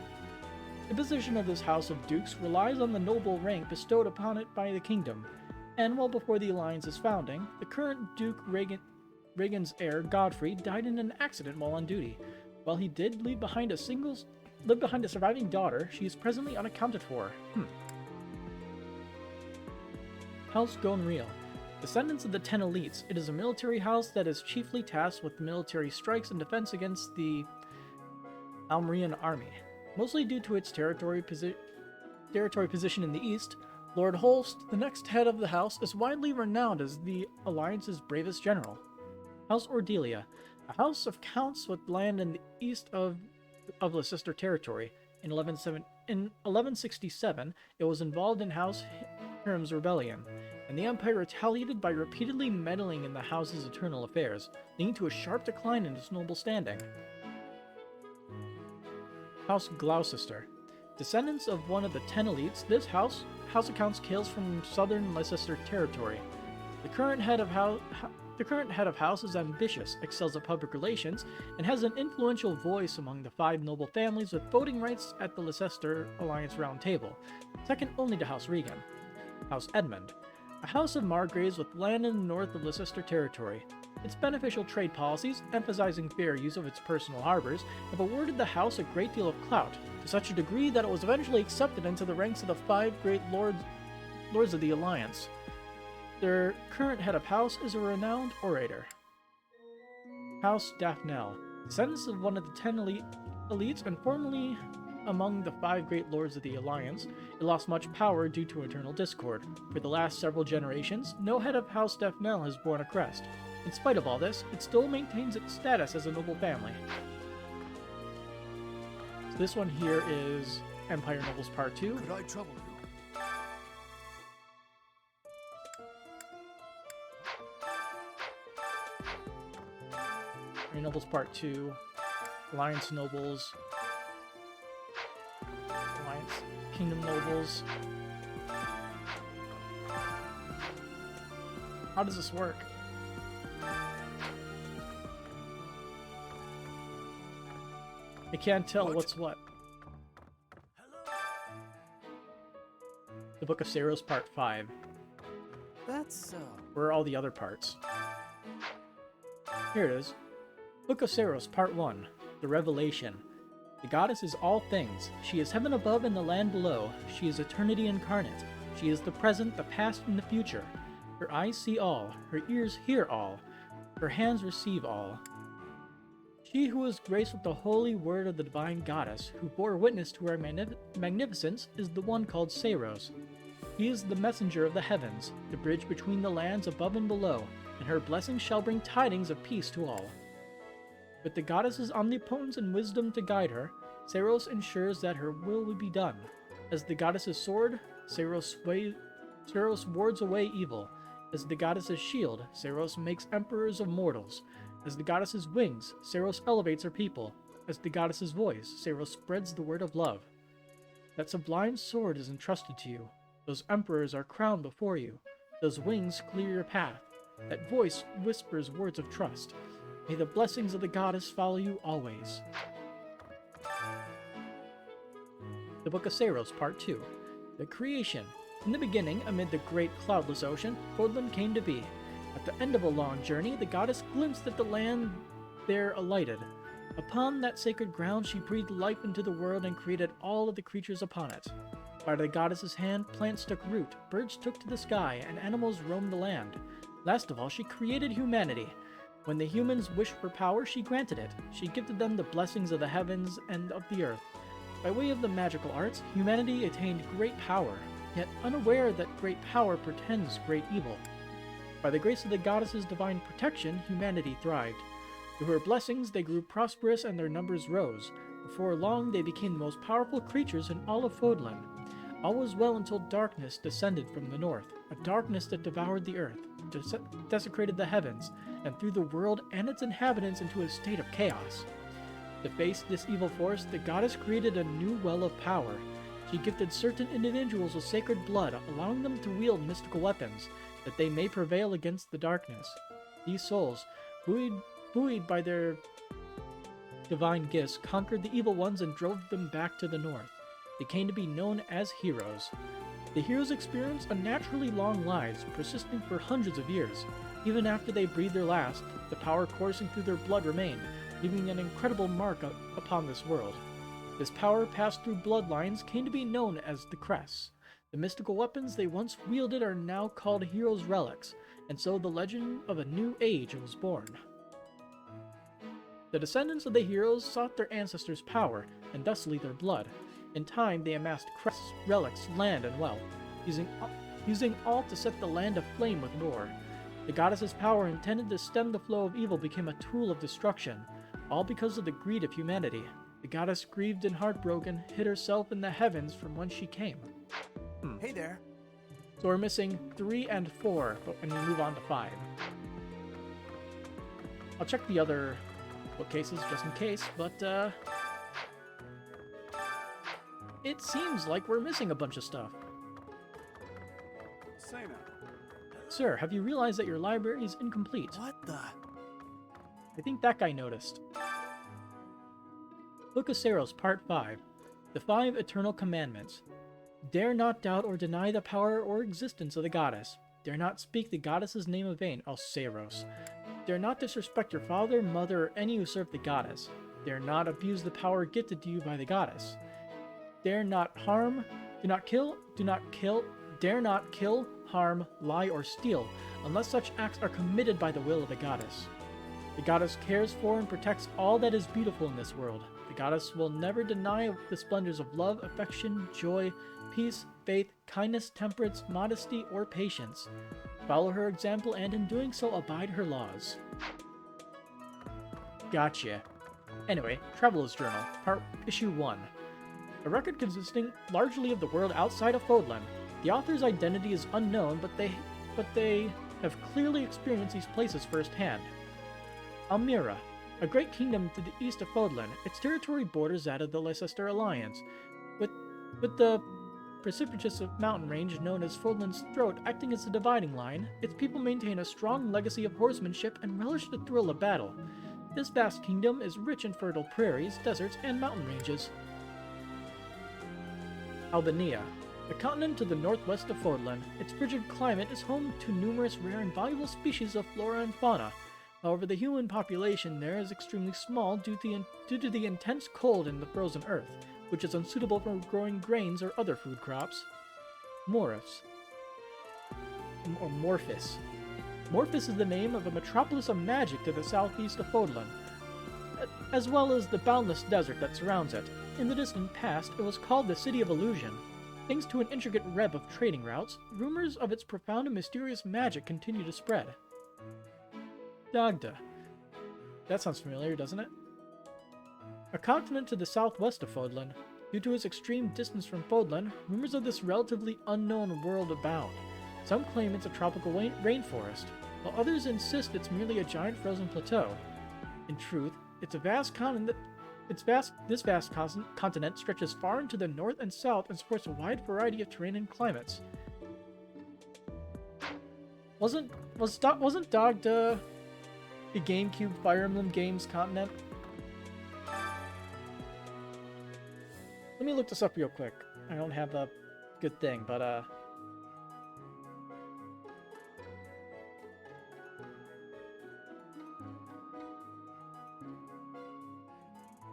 The position of this House of Dukes relies on the noble rank bestowed upon it by the kingdom, and well before the Alliance's founding, the current Duke Reagan's heir, Godfrey, died in an accident while on duty. While he did leave behind a surviving daughter, she is presently unaccounted for. House Gonreal. Descendants of the 10 elites, it is a military house that is chiefly tasked with military strikes and defense against the Almerian army. Mostly due to its territory position in the east, Lord Holst, the next head of the house, is widely renowned as the Alliance's bravest general. House Ordelia, a house of counts with land in the east of Leicester territory. In 1167, it was involved in House Hiram's rebellion, and the Empire retaliated by repeatedly meddling in the house's internal affairs, leading to a sharp decline in its noble standing. House Gloucester. Descendants of one of the 10 elites, this house accounts hails from southern Leicester territory. The current head of house is ambitious, excels at public relations, and has an influential voice among the 5 noble families with voting rights at the Leicester Alliance Round Table, second only to House Regan. House Edmund, a house of margraves with land in the north of Leicester territory. Its beneficial trade policies, emphasizing fair use of its personal harbors, have awarded the house a great deal of clout, to such a degree that it was eventually accepted into the ranks of the 5 great lords of the Alliance. Their current head of house is a renowned orator. House Daphnel, descendants of one of the 10 elites and formerly among the 5 great lords of the Alliance, it lost much power due to internal discord. For the last several generations, no head of House Daphnel has borne a crest. In spite of all this, it still maintains its status as a noble family. So this one here is Empire Nobles Part 2. Could I trouble you? Empire Nobles Part 2, Alliance Nobles, Alliance Kingdom Nobles. How does this work? I can't tell what's what. The Book of Saros Part 5. That's, Where are all the other parts? Here it is. Book of Saros Part 1. The Revelation. The goddess is all things. She is heaven above and the land below. She is eternity incarnate. She is the present, the past, and the future. Her eyes see all. Her ears hear all. Her hands receive all. She who is graced with the holy word of the divine goddess, who bore witness to her magnificence, is the one called Saros. He is the messenger of the heavens, the bridge between the lands above and below, and her blessings shall bring tidings of peace to all. With the goddess's omnipotence and wisdom to guide her, Saros ensures that her will be done. As the goddess's sword, Saros wards away evil. As the goddess's shield, Saros makes emperors of mortals. As the goddess's wings, Saros elevates her people. As the goddess's voice, Saros spreads the word of love. That sublime sword is entrusted to you. Those emperors are crowned before you. Those wings clear your path. That voice whispers words of trust. May the blessings of the goddess follow you always. The Book of Saros, Part 2. The Creation. In the beginning, amid the great cloudless ocean, Fodlan came to be. At the end of a long journey, the goddess glimpsed at the land there alighted. Upon that sacred ground, she breathed life into the world and created all of the creatures upon it. By the goddess's hand, plants took root, birds took to the sky, and animals roamed the land. Last of all, she created humanity. When the humans wished for power, she granted it. She gifted them the blessings of the heavens and of the earth. By way of the magical arts, humanity attained great power, yet unaware that great power portends great evil. By the grace of the goddess's divine protection, humanity thrived. Through her blessings, they grew prosperous and their numbers rose. Before long, they became the most powerful creatures in all of Fodlan. All was well until darkness descended from the north, a darkness that devoured the earth, desecrated the heavens, and threw the world and its inhabitants into a state of chaos. To face this evil force, the goddess created a new well of power. She gifted certain individuals with sacred blood, allowing them to wield mystical weapons, that they may prevail against the darkness. These souls, buoyed by their divine gifts, conquered the evil ones and drove them back to the north. They came to be known as heroes. The heroes experienced unnaturally long lives, persisting for hundreds of years. Even after they breathed their last, the power coursing through their blood remained, leaving an incredible mark upon this world. This power passed through bloodlines came to be known as the Crests. The mystical weapons they once wielded are now called heroes' relics, and so the legend of a new age was born. The descendants of the heroes sought their ancestors' power, and thusly their blood. In time, they amassed crests, relics, land, and wealth, using all to set the land aflame with war. The goddess's power intended to stem the flow of evil became a tool of destruction, all because of the greed of humanity. The goddess, grieved and heartbroken, hid herself in the heavens from whence she came. Hey there. So we're missing 3 and 4, and we move on to 5. I'll check the other bookcases just in case, but it seems like we're missing a bunch of stuff. Say now. Sir, have you realized that your library is incomplete? What the? I think that guy noticed. Book of Saros, Part 5. The 5 Eternal Commandments. Dare not doubt or deny the power or existence of the goddess. Dare not speak the goddess's name in vain, O Saros. Dare not disrespect your father, mother, or any who serve the goddess. Dare not abuse the power gifted to you by the goddess. Dare not harm, do not kill, dare not kill, harm, lie, or steal, unless such acts are committed by the will of the goddess. The goddess cares for and protects all that is beautiful in this world. The goddess will never deny the splendors of love, affection, joy, peace, faith, kindness, temperance, modesty, or patience. Follow her example and in doing so abide her laws. Gotcha. Anyway, Traveler's Journal, Issue 1. A record consisting largely of the world outside of Fodlan. The author's identity is unknown, but they have clearly experienced these places firsthand. Almira, a great kingdom to the east of Fodlan. Its territory borders that of the Leicester Alliance, with the precipitous mountain range known as Fodlan's Throat acting as a dividing line. Its people maintain a strong legacy of horsemanship and relish the thrill of battle. This vast kingdom is rich in fertile prairies, deserts, and mountain ranges. Albania, a continent to the northwest of Fodlan. Its frigid climate is home to numerous rare and valuable species of flora and fauna. However, the human population there is extremely small due to the intense cold in the frozen earth, which is unsuitable for growing grains or other food crops. Morphis. Morphis is the name of a metropolis of magic to the southeast of Fodlan, as well as the boundless desert that surrounds it. In the distant past, it was called the City of Illusion. Thanks to an intricate web of trading routes, rumors of its profound and mysterious magic continue to spread. Dagda. That sounds familiar, doesn't it? A continent to the southwest of Fodlan. Due to its extreme distance from Fodlan, rumors of this relatively unknown world abound. Some claim it's a tropical rainforest, while others insist it's merely a giant frozen plateau. In truth, it's a vast continent. This vast continent stretches far into the north and south and supports a wide variety of terrain and climates. Wasn't Dagda the GameCube Fire Emblem Games continent? Let me look this up real quick. I don't have a good thing, but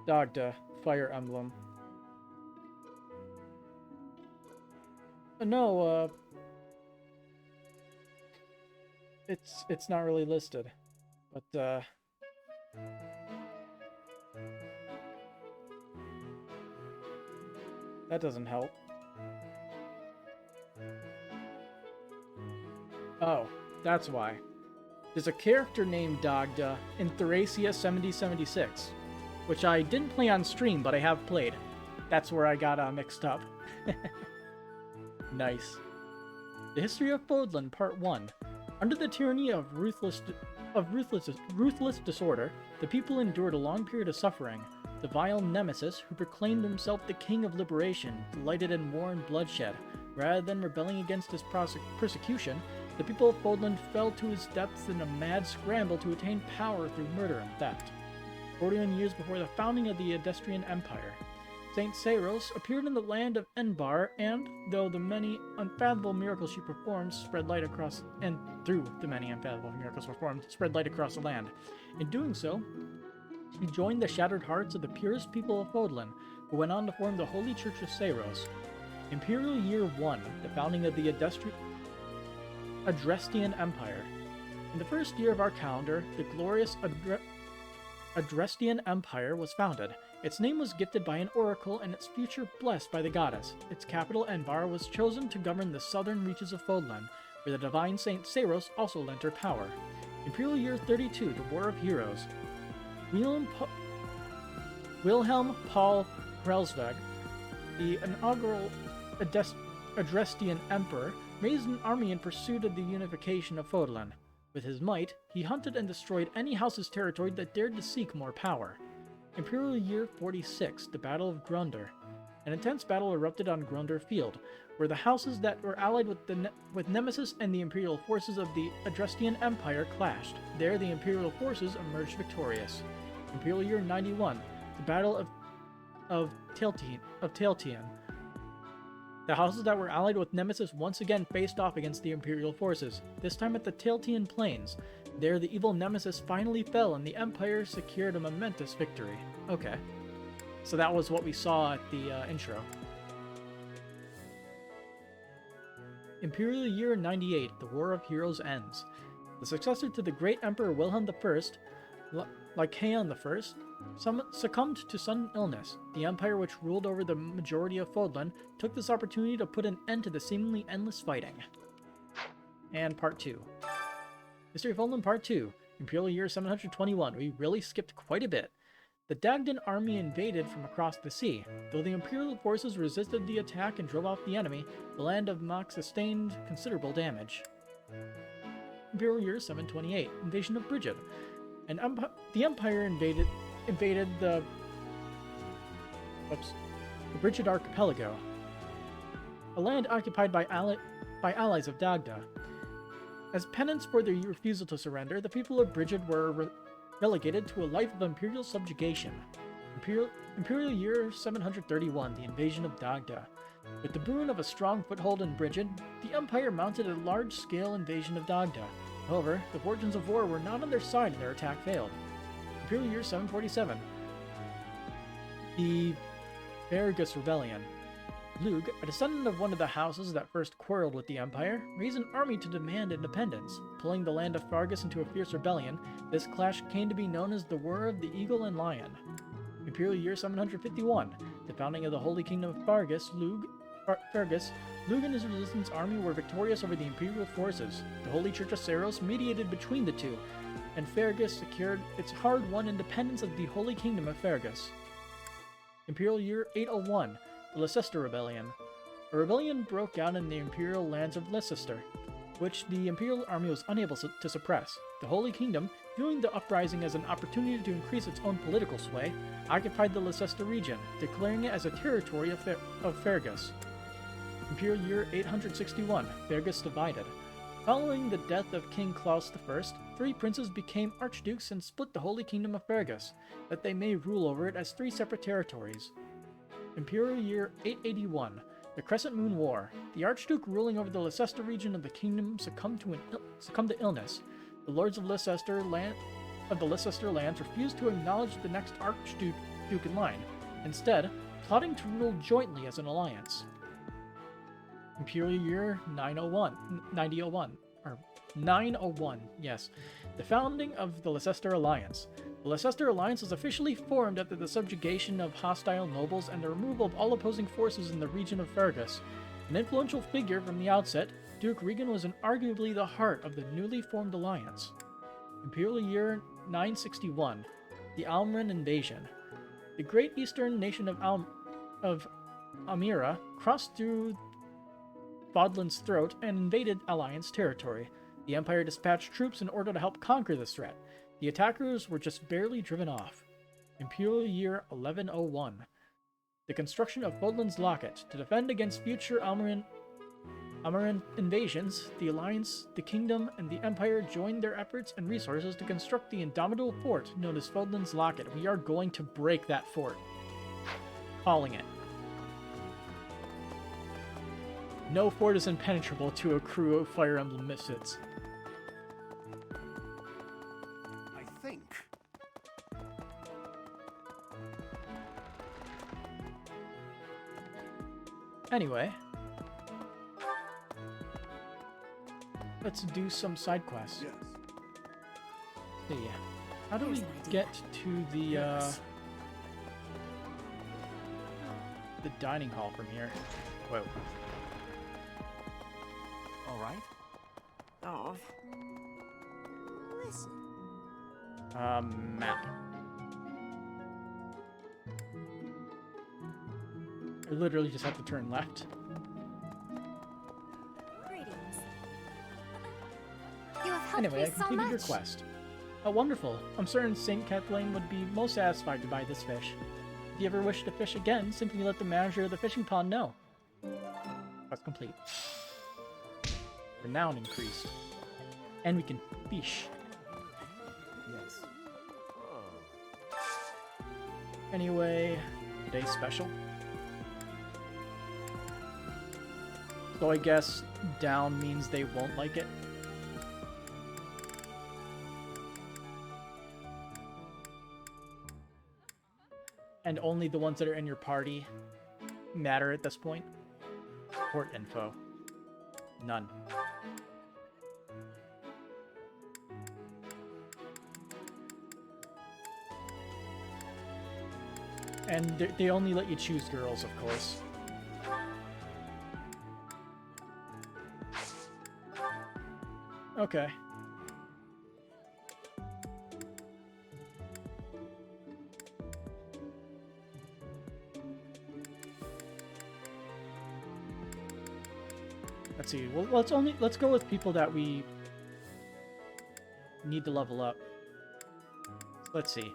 Dagda Fire Emblem. No, it's not really listed, but that doesn't help. Oh, that's why. There's a character named Dagda in Thracia 7076, which I didn't play on stream, but I have played. That's where I got mixed up. Nice. The History of Fodlan, Part 1. Under the tyranny of ruthless of ruthless disorder, the people endured a long period of suffering. The vile Nemesis, who proclaimed himself the king of liberation, delighted in war and bloodshed. Rather than rebelling against his persecution, the people of Fodlan fell to his depths in a mad scramble to attain power through murder and theft. 41 years before the founding of the Adestrian Empire, Saint Seiros appeared in the land of Enbar, and, though the many unfathomable miracles she performed spread light across, and through the many unfathomable miracles performed, spread light across the land. In doing so, she joined the shattered hearts of the purest people of Fodlan, who went on to form the Holy Church of Seiros. Imperial Year 1, the founding of the Adrestian Empire. In the first year of our calendar, the glorious Adrestian Empire was founded. Its name was gifted by an oracle and its future blessed by the goddess. Its capital, Enbar, was chosen to govern the southern reaches of Fodlan, where the divine Saint Seiros also lent her power. Imperial Year 32, the War of Heroes. Wilhelm Paul Grelsweg, the inaugural Adrestian Emperor, raised an army in pursuit of the unification of Fodlan. With his might, he hunted and destroyed any house's territory that dared to seek more power. Imperial Year 46, the Battle of Grunder. An intense battle erupted on Grunder Field, where the houses that were allied with Nemesis and the Imperial forces of the Adrestian Empire clashed. There, the Imperial forces emerged victorious. Imperial Year 91, the Battle of Tailtean. The houses that were allied with Nemesis once again faced off against the Imperial forces, this time at the Tailtean Plains. There, the evil Nemesis finally fell and the Empire secured a momentous victory. Okay. So that was what we saw at the intro. Imperial Year 98, the War of Heroes ends. The successor to the great Emperor Wilhelm I, Lycaon I, succumbed to sudden illness. The empire, which ruled over the majority of Fodlan, took this opportunity to put an end to the seemingly endless fighting. And Part 2. History of Fodlan Part 2. Imperial Year 721. We really skipped quite a bit. The Dagdan army invaded from across the sea. Though the Imperial forces resisted the attack and drove off the enemy, the land of Mok sustained considerable damage. Imperial Year 728. Invasion of Brigid. The Empire invaded the Brigid Archipelago, a land occupied by allies of Dagda. As penance for their refusal to surrender, the people of Brigid were relegated to a life of imperial subjugation. Imperial Year 731, the invasion of Dagda. With the boon of a strong foothold in Brigid, the Empire mounted a large-scale invasion of Dagda. However, the fortunes of war were not on their side and their attack failed. Imperial Year 747. The Fergus Rebellion. Lug, a descendant of one of the houses that first quarreled with the Empire, raised an army to demand independence. Pulling the land of Fargus into a fierce rebellion, this clash came to be known as the War of the Eagle and Lion. Imperial Year 751. The founding of the Holy Kingdom of Fargus, Lug and his resistance army were victorious over the Imperial forces. The Holy Church of Seiros mediated between the two, and Fergus secured its hard-won independence of the Holy Kingdom of Fergus. Imperial Year 801, the Leicester Rebellion. A rebellion broke out in the Imperial lands of Leicester, which the Imperial army was unable to suppress. The Holy Kingdom, viewing the uprising as an opportunity to increase its own political sway, occupied the Leicester region, declaring it as a territory of Fergus. Imperial Year 861, Fergus divided. Following the death of King Claus I, 3 princes became archdukes and split the Holy Kingdom of Fergus, that they may rule over it as 3 separate territories. Imperial Year 881, the Crescent Moon War. The Archduke ruling over the Leicester region of the kingdom succumbed to illness. The lords of Leicester lands refused to acknowledge the next Archduke in line, instead plotting to rule jointly as an alliance. Imperial Year 901, yes. The founding of the Leicester Alliance. The Leicester Alliance was officially formed after the subjugation of hostile nobles and the removal of all opposing forces in the region of Fergus. An influential figure from the outset, Duke Regan was arguably the heart of the newly formed alliance. Imperial Year 961, the Almoran Invasion. The great eastern nation of Amira crossed through Fodlan's throat and invaded Alliance territory. The Empire dispatched troops in order to help conquer this threat. The attackers were just barely driven off. Imperial year 1101. The construction of Fodlan's Locket. To defend against future Almaran invasions, the Alliance, the Kingdom, and the Empire joined their efforts and resources to construct the indomitable fort known as Fodlan's Locket. We are going to break that fort. Calling it. No fort is impenetrable to a crew of Fire Emblem misfits. I think. Anyway, let's do some side quests. Yes. See, how do we get to the dining hall from here? Whoa. All right. Oh. Listen. Map. I literally just have to turn left. Greetings. You have helped Anyway, I me so completed your much. quest. Oh, wonderful. I'm certain St. Kathleen would be most satisfied to buy this fish. If you ever wish to fish again, simply let the manager of the fishing pond know. Quest complete. Renown increased. And we can fish. Yes. Anyway, today's special. So I guess down means they won't like it. And only the ones that are in your party matter at this point. Port info. None. And they only let you choose girls, of course. Okay. Let's see. Well, let's go with people that we need to level up. Let's see.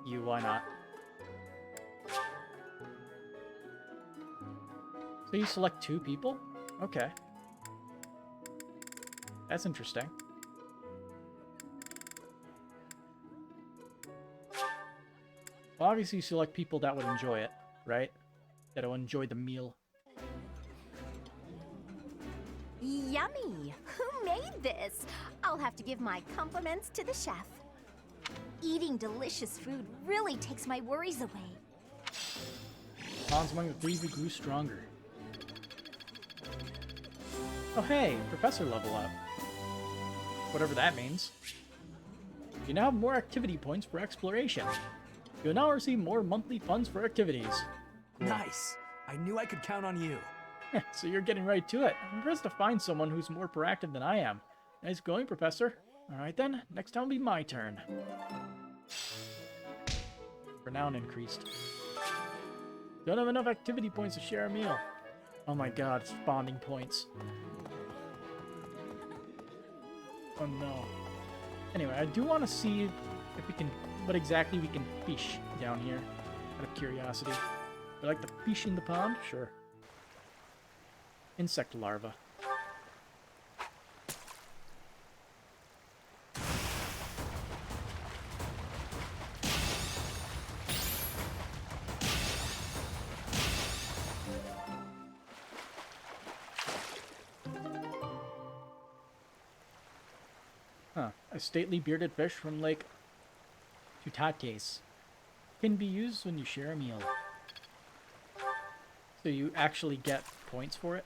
You, why not? So you select 2 people? Okay. That's interesting. Well, obviously you select people that would enjoy it, right? That'll enjoy the meal. Yummy! Who made this? I'll have to give my compliments to the chef. Eating delicious food really takes my worries away. Bonds among the 3 who grew stronger. Oh hey, Professor level up. Whatever that means. You now have more activity points for exploration. You'll now receive more monthly funds for activities. Cool. Nice. I knew I could count on you. So you're getting right to it. I'm impressed to find someone who's more proactive than I am. Nice going, Professor. Alright then, next time will be my turn. Renown increased. Don't have enough activity points to share a meal. Oh my god, it's bonding points. Oh no. Anyway, I do want to see if we can, what exactly we can fish down here, out of curiosity. We like to fish in the pond? Sure. Insect larva. Huh. A stately bearded fish from Lake Tutates can be used when you share a meal. So you actually get points for it?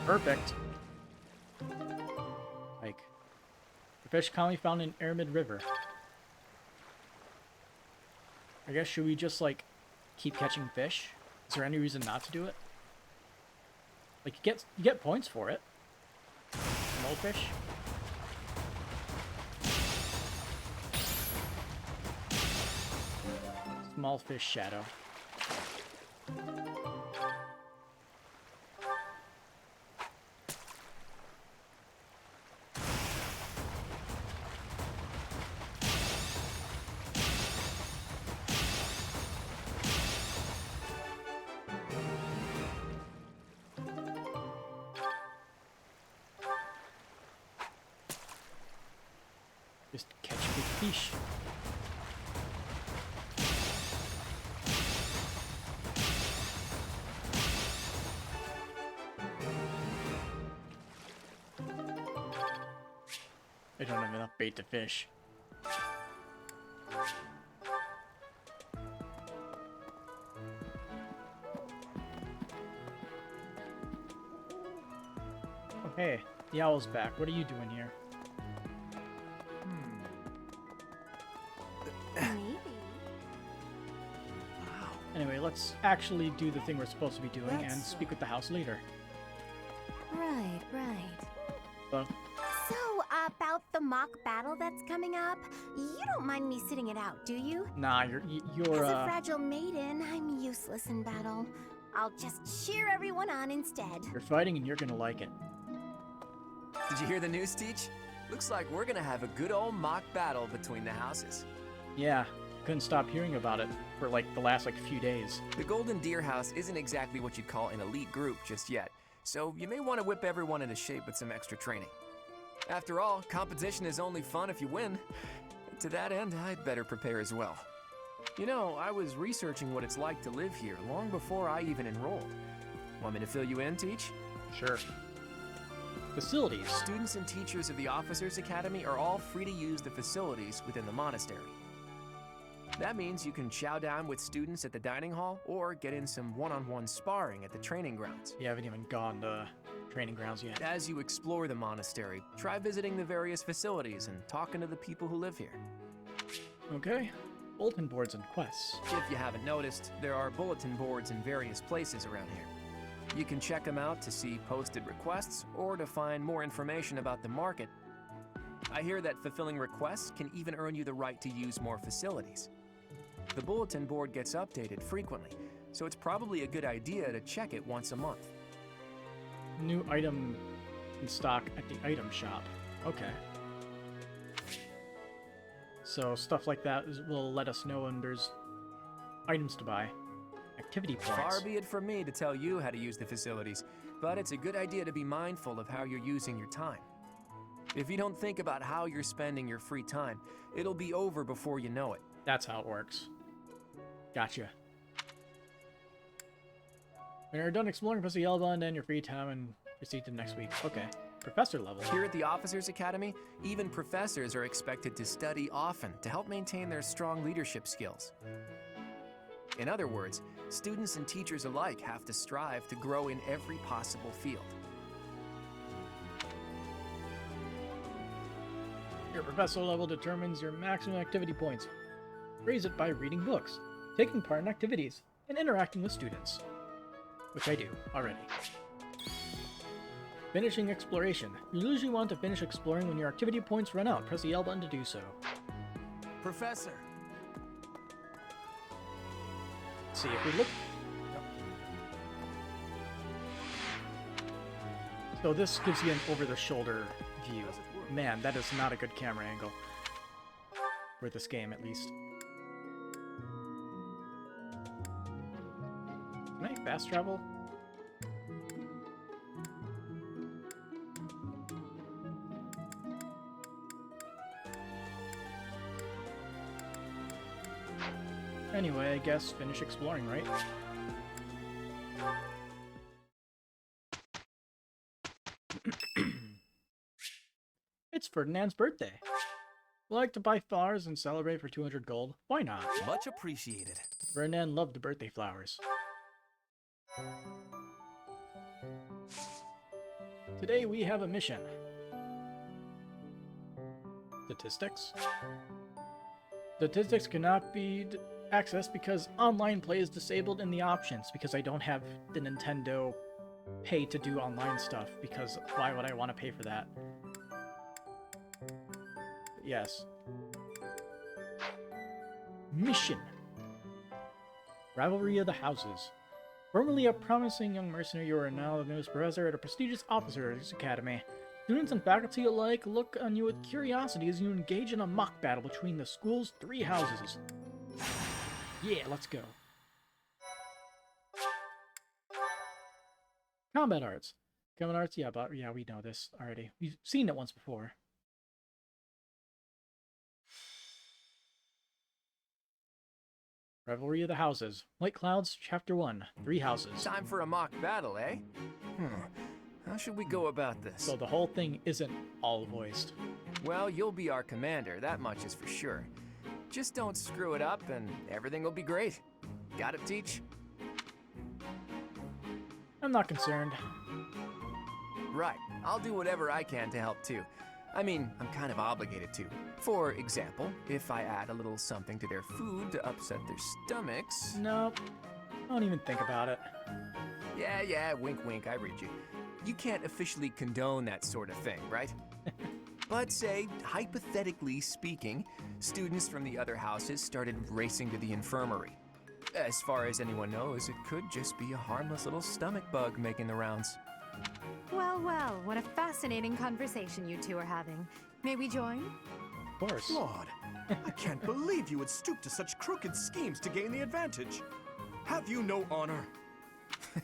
Perfect. Like, the fish commonly found in Aramid River. I guess, should we just, like, keep catching fish? Is there any reason not to do it? Like, you get points for it. Small fish. Small fish shadow. Just catch big fish. I don't have enough bait to fish. Oh hey, the owl's back. What are you doing here? Maybe. Anyway, let's actually do the thing we're supposed to be doing and Let's- speak with the house leader. Right, right. Hello? So, about the mock battle that's coming up, you don't mind me sitting it out, do you? Nah, you're As a fragile maiden, I'm useless in battle. I'll just cheer everyone on instead. you're fighting and you're gonna like it. Did you hear the news, Teach? Looks like we're gonna have a good old mock battle between the houses. Yeah, couldn't stop hearing about it for like the last few days. The Golden Deer House isn't exactly what you'd call an elite group just yet, so you may want to whip everyone into shape with some extra training. After all, competition is only fun if you win. To that end, I'd better prepare as well. You know, I was researching what it's like to live here long before I even enrolled. Want me to fill you in, Teach? Sure. Facilities. Students and teachers of the Officers Academy are all free to use the facilities within the monastery. That means you can chow down with students at the dining hall or get in some one-on-one sparring at the training grounds. You haven't even gone to training grounds yet. As you explore the monastery, try visiting the various facilities and talking to the people who live here. Okay. Bulletin boards and quests. If you haven't noticed, there are bulletin boards in various places around here. You can check them out to see posted requests or to find more information about the market. I hear that fulfilling requests can even earn you the right to use more facilities. The bulletin board gets updated frequently, so it's probably a good idea to check it once a month. New item in stock at the item shop. Okay. So stuff like that will let us know when there's items to buy. Activity points. Far be it from me to tell you how to use the facilities, but it's a good idea to be mindful of how you're using your time. If you don't think about how you're spending your free time, it'll be over before you know it. That's how it works. Gotcha. When you're done exploring, press the L button and your free time and proceed to the next week. Okay. Professor level. Here at the Officers Academy, even professors are expected to study often to help maintain their strong leadership skills. In other words, students and teachers alike have to strive to grow in every possible field. Your professor level determines your maximum activity points. Raise it by reading books, taking part in activities, and interacting with students. Which I do, already. Finishing exploration. You usually want to finish exploring when your activity points run out. Press the L button to do so. Professor! Let's see, if we look... So this gives you an over-the-shoulder view. Man, that is not a good camera angle. For this game, at least. Can I fast travel? Anyway, I guess finish exploring, right? It's Ferdinand's birthday. Would like to buy flowers and celebrate for 200 gold? Why not? Much appreciated. Ferdinand loved the birthday flowers. Today we have a mission. Statistics? Statistics cannot be accessed because online play is disabled in the options because I don't have the Nintendo pay to do online stuff, because why would I want to pay for that? But yes. Mission. Rivalry of the Houses. Formerly a promising young mercenary, you are now the newest professor at a prestigious officers' academy. Students and faculty alike look on you with curiosity as you engage in a mock battle between the school's 3 houses. Yeah, let's go. Combat arts. Combat arts, yeah, but yeah, we know this already. We've seen it once before. Rivalry of the Houses. White Clouds, Chapter 1. 3 houses. Time for a mock battle, eh? How should we go about this? So the whole thing isn't all voiced. Well, you'll be our commander, that much is for sure. Just don't screw it up and everything will be great. Got it, Teach? I'm not concerned. Right. I'll do whatever I can to help too. I mean, I'm kind of obligated to. For example, if I add a little something to their food to upset their stomachs... Nope. Don't even think about it. Yeah, wink wink, I read you. You can't officially condone that sort of thing, right? But say, hypothetically speaking, students from the other houses started racing to the infirmary. As far as anyone knows, it could just be a harmless little stomach bug making the rounds. Well, well, what a fascinating conversation you two are having. May we join? Of course. Claude, I can't believe you would stoop to such crooked schemes to gain the advantage. Have you no honor?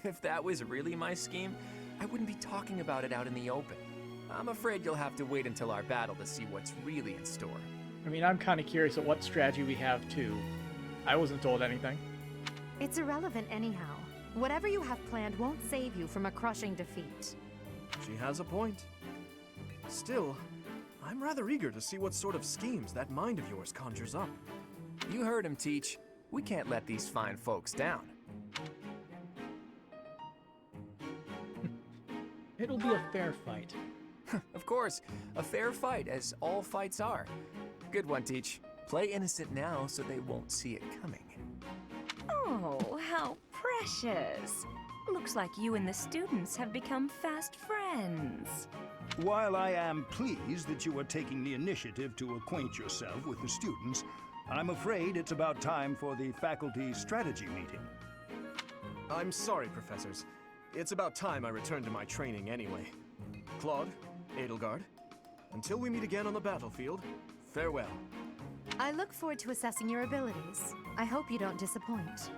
If that was really my scheme, I wouldn't be talking about it out in the open. I'm afraid you'll have to wait until our battle to see what's really in store. I mean, I'm kind of curious at what strategy we have, too. I wasn't told anything. It's irrelevant anyhow. Whatever you have planned won't save you from a crushing defeat. She has a point. Still, I'm rather eager to see what sort of schemes that mind of yours conjures up. You heard him, Teach. We can't let these fine folks down. It'll be a fair fight. Of course, a fair fight, as all fights are. Good one, Teach. Play innocent now so they won't see it coming. Oh, how precious. Looks like you and the students have become fast friends. While I am pleased that you are taking the initiative to acquaint yourself with the students, I'm afraid it's about time for the faculty strategy meeting. I'm sorry, professors. It's about time I returned to my training anyway. Claude, Edelgard, until we meet again on the battlefield, farewell. I look forward to assessing your abilities. I hope you don't disappoint.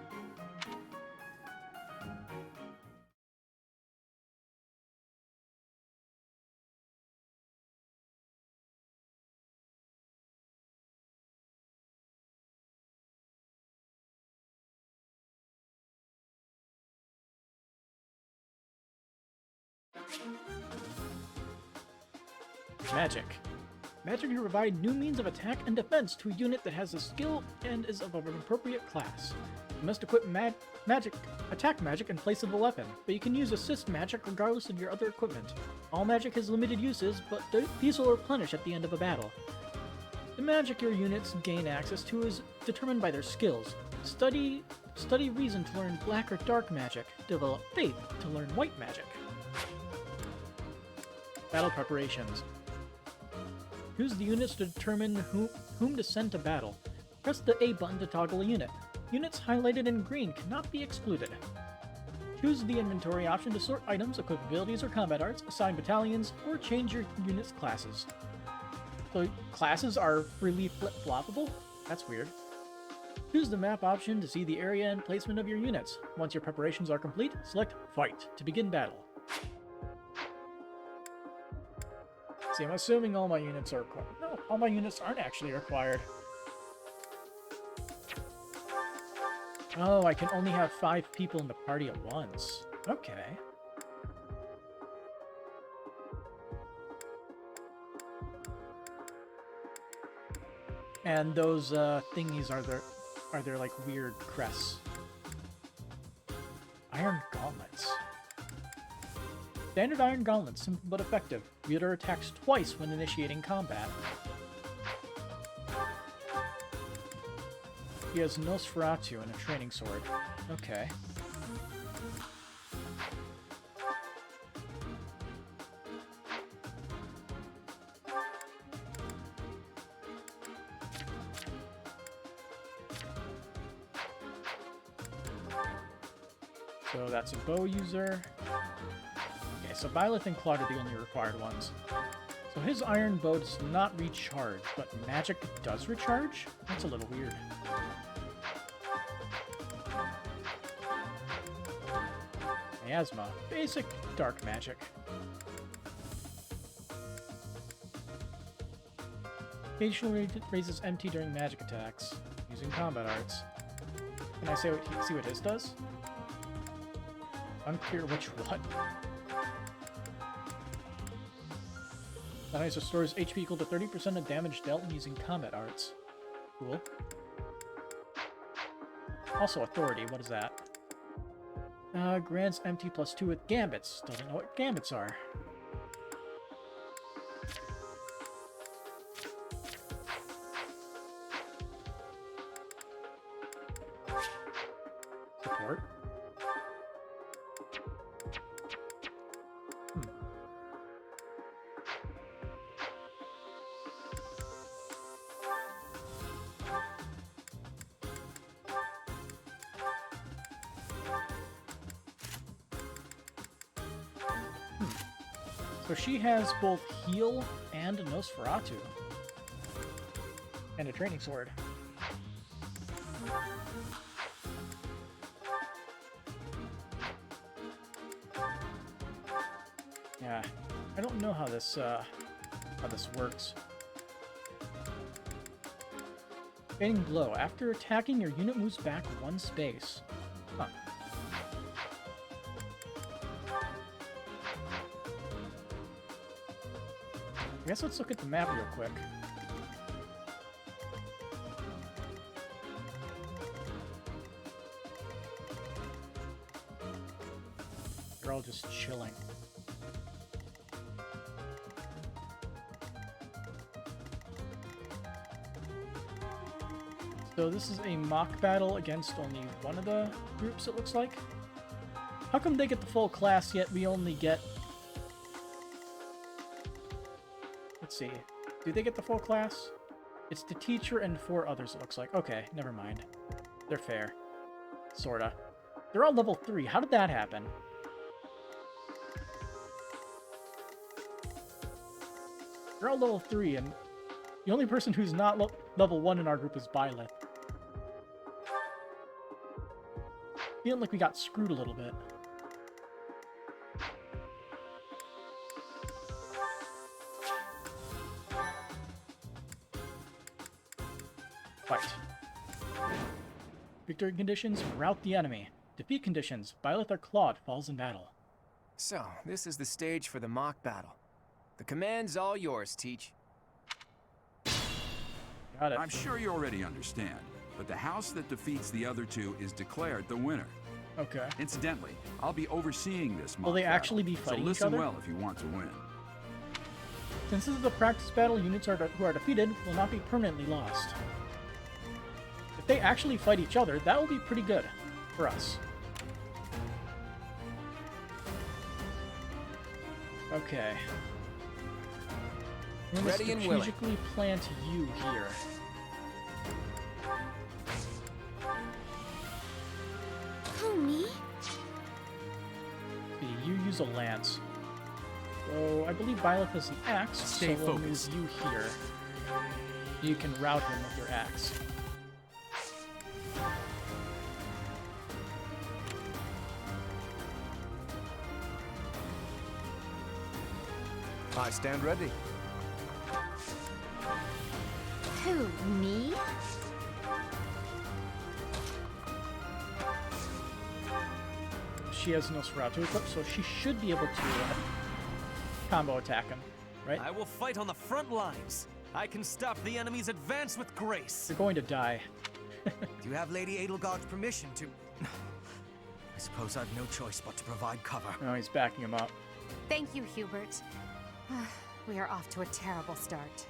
Magic. Magic can provide new means of attack and defense to a unit that has a skill and is of an appropriate class. You must equip attack magic in place of the weapon, but you can use assist magic regardless of your other equipment. All magic has limited uses, but these will replenish at the end of a battle. The magic your units gain access to is determined by their skills. Study reason to learn black or dark magic. Develop faith to learn white magic. Battle preparations. Choose the units to determine whom to send to battle. Press the A button to toggle a unit. Units highlighted in green cannot be excluded. Choose the inventory option to sort items, equip abilities or combat arts, assign battalions, or change your unit's classes. So classes are freely flip-floppable? That's weird. Choose the map option to see the area and placement of your units. Once your preparations are complete, select Fight to begin battle. See, I'm assuming all my units are required. No, all my units aren't actually required. Oh, I can only have 5 people in the party at once. Okay. And those thingies are there like weird crests. Iron gauntlets. Standard iron gauntlets, simple but effective. Wielder attacks twice when initiating combat. He has Nosferatu and a training sword. Okay. So that's a bow user. Okay, so Byleth and Claude are the only required ones. So his iron bow does not recharge, but magic does recharge? That's a little weird. Miasma. Basic dark magic. Occasionally raises MT during magic attacks, using combat arts. Can I see what his does? Unclear which what. That ice restores HP equal to 30% of damage dealt using combat arts. Cool. Also authority, what is that? Grants MT +2 with gambits. Doesn't know what gambits are. Support. So she has both heal and a Nosferatu. And a training sword. Yeah, I don't know how this works. Fading blow. After attacking, your unit moves back 1 space. Huh. I guess let's look at the map real quick. They're all just chilling. So this is a mock battle against only one of the groups, it looks like. How come they get the full class, yet we only get... Let's see. Do they get the full class? It's the teacher and 4 others, it looks like. Okay, never mind. They're fair. Sorta. They're all level 3. How did that happen? They're all level 3, and the only person who's not level 1 in our group is Byleth. Feeling like we got screwed a little bit. Fight. Victory conditions, rout the enemy. Defeat conditions, Byleth or Claude falls in battle. So, this is the stage for the mock battle. The command's all yours, Teach. Got it. I'm sure you already understand, but the house that defeats the other 2 is declared the winner. Okay. Incidentally, I'll be overseeing this mock Will they battle, actually be fighting so each listen other? well if you want to win. Since this is a practice battle, units who are defeated will not be permanently lost. If they actually fight each other, that will be pretty good for us. Okay. I'm going to Ready and willing. strategically plant you here. Who, me? See, you use a lance. So I believe Byleth has an axe, Stay so we'll move focused. you here. You can rout him with your axe. I stand ready. Who, me? She has Nosferatu equipped, so she should be able to combo attack him, right? I will fight on the front lines. I can stop the enemy's advance with grace. You're going to die. Do you have Lady Edelgard's permission to... I suppose I've no choice but to provide cover. Oh, he's backing him up. Thank you, Hubert. We are off to a terrible start.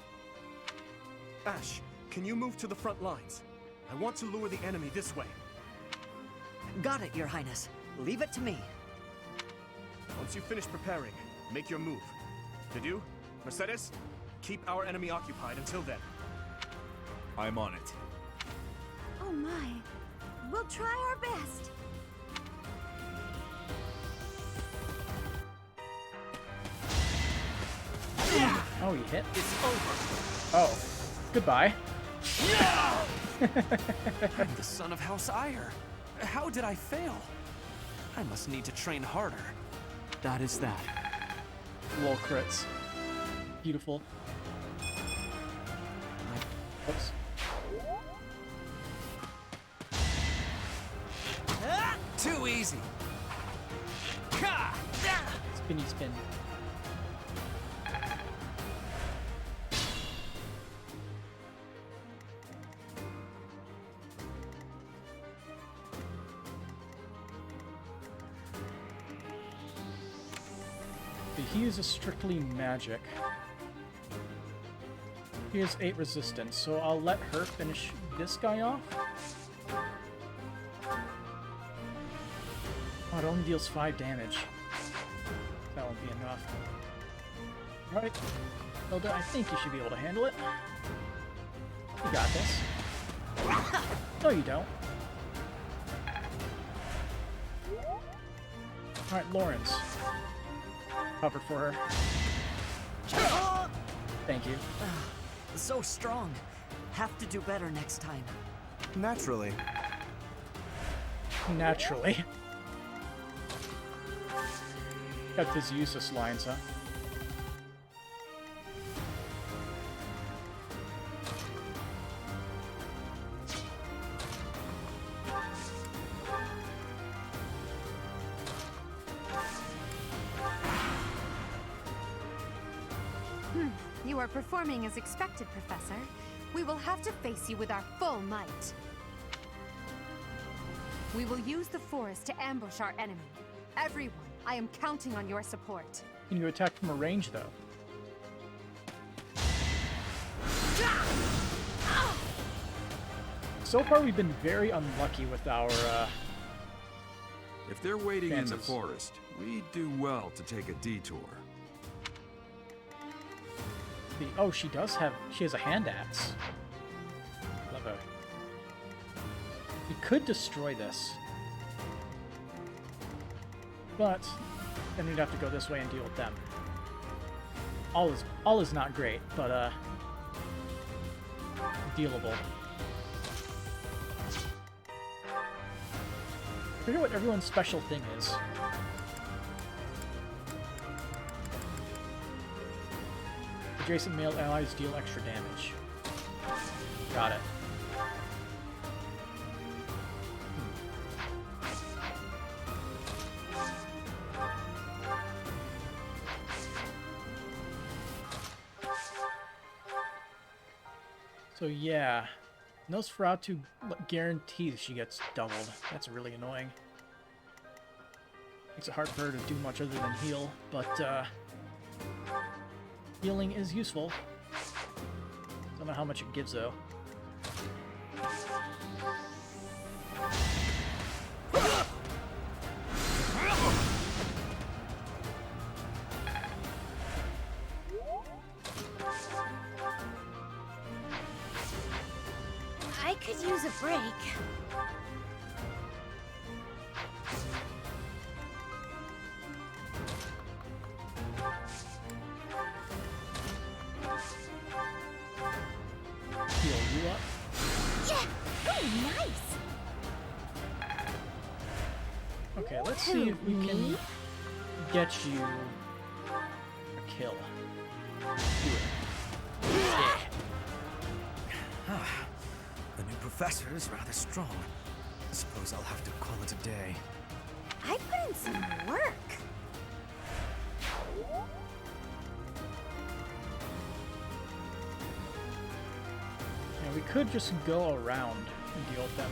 Ash, can you move to the front lines? I want to lure the enemy this way. Got it, Your Highness. Leave it to me. Once you finish preparing, make your move. Fidu, Mercedes, keep our enemy occupied until then. I'm on it. Oh my. We'll try our best. Oh, he hit? It's over. Oh. Goodbye. I'm the son of House Ire. How did I fail? I must need to train harder. That is that. Lol crits. Beautiful. Oops. Too easy. Spinny spin. He uses strictly magic. He has 8 resistance, so I'll let her finish this guy off. Oh, it only deals 5 damage. That won't be enough. Alright, Hilda, I think you should be able to handle it. You got this. No, you don't. Alright, Lawrence. Cover for her. Thank you. So strong. Have to do better next time. Naturally. Naturally. Got this useless lines, huh? You are performing as expected, Professor. We will have to face you with our full might. We will use the forest to ambush our enemy. Everyone, I am counting on your support. Can you attack from a range, though? So far, we've been very unlucky with our, If they're waiting in the chances. forest, we'd do well to take a detour. Oh, she has a hand axe. Clever. We could destroy this. But then we'd have to go this way and deal with them. All is not great, but dealable. I forget what everyone's special thing is. Adjacent male allies deal extra damage. Got it. So yeah, Nosferatu guarantees she gets doubled. That's really annoying. Makes it hard for her to do much other than heal, but healing is useful. Don't know how much it gives though. I could use a break. Heal you up. Yeah! Oh, nice! Okay, let's see if we can get you a kill. Do it. Yeah. The new professor is rather strong. I suppose I'll have to call it a day. I put in some work. Yeah, we could just go around and deal with them.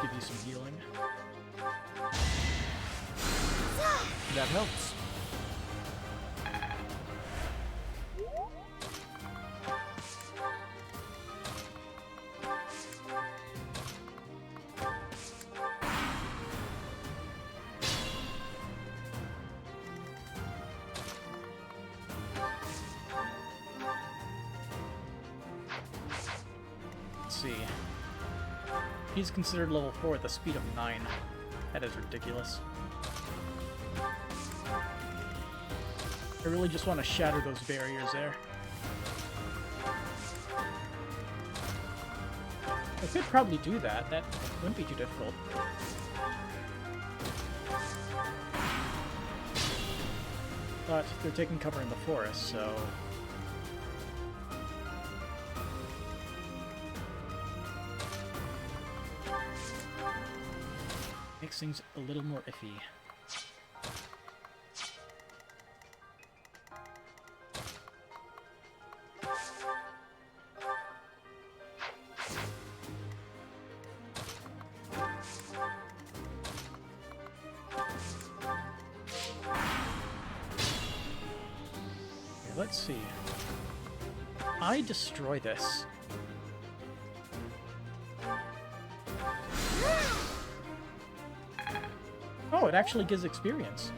Give you some healing. That helps. see. He's considered level 4 at the speed of 9. That is ridiculous. I really just want to shatter those barriers there. I could probably do that. That wouldn't be too difficult. But they're taking cover in the forest, so... makes things a little more iffy. Let's see. I destroy this. Oh, it actually gives experience.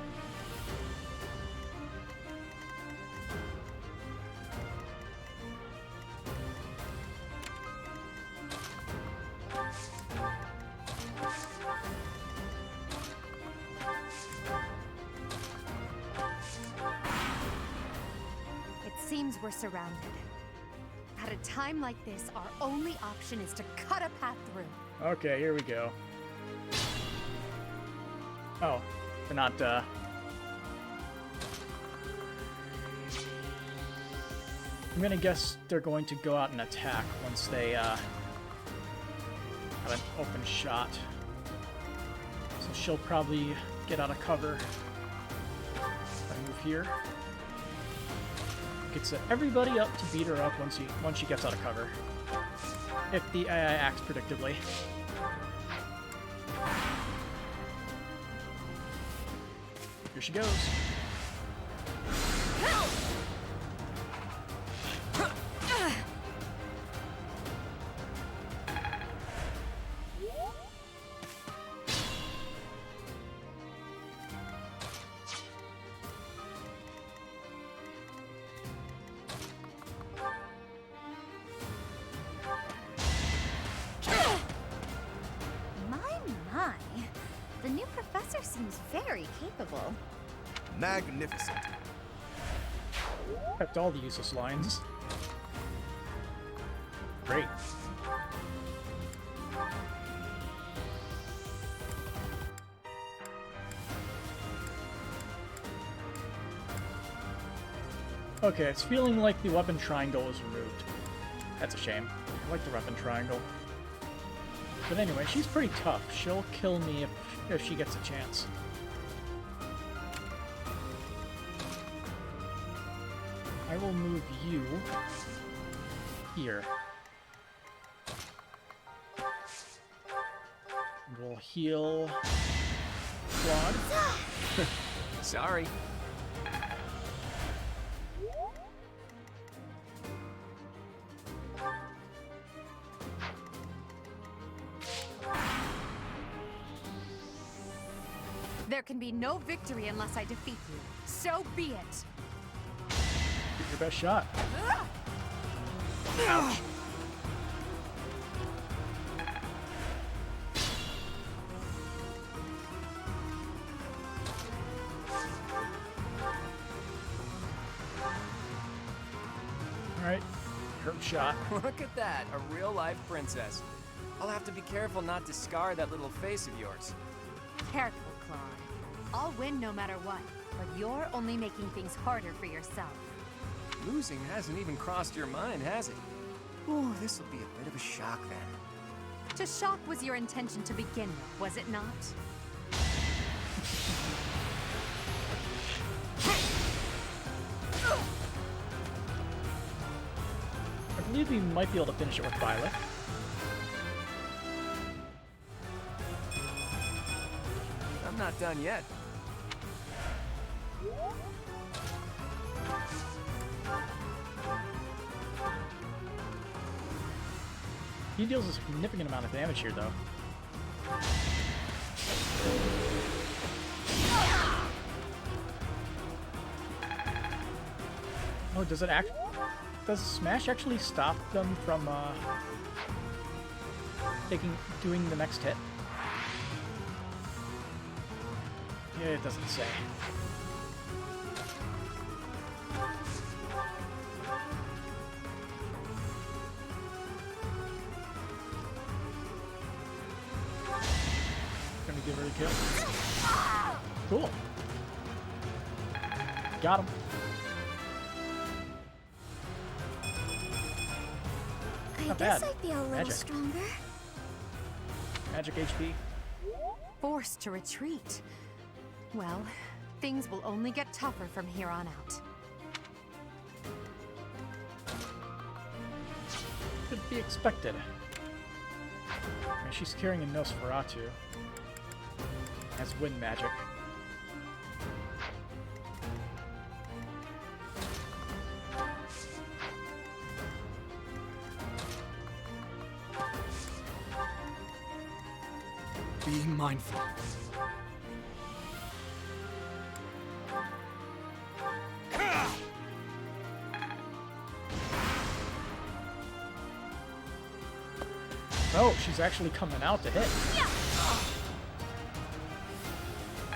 We're surrounded. At a time like this, our only option is to cut a path through. Okay, here we go. Oh, they're not, I'm gonna guess they're going to go out and attack once they, have an open shot. So she'll probably get out of cover. If I move here. Gets everybody up to beat her up once she gets out of cover. If the AI acts predictably. Here she goes. The new professor seems very capable. Magnificent. Kept all the useless lines. Great. Okay, it's feeling like the weapon triangle is removed. That's a shame. I like the weapon triangle. But anyway, she's pretty tough. She'll kill me if she gets a chance. I will move you here. And we'll heal Claude. Sorry. There can be no victory unless I defeat you. So be it. Get your best shot. Ouch. Alright, herb shot. Look at that, a real-life princess. I'll have to be careful not to scar that little face of yours. Careful, Claude. I'll win no matter what, but you're only making things harder for yourself. Losing hasn't even crossed your mind, has it? Ooh, this'll be a bit of a shock then. To shock was your intention to begin with, was it not? I believe we might be able to finish it with Violet. I'm not done yet. He deals a significant amount of damage here, though. Oh, does Smash actually stop them from, doing the next hit? Yeah, it doesn't say. Gonna give her a kill. Cool. Got him. I guess I feel a little Magic. stronger. Magic HP. Forced to retreat. Well, things will only get tougher from here on out. Could be expected. I mean, she's carrying a Nosferatu. Has wind magic. Being mindful. Oh, she's actually coming out to hit.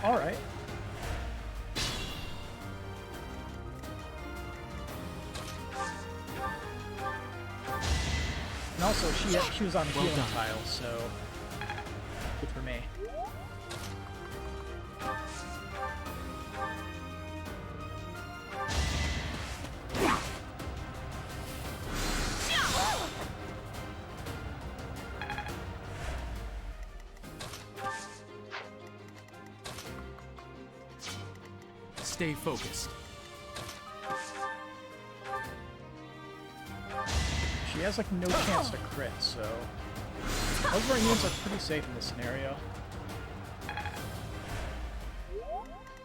Alright. And also, she was on Well healing done. tile, so good for me. Stay focused. She has like no chance to crit, so those units are pretty safe in this scenario.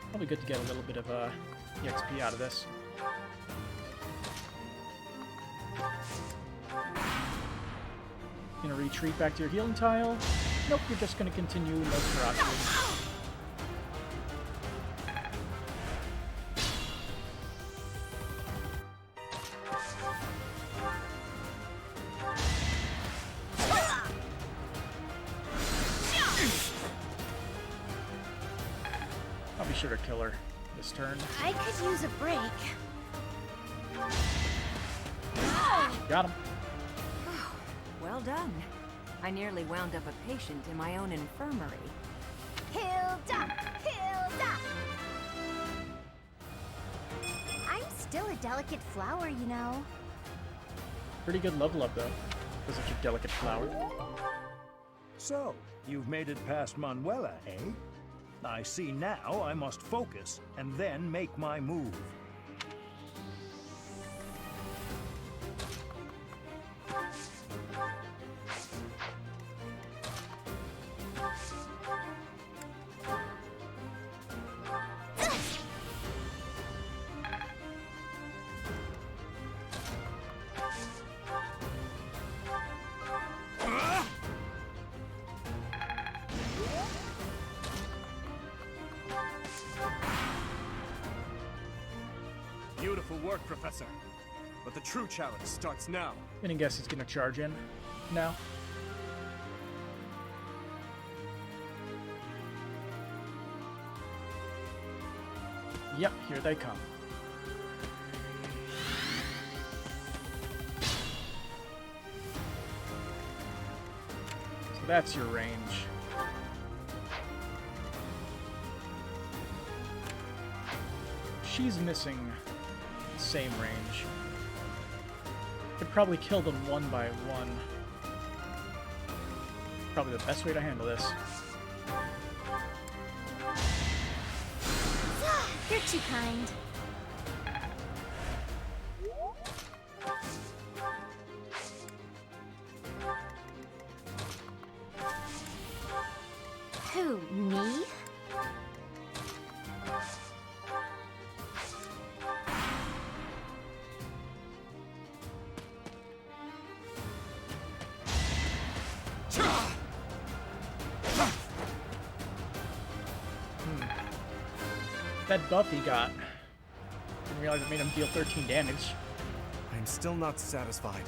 Probably good to get a little bit of EXP out of this. Gonna retreat back to your healing tile. Nope, you're just gonna continue Nosferatu. I'll be sure to kill her this turn. I could use a break. Got him. Well done. I nearly wound up a patient in my own infirmary. Hilda! Hilda! I'm still a delicate flower, you know. Pretty good level up though, for such a delicate flower. So, you've made it past Manuela, eh? I see now I must focus and then make my move. Beautiful work, Professor. But the true challenge starts now. I'm gonna guess he's gonna charge in now. Yep, here they come. So that's your range. She's missing the same range. Could probably kill them one by one. Probably the best way to handle this. You're too kind. Who, me? That buff he got. Didn't realize it made him deal 13 damage. I'm still not satisfied.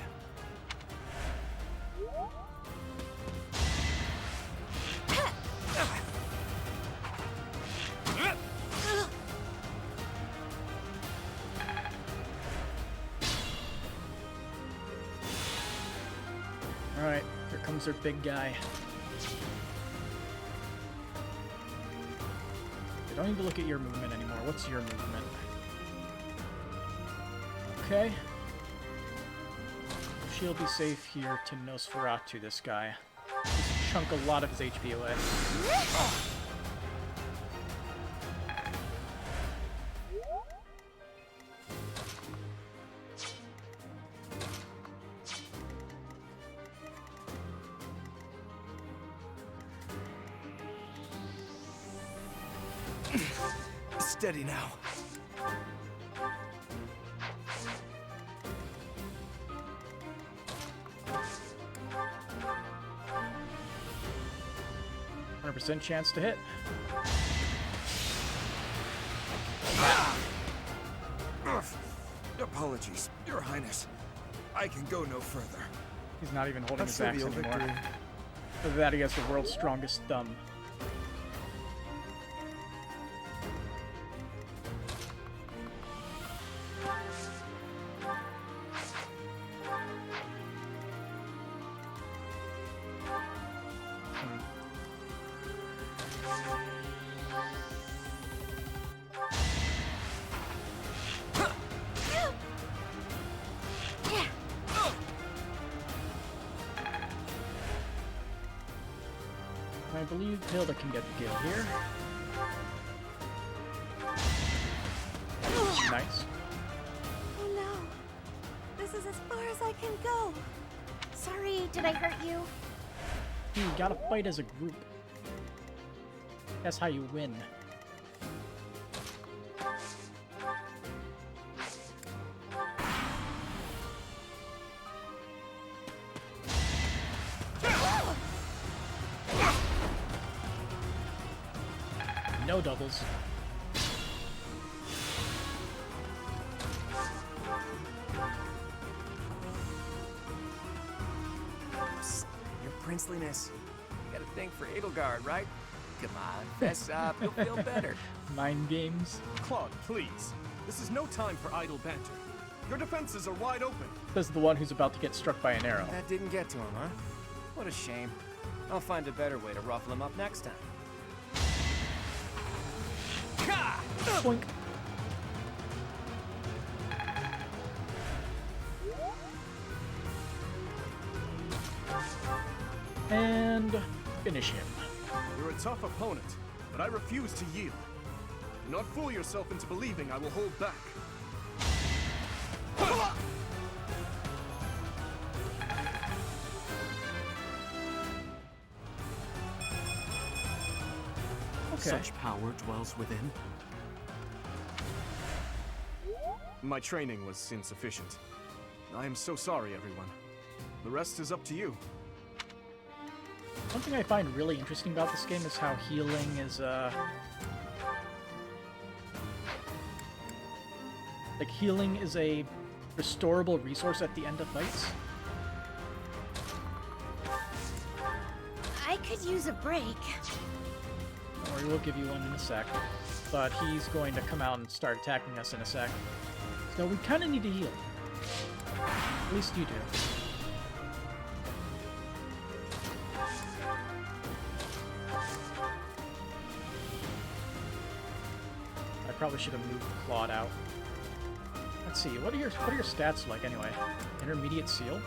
Alright, here comes their big guy. They don't need to look at your movement anymore. What's your movement? Okay. She'll be safe here to Nosferatu, this guy. Just chunk a lot of his HP away. Steady now. %100% chance to hit. Apologies, Your Highness. I can go no further. He's not even holding A his axe trivial anymore. victory. Other than that, he has the world's strongest thumb. I believe Hilda can get the kill here. Nice. Oh no. This is as far as I can go. Sorry, did I hurt you? You gotta fight as a group. That's how you win. No doubles. Psst, your princeliness. You got a thing for Edelgard, right? Come on, fess up, you'll feel better. Mind games. Claude, please. This is no time for idle banter. Your defenses are wide open. This is the one who's about to get struck by an arrow. That didn't get to him, huh? What a shame. I'll find a better way to ruffle him up next time. Boink. And finish him. You're a tough opponent, but I refuse to yield. Do not fool yourself into believing I will hold back. Okay. Such power dwells within. My training was insufficient. I am so sorry, everyone. The rest is up to you. One thing I find really interesting about this game is how healing is, like, healing is a restorable resource at the end of fights. I could use a break. Don't worry, we'll give you one in a sec. But he's going to come out and start attacking us in a sec. So we kind of need to heal. At least you do. I probably should have moved Claude out. Let's see, what are your stats like anyway? Intermediate seal?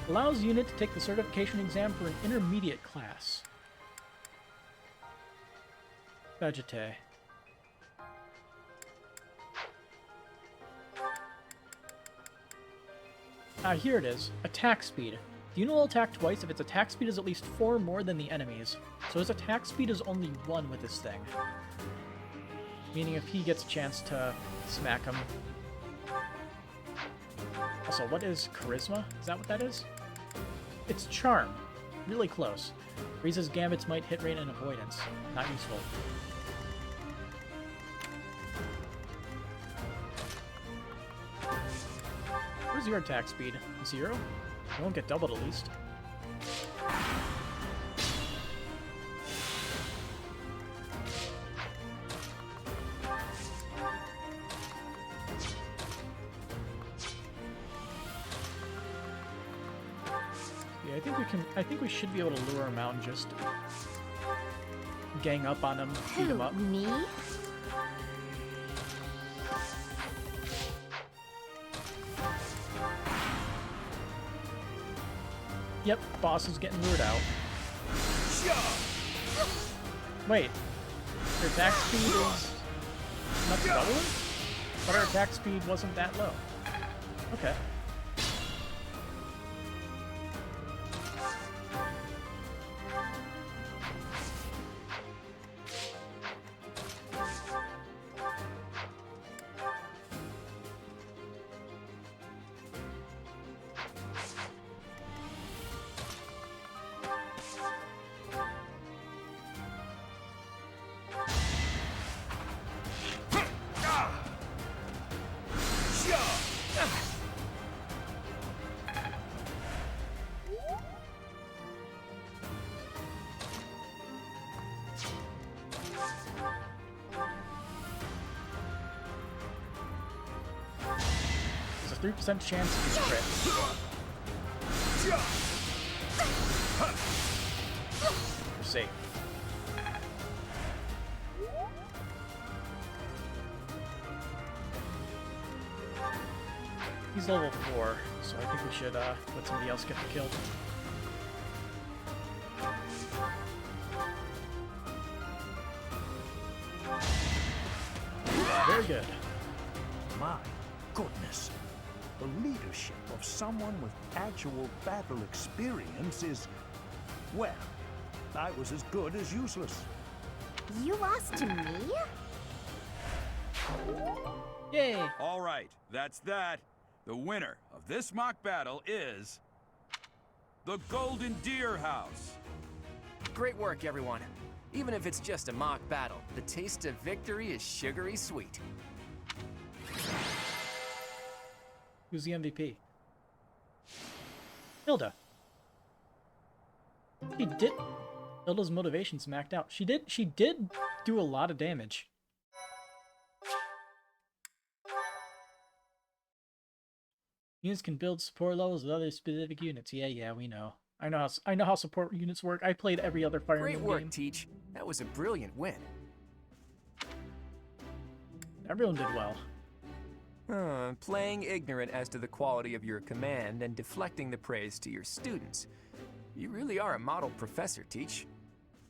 Allows unit to take the certification exam for an intermediate class. Vegetae. Here it is. Attack speed. The unit will attack twice if its attack speed is at least 4 more than the enemy's. So his attack speed is only 1 with this thing. Meaning if he gets a chance to smack him. Also, what is Charisma? Is that what that is? It's Charm. Really close. Raises Gambit's might, hit rate, and avoidance. Not useful. Where's your attack speed? 0? You won't get doubled at least. I think we can. I think we should be able to lure him out and just gang up on him, beat him up. Me? Yep, boss is getting lured out. Wait, her attack speed is not doubling? But her attack speed wasn't that low. Okay. There's a 3% chance to crit. We're safe. He's level 4, so I think we should let somebody else get the kill. Very good. My goodness. The leadership of someone with actual battle experience is, well, I was as good as useless. You lost to me? Yay! All right, that's that. The winner of this mock battle is the Golden Deer House. Great work, everyone. Even if it's just a mock battle, the taste of victory is sugary sweet. Who's the MVP? Hilda. She did. Hilda's motivation's maxed out. She did do a lot of damage. Units can build support levels with other specific units. Yeah, we know. I know how support units work. I played every other Fire Emblem Great work, game. Teach. That was a brilliant win. Everyone did well. Playing ignorant as to the quality of your command and deflecting the praise to your students. You really are a model professor, Teach.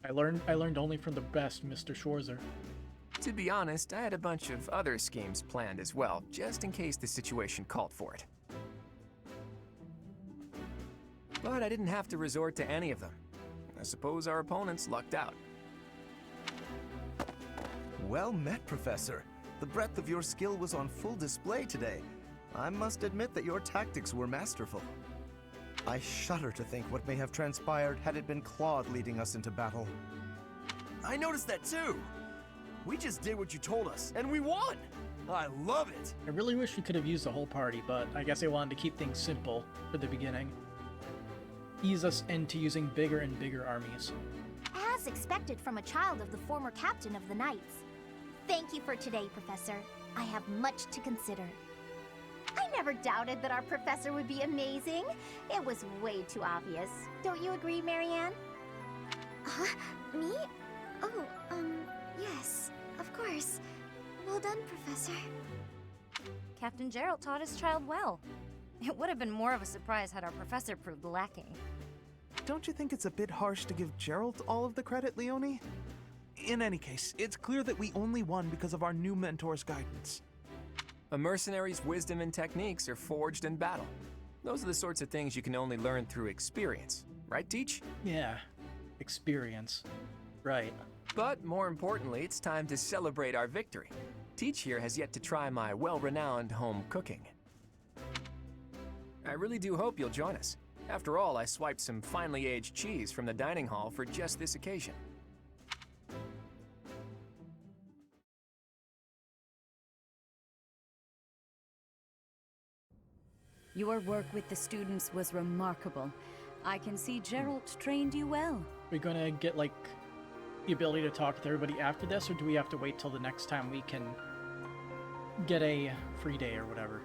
I learned only from the best, Mr. Schwarzer. To be honest, I had a bunch of other schemes planned as well, just in case the situation called for it. But I didn't have to resort to any of them. I suppose our opponents lucked out. Well met, Professor. The breadth of your skill was on full display today. I must admit that your tactics were masterful. I shudder to think what may have transpired had it been Claude leading us into battle. I noticed that too. We just did what you told us, and we won! I love it! I really wish we could have used the whole party, but I guess I wanted to keep things simple for the beginning. Ease us into using bigger and bigger armies. As expected from a child of the former captain of the Knights. Thank you for today, Professor. I have much to consider. I never doubted that our professor would be amazing. It was way too obvious. Don't you agree, Marianne? Huh? Me? Oh, yes, of course. Well done, Professor. Captain Gerald taught his child well. It would have been more of a surprise had our professor proved lacking. Don't you think it's a bit harsh to give Gerald all of the credit, Leonie? In any case, it's clear that we only won because of our new mentor's guidance. A mercenary's wisdom and techniques are forged in battle. Those are the sorts of things you can only learn through experience. Right, Teach? Yeah, experience. Right. But more importantly, it's time to celebrate our victory. Teach here has yet to try my well-renowned home cooking. I really do hope you'll join us. After all, I swiped some finely aged cheese from the dining hall for just this occasion. Your work with the students was remarkable. I can see Gerald trained you well. We're gonna get, like, the ability to talk with everybody after this, or do we have to wait till the next time we can get a free day or whatever?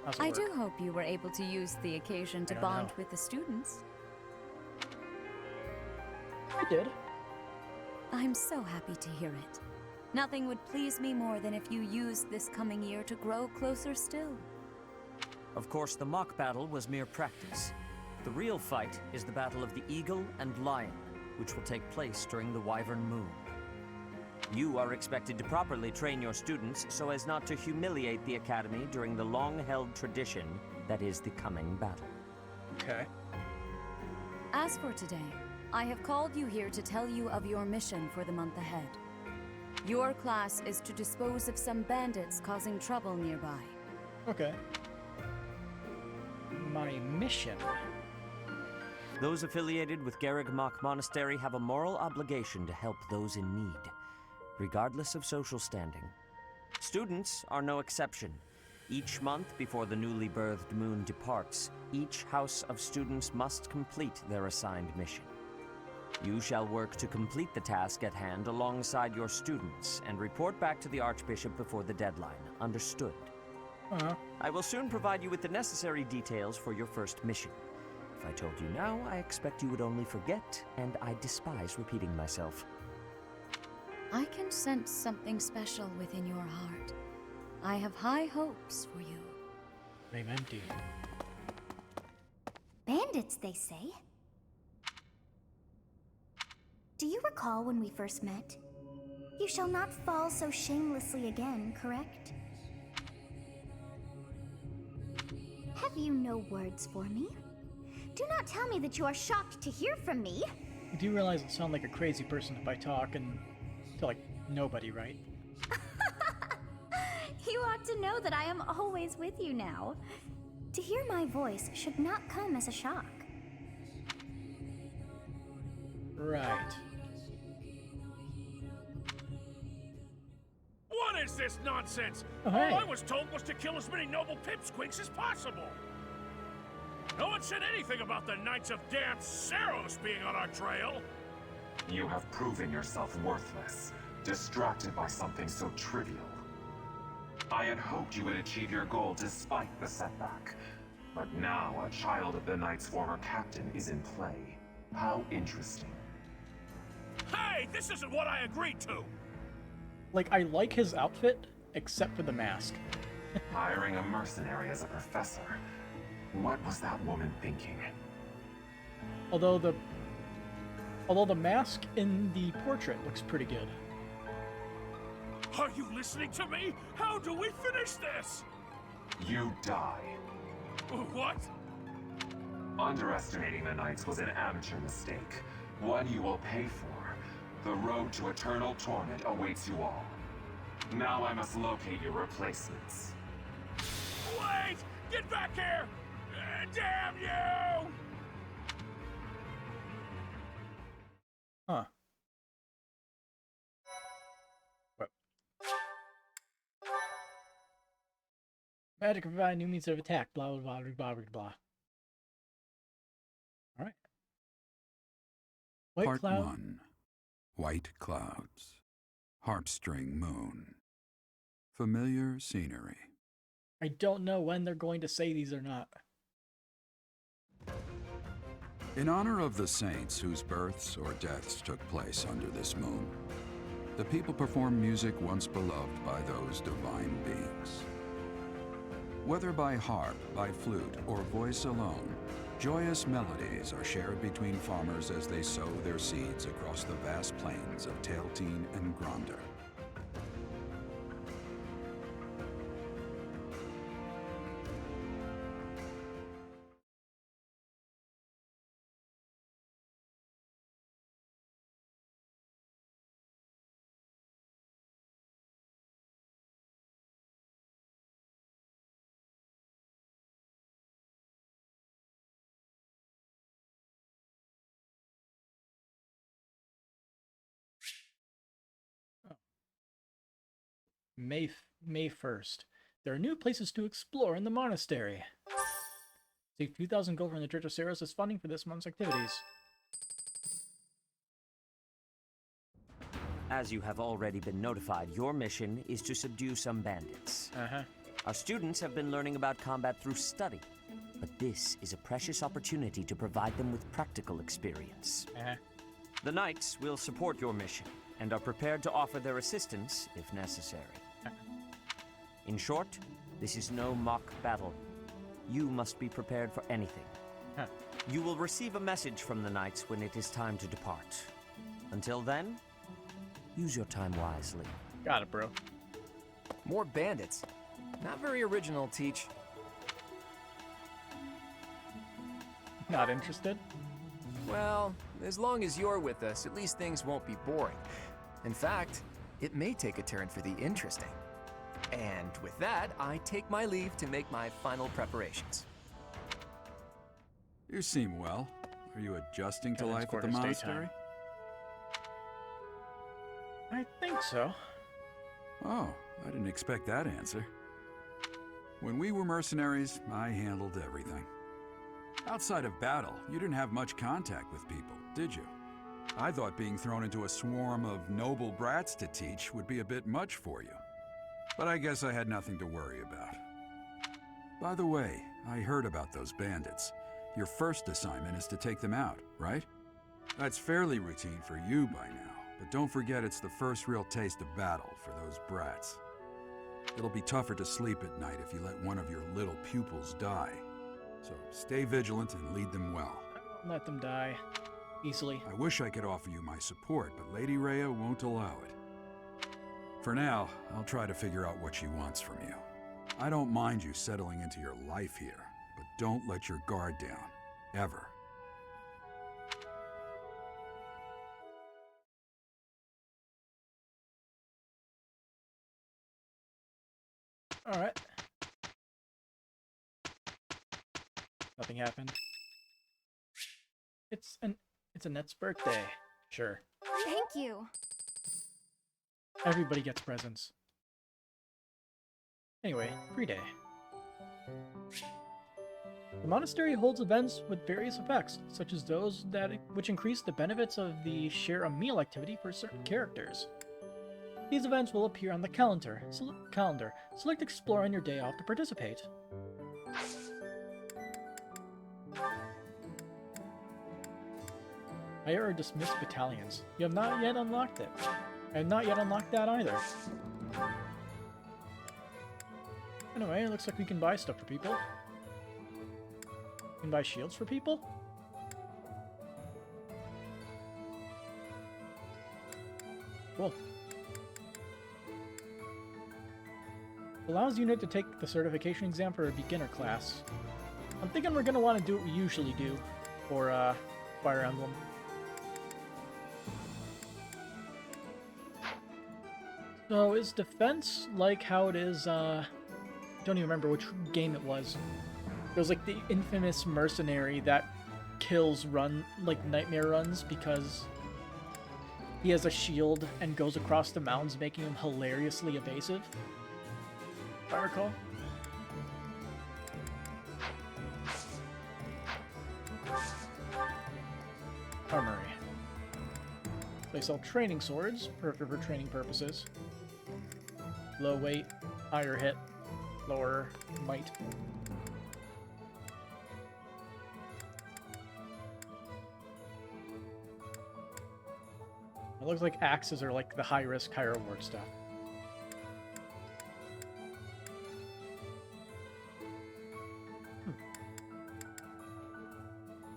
How's it I work? do hope you were able to use the occasion to I don't bond know. with the students. I did. I'm so happy to hear it. Nothing would please me more than if you used this coming year to grow closer still. Of course, the mock battle was mere practice. The real fight is the battle of the Eagle and Lion, which will take place during the Wyvern Moon. You are expected to properly train your students so as not to humiliate the Academy during the long-held tradition that is the coming battle. Okay. As for today, I have called you here to tell you of your mission for the month ahead. Your class is to dispose of some bandits causing trouble nearby. Okay. My mission. Those affiliated with Garrigmach Monastery have a moral obligation to help those in need, regardless of social standing. Students are no exception. Each month before the newly birthed moon departs, each house of students must complete their assigned mission. You shall work to complete the task at hand alongside your students and report back to the Archbishop before the deadline. Understood? I will soon provide you with the necessary details for your first mission. If I told you now, I expect you would only forget, and I despise repeating myself. I can sense something special within your heart. I have high hopes for you. I'm empty. Bandits, they say. Do you recall when we first met? You shall not fall so shamelessly again, correct? Have you no words for me? Do not tell me that you are shocked to hear from me. You do realize I sound like a crazy person if I talk and to like nobody, right? You ought to know that I am always with you now. To hear my voice should not come as a shock. Right. What is this nonsense? Oh, hey. All I was told was to kill as many noble pipsqueaks as possible. No one said anything about the Knights of Damned Saros being on our trail. You have proven yourself worthless, distracted by something so trivial. I had hoped you would achieve your goal despite the setback. But now a child of the Knight's former captain is in play. How interesting. Hey, this isn't what I agreed to! Like, I like his outfit, except for the mask. Hiring a mercenary as a professor. What was that woman thinking? Although the mask in the portrait looks pretty good. Are you listening to me? How do we finish this? You die. What? Underestimating the Knights was an amateur mistake. One you will pay for. The road to eternal torment awaits you all. Now I must locate your replacements. Wait! Get back here! Damn you! Huh. What? Magic can provide new means of attack, blah blah blah blah blah blah. Alright. White Part Cloud. 1. White Clouds. Heartstring Moon. Familiar scenery. I don't know when they're going to say these or not. In honor of the saints whose births or deaths took place under this moon, the people perform music once beloved by those divine beings. Whether by harp, by flute, or voice alone, joyous melodies are shared between farmers as they sow their seeds across the vast plains of Tailteen and Gronder. May 1st. There are new places to explore in the monastery. Save 2,000 gold from the Church of Saros as funding for this month's activities. As you have already been notified, your mission is to subdue some bandits. Uh-huh. Our students have been learning about combat through study, but this is a precious opportunity to provide them with practical experience. The Knights will support your mission and are prepared to offer their assistance if necessary. In short, this is no mock battle. You must be prepared for anything. You will receive a message from the Knights when it is time to depart. Until then, use your time wisely. Got it, bro. More bandits. Not very original, Teach. Not interested? Well, as long as you're with us, at least things won't be boring. In fact, it may take a turn for the interesting. And with that, I take my leave to make my final preparations. You seem well. Are you adjusting to life at the quarters monastery? I think so. Oh, I didn't expect that answer. When we were mercenaries, I handled everything. Outside of battle, you didn't have much contact with people, did you? I thought being thrown into a swarm of noble brats to teach would be a bit much for you. But I guess I had nothing to worry about. By the way, I heard about those bandits. Your first assignment is to take them out, right? That's fairly routine for you by now, but don't forget it's the first real taste of battle for those brats. It'll be tougher to sleep at night if you let one of your little pupils die. So stay vigilant and lead them well. Let them die. Easily. I wish I could offer you my support, but Lady Rhea won't allow it. For now, I'll try to figure out what she wants from you. I don't mind you settling into your life here, but don't let your guard down. Ever. Alright. Nothing happened. It's Annette's birthday. Sure. Thank you. Everybody gets presents. Anyway, free day. The monastery holds events with various effects, such as those which increase the benefits of the share a meal activity for certain characters. These events will appear on the calendar. Select Explore on your day off to participate. Hire or dismiss battalions. You have not yet unlocked it. I have not yet unlocked that either. Anyway, it looks like we can buy stuff for people. We can buy shields for people? Cool. Allows unit to take the certification exam for a beginner class. I'm thinking we're gonna want to do what we usually do for Fire Emblem. So is defense like how it is, don't even remember which game it was. It was like the infamous mercenary that kills nightmare runs because he has a shield and goes across the mountains, making him hilariously evasive, if I recall. Armory. They sell training swords, perfect for training purposes. Low weight, higher hit, lower might. It looks like axes are like the high risk, high reward stuff.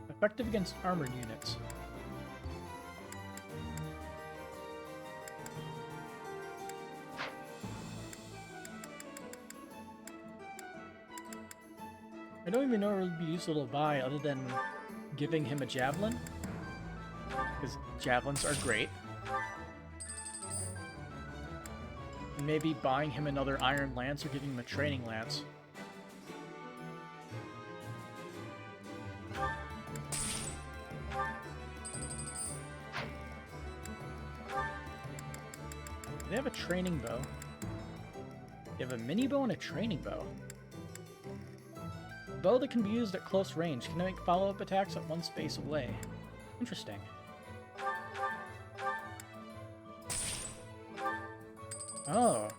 Effective against armored units. I don't even know what would be useful to buy other than giving him a javelin, because javelins are great. And maybe buying him another iron lance or giving him a training lance. They have a training bow. They have a mini bow and a training bow. A bow that can be used at close range can make follow-up attacks at one space away. Interesting. Oh.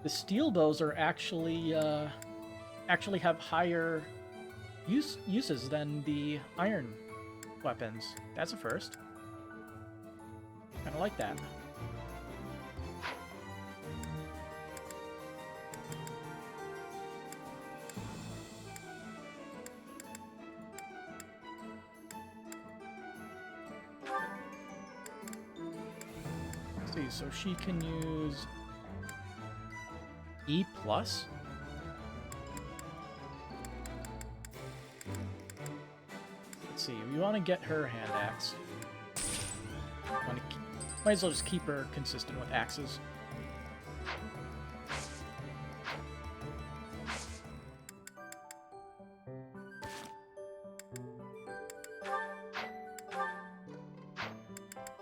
The steel bows are actually have higher uses than the iron weapons. That's a first. Kind of like that. Let's see, so she can use E+. Let's see, we want to get her hand axe. Might as well just keep her consistent with axes.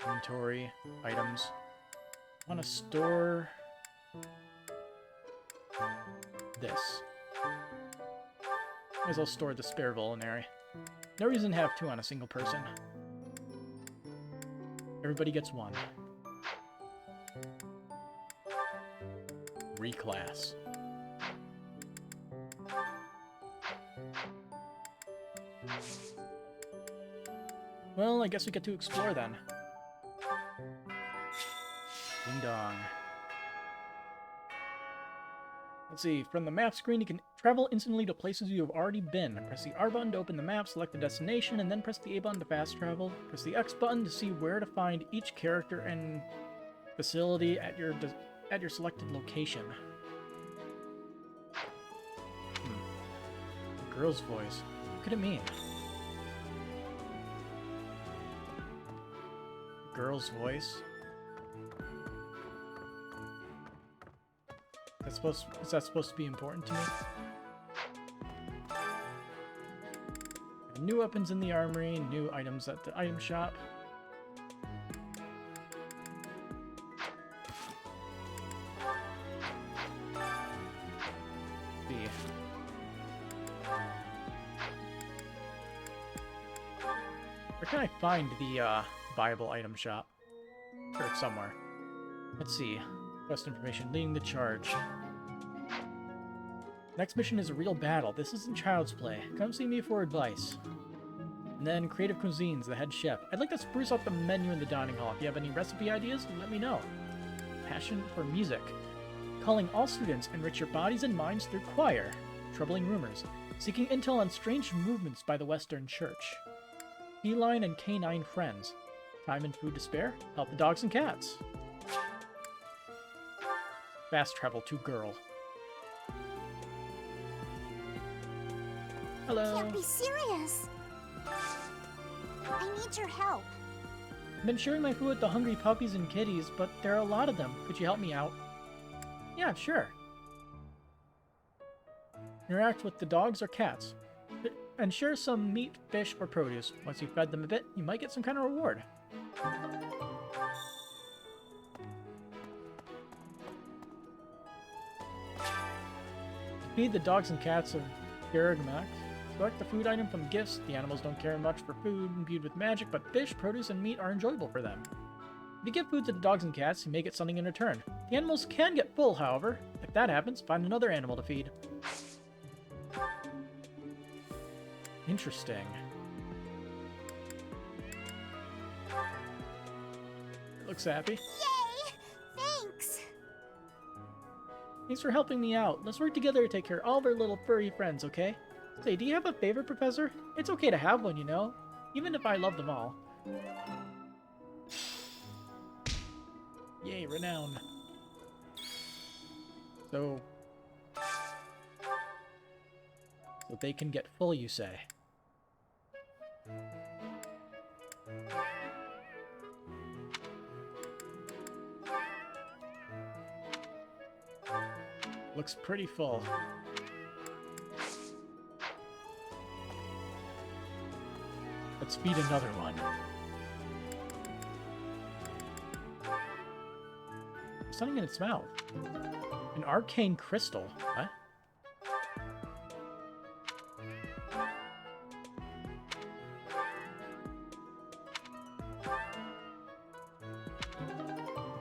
Inventory, items. I want to store this. Might as well store the spare vulnerary. No reason to have two on a single person. Everybody gets one. Reclass. Well, I guess we get to explore then. Ding dong. Let's see, from the map screen you can travel instantly to places you have already been. Press the R button to open the map, select the destination, and then press the A button to fast travel. Press the X button to see where to find each character and facility at your selected location. A girl's voice. What could it mean? Girl's voice? Is that supposed to be important to me? New weapons in the armory, new items at the item shop. Where can I find the Bible item shop? Sure, it's somewhere. Let's see. Quest information, leading the charge. Next mission is a real battle. This isn't child's play. Come see me for advice. And then creative cuisines, the head chef. I'd like to spruce up the menu in the dining hall. If you have any recipe ideas, let me know. Passion for music. Calling all students, enrich your bodies and minds through choir. Troubling rumors. Seeking intel on strange movements by the Western Church. Feline and canine friends. Time and food to spare. Help the dogs and cats. Fast travel to girl. Hello. You can't be serious. I need your help. I've been sharing my food with the hungry puppies and kitties, but there are a lot of them. Could you help me out? Yeah, sure. Interact with the dogs or cats. And share some meat, fish, or produce. Once you've fed them a bit, you might get some kind of reward. Feed the dogs and cats of Garagmak. Select the food item from gifts. The animals don't care much for food imbued with magic, but fish, produce, and meat are enjoyable for them. If you give food to the dogs and cats, you may get something in return. The animals can get full, however. If that happens, find another animal to feed. Interesting. It looks happy. Yay! Thanks! Thanks for helping me out. Let's work together to take care of all of our little furry friends, okay? Say, do you have a favorite, Professor? It's okay to have one, you know? Even if I love them all. Yay, renown. So they can get full, you say? Looks pretty full. Let's feed another one. There's something in its mouth. An arcane crystal. What?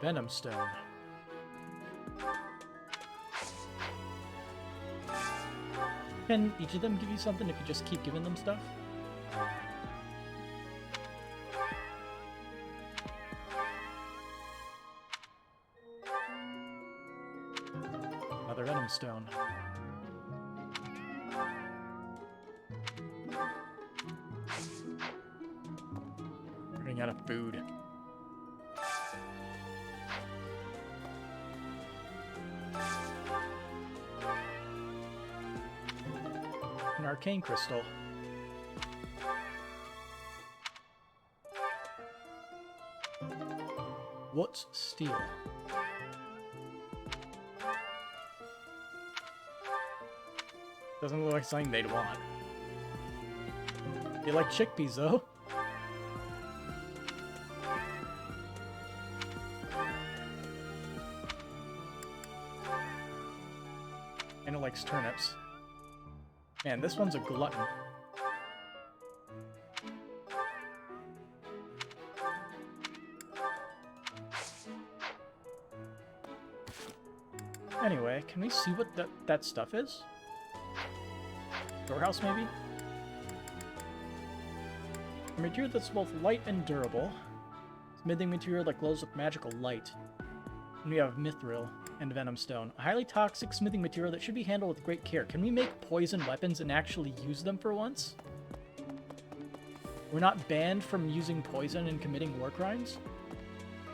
Venom stone. Can each of them give you something if you just keep giving them stuff? Another Venom Stone. Running out of food. An arcane crystal. What's steel? Doesn't look like something they'd want. You like chickpeas, though? And it likes turnips. Man, this one's a glutton. Anyway, can we see what that stuff is? Storehouse, maybe? A material that's both light and durable. Smithing material that glows with magical light. And we have mithril and venom stone. A highly toxic smithing material that should be handled with great care. Can we make poison weapons and actually use them for once? We're not banned from using poison and committing war crimes?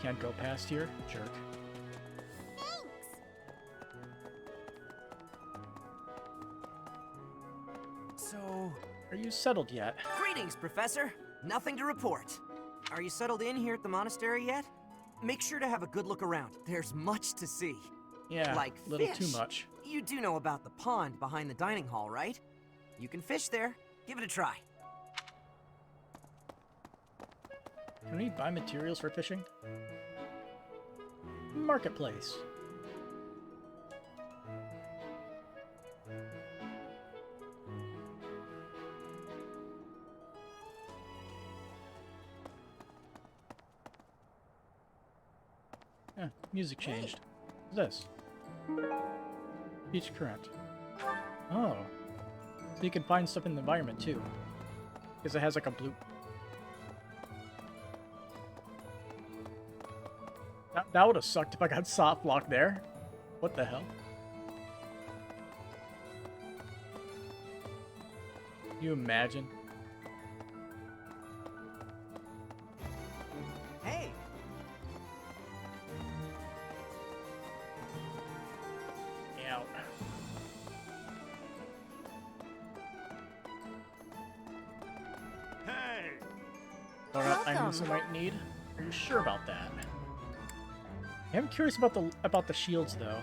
Can't go past here? Jerk. So... Are you settled yet? Greetings, Professor. Nothing to report. Are you settled in here at the monastery yet? Make sure to have a good look around. There's much to see. Yeah, like a little fish. too much. You do know about the pond behind the dining hall, right? You can fish there. Give it a try. Can we buy materials for fishing? Marketplace. Yeah, music changed. What's this? Beach current. Oh. So you can find stuff in the environment too. Because it has like a blue... That would have sucked if I got soft lock there. What the hell? Can you imagine? Hey! Out. Hey! What items I might need? Are you sure about that? I'm curious about the shields though.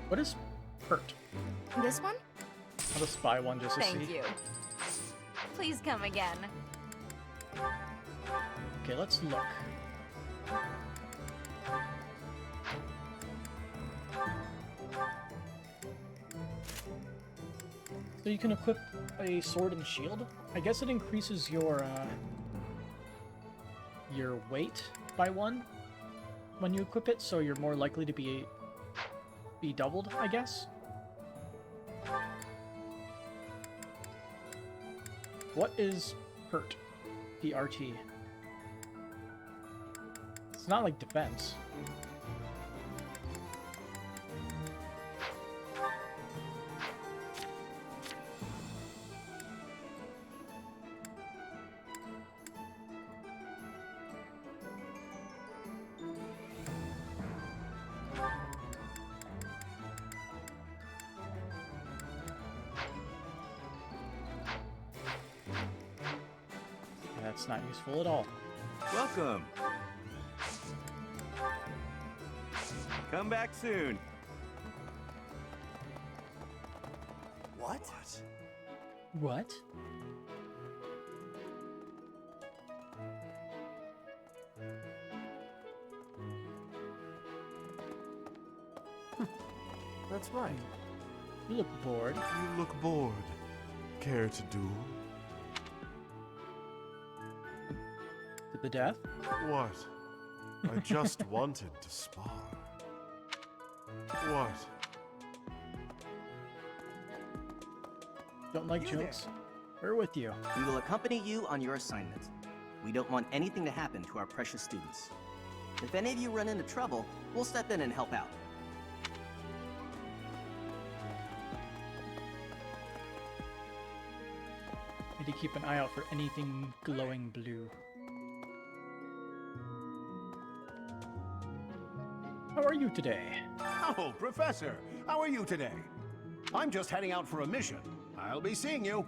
What is hurt? This one? I'll just buy one just to see. Thank you. Please come again. Okay, let's look. So you can equip a sword and shield. I guess it increases your weight by 1 when you equip it, so you're more likely to be doubled, I guess. What is hurt? PRT. It's not like defense. That's not useful at all. Welcome. Come back soon. What? What? That's right. You look bored. You look bored. Care to duel? To the death? What? I just wanted to spar. What? Don't like jokes. We're with you. We will accompany you on your assignment. We don't want anything to happen to our precious students. If any of you run into trouble, we'll step in and help out. Need to keep an eye out for anything glowing blue. How are you today? Oh, Professor, how are you today? I'm just heading out for a mission. I'll be seeing you.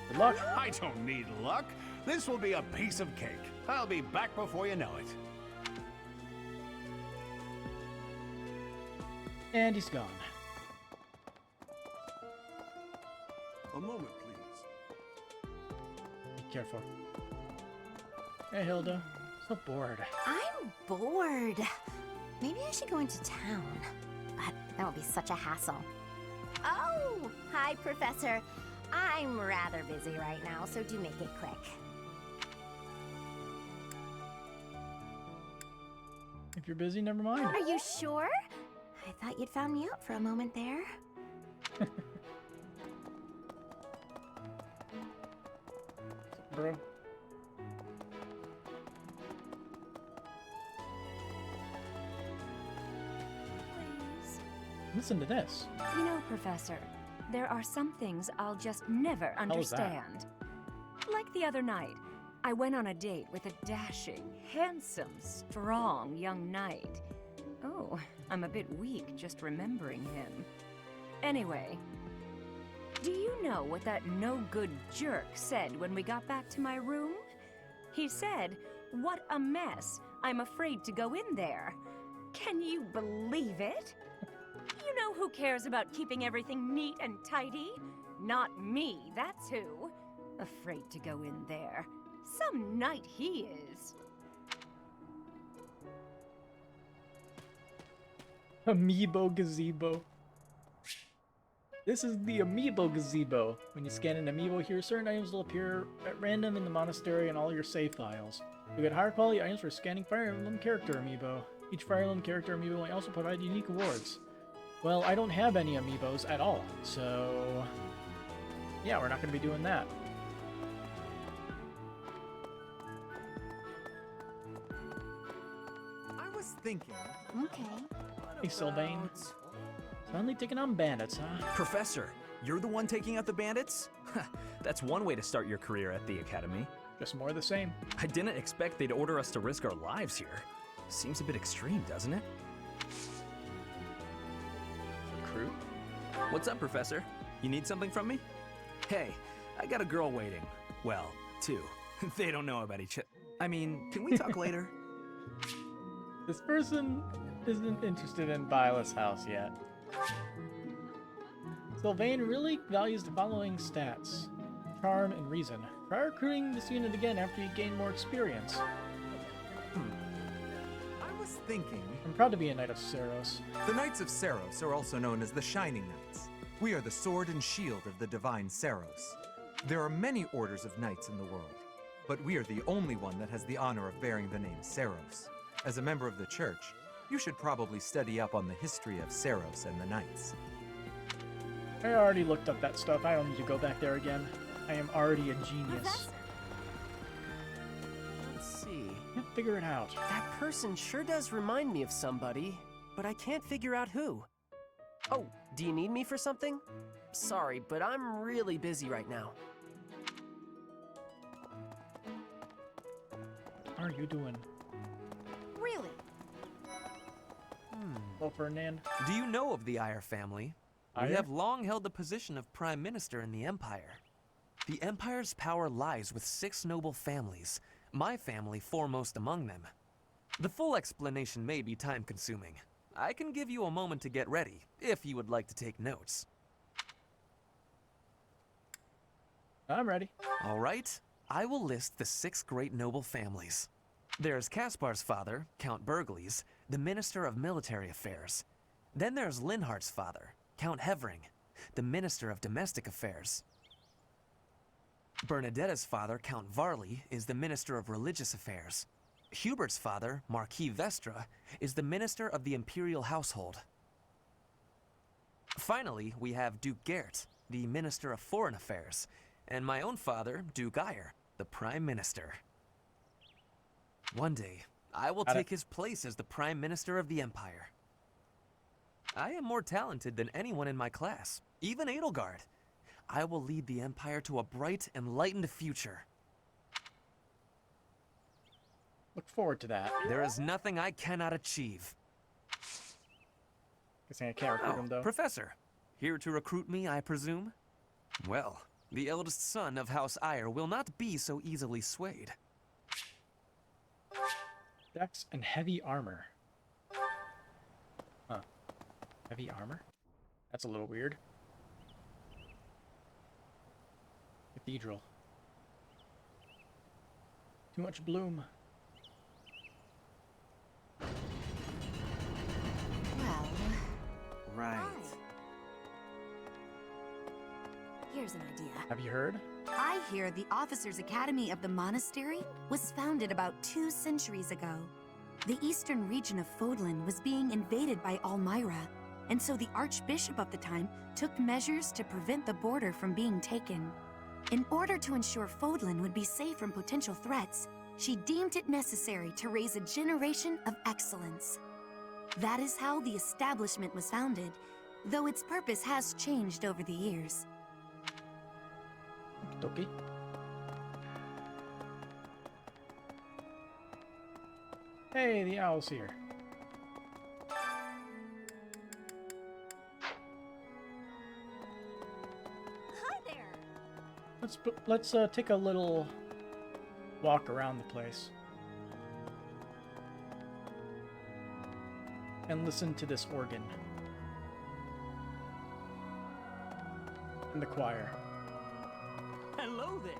Good luck. I don't need luck. This will be a piece of cake. I'll be back before you know it. And he's gone. A moment, please. Be careful. Hey, Hilda. So bored. I'm bored. Maybe I should go into town. But that would be such a hassle. Oh, hi, Professor. I'm rather busy right now, so do make it quick. If you're busy, never mind. Are you sure? I thought you'd found me out for a moment there. Bro. Please. Listen to this. You know, Professor, there are some things I'll just never How is that? understand. Like the other night, I went on a date with a dashing, handsome, strong young knight. Oh, I'm a bit weak just remembering him. Anyway, do you know what that no-good jerk said when we got back to my room? He said, "What a mess. I'm afraid to go in there." Can you believe it? You know who cares about keeping everything neat and tidy? Not me, that's who. Afraid to go in there. Some knight he is. Amiibo gazebo. This is the Amiibo gazebo. When you scan an amiibo here, certain items will appear at random in the monastery and all your save files. You get higher quality items for scanning Fire Emblem character amiibo. Each Fire Emblem character amiibo may also provide unique awards. Well, I don't have any amiibos at all, so yeah, we're not going to be doing that. I was thinking. Okay. Hey, Sylvain. Finally taking on bandits, huh? Professor, you're the one taking out the bandits? That's one way to start your career at the Academy. Just more of the same. I didn't expect they'd order us to risk our lives here. Seems a bit extreme, doesn't it? Recruit? What's up, Professor? You need something from me? Hey, I got a girl waiting. Well, two. They don't know about each other. I mean, can we talk later? This person isn't interested in Viola's house yet. Sylvain really values the following stats: charm and reason. Try recruiting this unit again after you gain more experience. I was thinking. I'm proud to be a Knight of Saros. The Knights of Saros are also known as the Shining Knights. We are the sword and shield of the divine Saros. There are many orders of knights in the world, but we are the only one that has the honor of bearing the name Saros. As a member of the church, you should probably study up on the history of Saros and the knights. I already looked up that stuff. I don't need to go back there again. I am already a genius. Let's see. Can't figure it out. That person sure does remind me of somebody, but I can't figure out who. Oh, do you need me for something? Sorry, but I'm really busy right now. What are you doing? Really? Hello, Ferdinand. Do you know of the Eyre family? We Eyre? have long held the position of Prime Minister in the Empire. The Empire's power lies with 6 noble families, my family foremost among them. The full explanation may be time-consuming. I can give you a moment to get ready, if you would like to take notes. I'm ready. All right, I will list the 6 great noble families. There's Caspar's father, Count Burgles, the Minister of Military Affairs. Then there's Linhardt's father, Count Hevering, the Minister of Domestic Affairs. Bernadetta's father, Count Varley, is the Minister of Religious Affairs. Hubert's father, Marquis Vestra, is the Minister of the Imperial Household. Finally, we have Duke Gert, the Minister of Foreign Affairs, and my own father, Duke Iyer, the Prime Minister. One day, I will take his place as the Prime Minister of the Empire. I am more talented than anyone in my class, even Edelgard. I will lead the Empire to a bright, enlightened future. Look forward to that. There is nothing I cannot achieve. Guessing I can't recruit him, though. Professor, here to recruit me, I presume? Well, the eldest son of House Iyer will not be so easily swayed. Dex and heavy armor. Huh. Heavy armor? That's a little weird. Cathedral. Too much bloom. Well... Right. Here's an idea. Have you heard? I hear the Officers' Academy of the monastery was founded about 2 centuries ago. The eastern region of Fodlan was being invaded by Almyra, and so the Archbishop of the time took measures to prevent the border from being taken. In order to ensure Fodlan would be safe from potential threats, she deemed it necessary to raise a generation of excellence. That is how the establishment was founded, though its purpose has changed over the years. Okay. Hey, the owl's here. Hi there. Let's take a little walk around the place and listen to this organ and the choir. Hello there.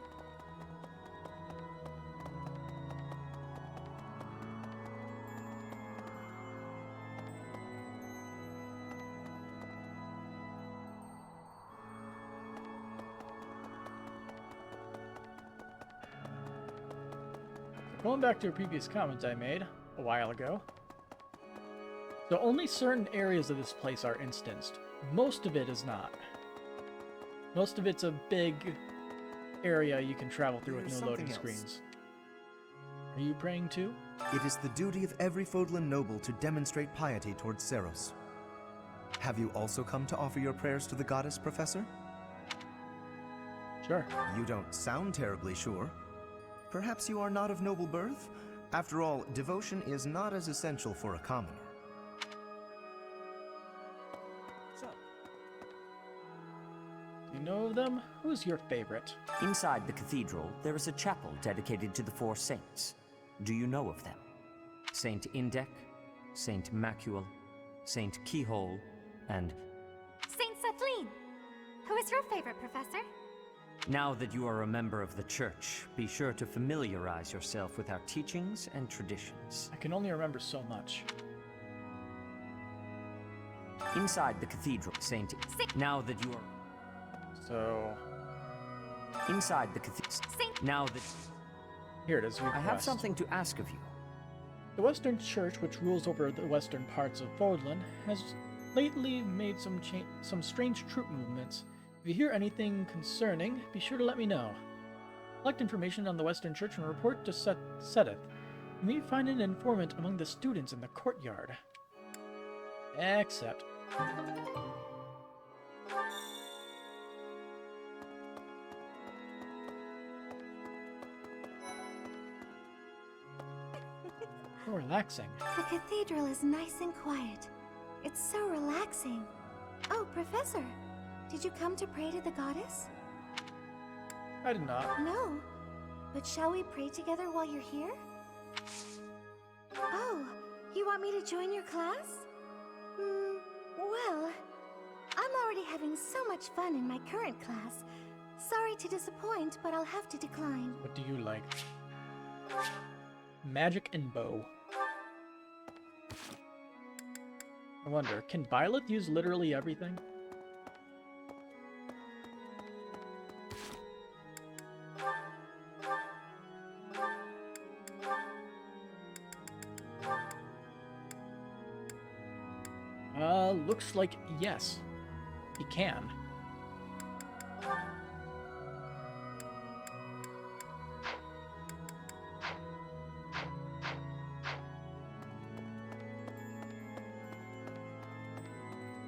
Going back to a previous comment I made a while ago. So only certain areas of this place are instanced. Most of it is not. Most of it's a big area you can travel through with no loading screens. Are you praying too? It is the duty of every Fodlan noble to demonstrate piety towards Seros. Have you also come to offer your prayers to the goddess, Professor? Sure. You don't sound terribly sure. Perhaps you are not of noble birth? After all, devotion is not as essential for a commoner. Do you know of them? Who's your favorite? Inside the cathedral, there is a chapel dedicated to the 4 saints. Do you know of them? Saint Indek, Saint Macule, Saint Keyhole, and... Saint Sethlin! Who is your favorite, Professor? Now that you are a member of the Church, be sure to familiarize yourself with our teachings and traditions. I can only remember so much. Inside the cathedral, Saint... Now that you are... So... Inside the cathedral... Now that... Here it is, request. I have something to ask of you. The Western Church, which rules over the western parts of Fodlan, has lately made some strange troop movements. If you hear anything concerning, be sure to let me know. Collect information on the Western Church and report to Sedith. You may find an informant among the students in the courtyard. Accept. So relaxing. The cathedral is nice and quiet. It's so relaxing. Oh, Professor, did you come to pray to the goddess? I did not. No, but shall we pray together while you're here? Oh, you want me to join your class? Well, I'm already having so much fun in my current class. Sorry to disappoint, but I'll have to decline. What do you like? Magic and bow. I wonder, can Violet use literally everything? Looks like yes. He can.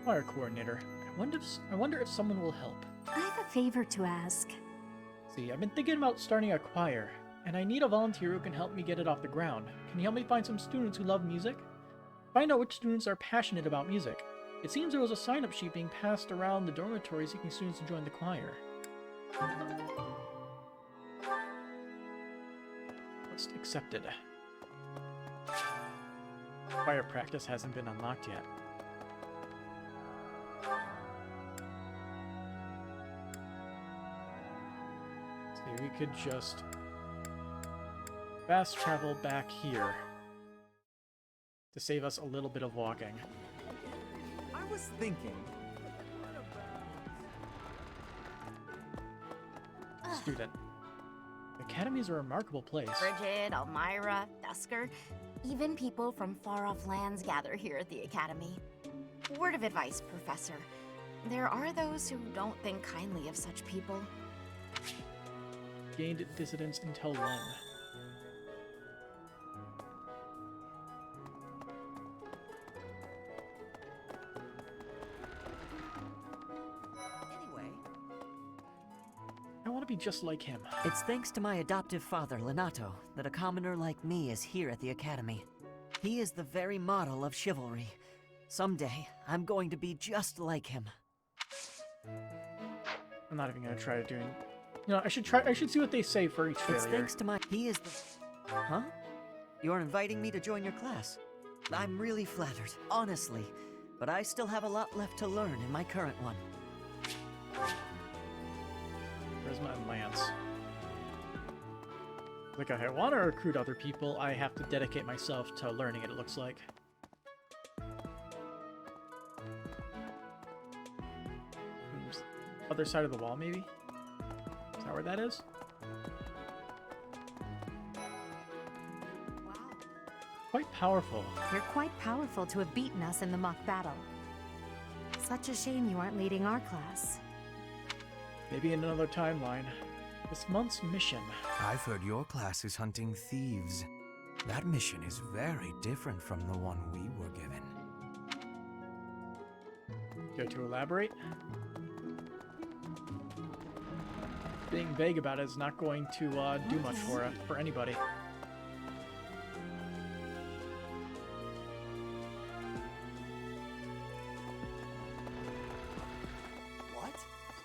Choir coordinator. I wonder if someone will help. I have a favor to ask. See, I've been thinking about starting a choir, and I need a volunteer who can help me get it off the ground. Can you help me find some students who love music? Find out which students are passionate about music. It seems there was a sign-up sheet being passed around the dormitory seeking students to join the choir. Quest accepted. Choir practice hasn't been unlocked yet. See, we could just fast travel back here to save us a little bit of walking. I was thinking. Student. The Academy is a remarkable place. Bridget, Elmira, Dusker, even people from far-off lands gather here at the Academy. Word of advice, Professor. There are those who don't think kindly of such people. Gained dissidence until 1. I want to be just like him. It's thanks to my adoptive father, Lenato, that a commoner like me is here at the Academy. He is the very model of chivalry. Someday, I'm going to be just like him. I'm not even gonna try doing. You know, I should see what they say for each failure. It's thanks to he is the... Huh? You're inviting me to join your class? I'm really flattered, honestly. But I still have a lot left to learn in my current one. Charisma and Lance. Like, if I want to recruit other people, I have to dedicate myself to learning it, it looks like. Other side of the wall, maybe? Is that where that is? Wow. Quite powerful. You're quite powerful to have beaten us in the mock battle. Such a shame you aren't leading our class. Maybe in another timeline. This month's mission. I've heard your class is hunting thieves. That mission is very different from the one we were given. Care to elaborate? Being vague about it is not going to do much for anybody. What?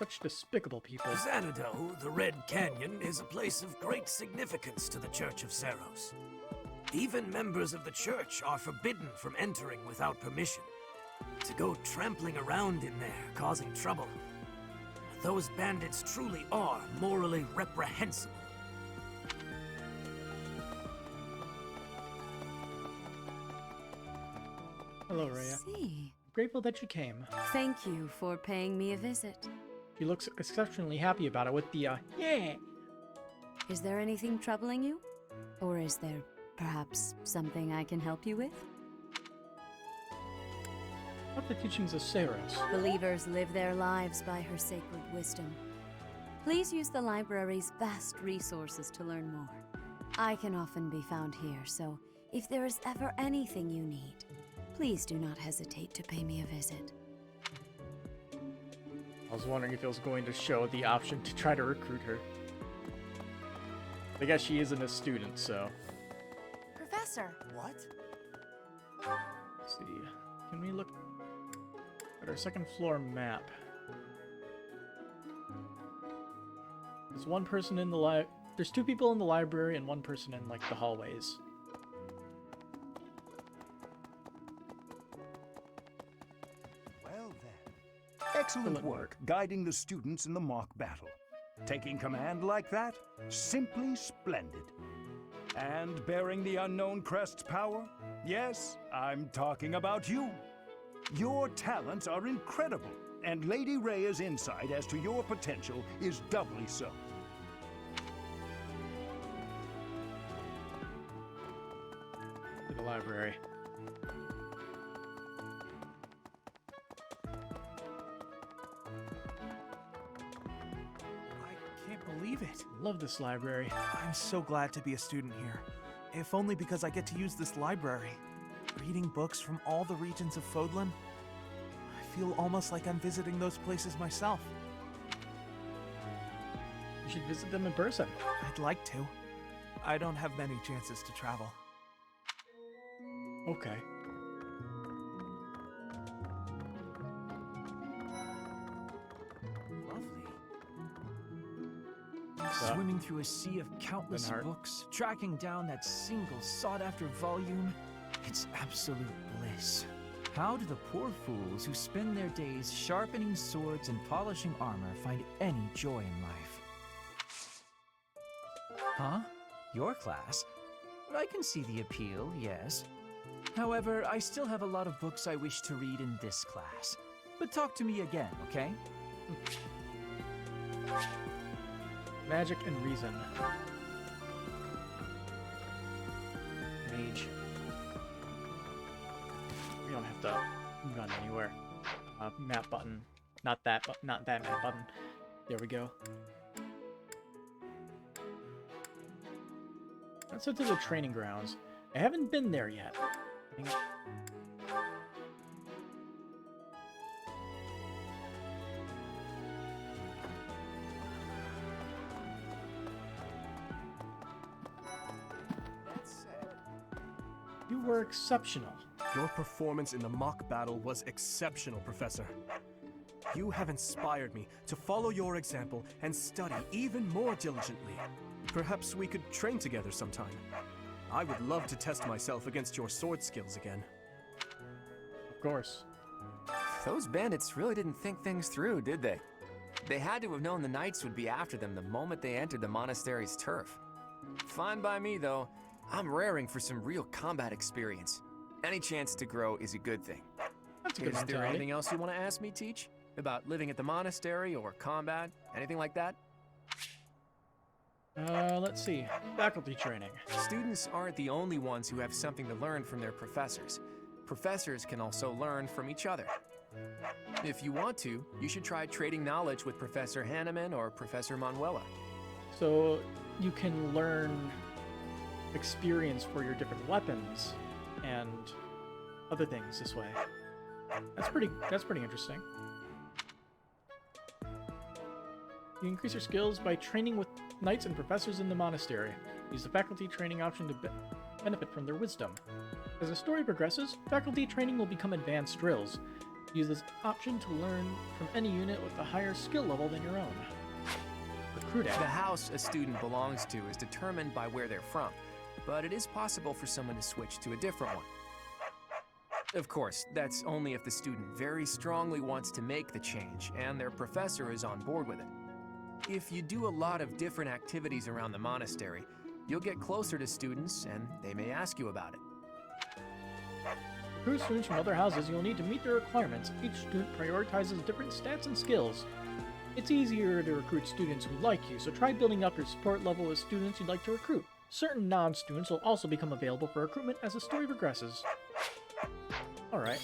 Such despicable people. Xanadu, the Red Canyon, is a place of great significance to the Church of Saros. Even members of the church are forbidden from entering without permission. To go trampling around in there, causing trouble. Those bandits truly are morally reprehensible. Hello, Rhea. See. Grateful that you came. Thank you for paying me a visit. She looks exceptionally happy about it with the, yeah! Is there anything troubling you? Or is there perhaps something I can help you with? What the teachings of Saros? Believers live their lives by her sacred wisdom. Please use the library's vast resources to learn more. I can often be found here, so if there is ever anything you need, please do not hesitate to pay me a visit. I was wondering if it was going to show the option to try to recruit her. I guess she isn't a student, so... Professor! What? Let's see. Can we look at our second floor map? There's one person in the There's 2 people in the library and 1 person in, like, the hallways. Well then. Excellent work guiding the students in the mock battle. Taking command like that? Simply splendid. And bearing the unknown crest's power? Yes, I'm talking about you. Your talents are incredible, and Lady Rhea's insight as to your potential is doubly so. To the library. believe it. Love this library. I'm so glad to be a student here. If only because I get to use this library. Reading books from all the regions of Fodlan, I feel almost like I'm visiting those places myself. You should visit them in person. I'd like to. I don't have many chances to travel. Okay. Swimming through a sea of countless books, tracking down that single sought-after volume, it's absolute bliss. How do the poor fools who spend their days sharpening swords and polishing armor find any joy in life? Huh? Your class? I can see the appeal, yes. However, I still have a lot of books I wish to read in this class. But talk to me again, okay? Magic and reason. Mage. We don't have to run anywhere. Map button. Not that map button. There we go. Let's head to the training grounds. I haven't been there yet. Dang it. You were exceptional. Your performance in the mock battle was exceptional, Professor. You have inspired me to follow your example and study even more diligently. Perhaps we could train together sometime. I would love to test myself against your sword skills again. Of course. Those bandits really didn't think things through, did they? They had to have known the knights would be after them the moment they entered the monastery's turf. Fine by me, though. I'm raring for some real combat experience. Any chance to grow is a good thing. That's a good Is there mentality. anything else you want to ask me, Teach? About living at the monastery or combat? Anything like that? Let's see. Faculty training. Students aren't the only ones who have something to learn from their professors. Professors can also learn from each other. If you want to, you should try trading knowledge with Professor Hanneman or Professor Manuela. So you can learn experience for your different weapons and other things this way. That's pretty interesting. You increase your skills by training with knights and professors in the monastery. Use the faculty training option to benefit from their wisdom. As the story progresses, faculty training will become advanced drills. Use this option to learn from any unit with a higher skill level than your own. Recruit at. The house a student belongs to is determined by where they're from, but it is possible for someone to switch to a different one. Of course, that's only if the student very strongly wants to make the change and their professor is on board with it. If you do a lot of different activities around the monastery, you'll get closer to students and they may ask you about it. Recruit students from other houses, you'll need to meet their requirements. Each student prioritizes different stats and skills. It's easier to recruit students who like you, so try building up your support level with students you'd like to recruit. Certain non-students will also become available for recruitment as the story progresses. Alright.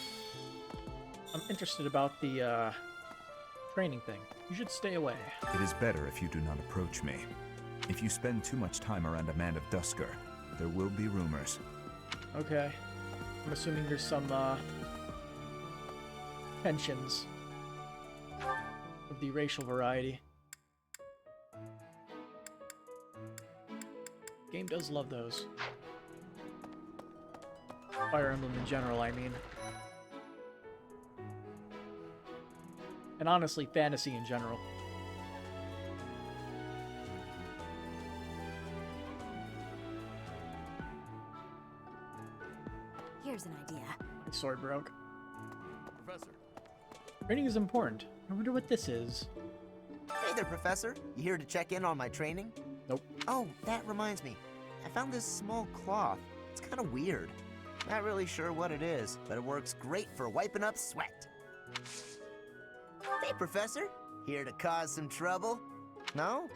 I'm interested about the, training thing. You should stay away. It is better if you do not approach me. If you spend too much time around a man of Dusker, there will be rumors. Okay. I'm assuming there's some, tensions of the racial variety. Game does love those. Fire Emblem in general, I mean. And honestly, fantasy in general. Here's an idea. My sword broke. Professor. Training is important. I wonder what this is. Hey there, Professor. You here to check in on my training? Nope. Oh, that reminds me. I found this small cloth. It's kind of weird. Not really sure what it is, but it works great for wiping up sweat. Hey, Professor. Here to cause some trouble? No?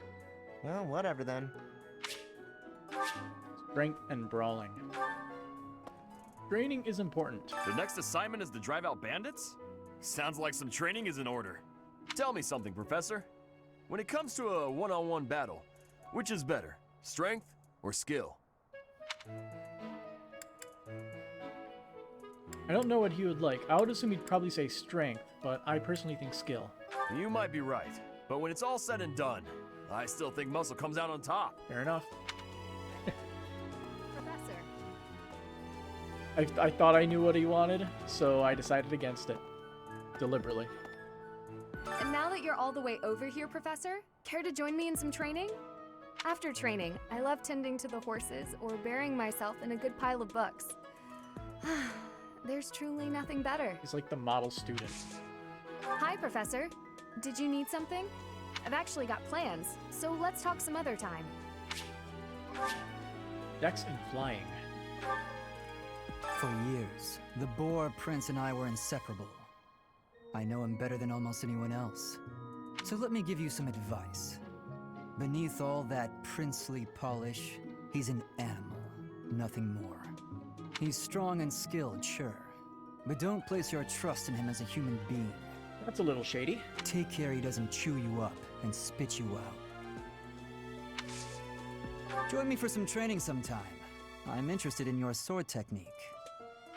Well, whatever then. Strength and brawling. Training is important. The next assignment is to drive out bandits? Sounds like some training is in order. Tell me something, Professor. when it comes to a one-on-one battle, which is better, strength or skill? I don't know what he would like. I would assume he'd probably say strength, but I personally think skill. You might be right, but when it's all said and done, I still think muscle comes out on top. Fair enough. Professor. I thought I knew what he wanted, so I decided against it. Deliberately. And now that you're all the way over here, Professor, care to join me in some training? After training, I love tending to the horses or burying myself in a good pile of books. There's truly nothing better. He's like the model student. Hi, Professor. Did you need something? I've actually got plans, so let's talk some other time. Dex and flying. For years, the Boar Prince and I were inseparable. I know him better than almost anyone else. So let me give you some advice. Beneath all that princely polish, he's an animal, nothing more. He's strong and skilled, sure, but don't place your trust in him as a human being. That's a little shady. Take care he doesn't chew you up and spit you out. Join me for some training sometime. I'm interested in your sword technique.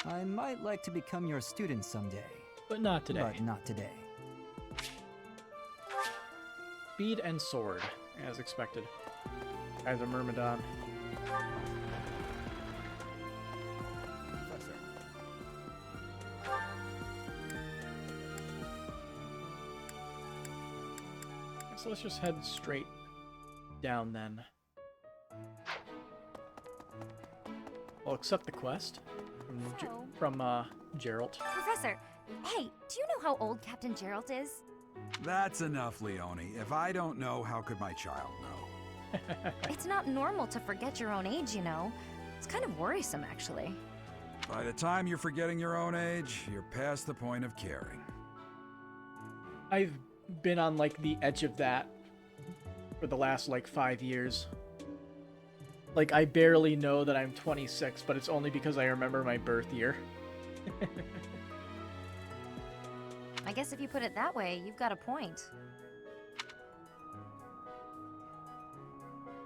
I might like to become your student someday. But not today. But not today. Speed and sword, as expected. As a Myrmidon. So let's just head straight down then. I'll accept the quest from Geralt. Professor, hey, do you know how old Captain Geralt is? That's enough, Leone. If I don't know, how could my child know? It's not normal to forget your own age, you know. It's kind of worrisome, actually. By the time you're forgetting your own age, you're past the point of caring. I've been on like the edge of that for the last like 5 years. Like I barely know that I'm 26, but it's only because I remember my birth year. I guess if you put it that way, you've got a point.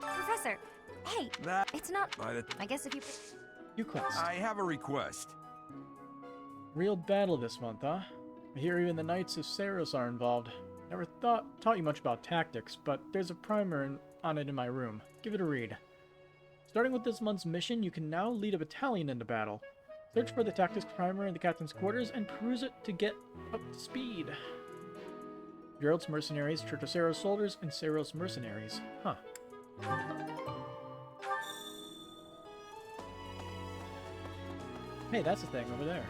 Professor, hey, it's not... I guess if you... You quest. I have a request. Real battle this month, huh? I hear even the Knights of Saros are involved. Never taught you much about tactics, but there's a primer on it in my room. Give it a read. Starting with this month's mission, you can now lead a battalion into battle. Search for the tactics primer in the captain's quarters and peruse it to get up to speed. Geralt's mercenaries, Church of Saros soldiers, and Saros mercenaries. Huh. Hey, that's the thing over there.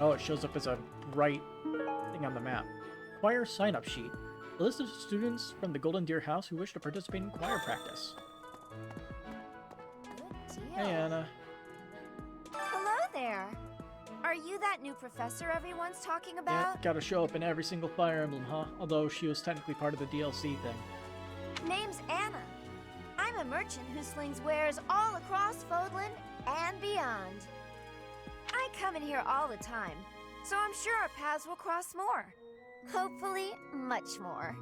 Oh, it shows up as a bright thing on the map. Choir sign-up sheet. A list of students from the Golden Deer House who wish to participate in choir practice. Hey, Anna. Hello there. Are you that new professor everyone's talking about? Yeah, gotta show up in every single Fire Emblem, huh? Although she was technically part of the DLC thing. Name's Anna. I'm a merchant who slings wares all across Fodlan and beyond. I come in here all the time, so I'm sure our paths will cross more. Hopefully, much more.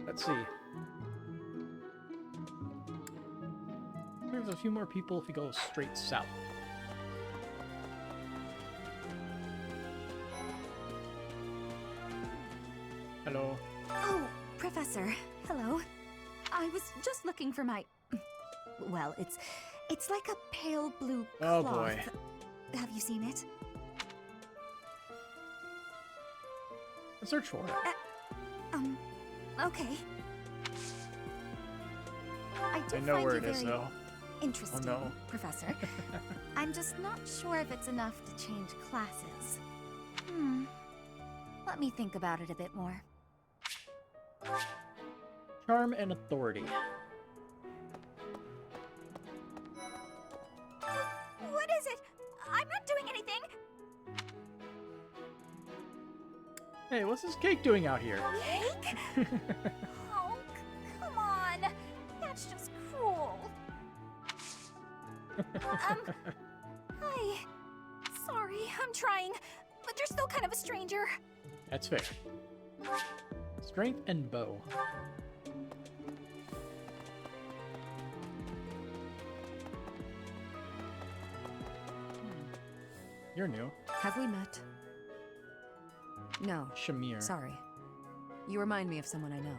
Let's see. There's a few more people if we go straight south. Hello. Oh, Professor. Hello. I was just looking for my... Well, it's like a pale blue cloth. Oh boy. Have you seen it? Let's search for it. Okay. I know where it is, though. Interesting, Oh no. Professor. I'm just not sure if it's enough to change classes. Let me think about it a bit more. Charm and authority. What is it? I'm not doing anything. Hey, what's this cake doing out here? Cake? Oh, come on. That's just cruel. Hi. Sorry, I'm trying, but you're still kind of a stranger. That's fair. Strength and bow. You're new. Have we met? No. Shamir. Sorry. You remind me of someone I know.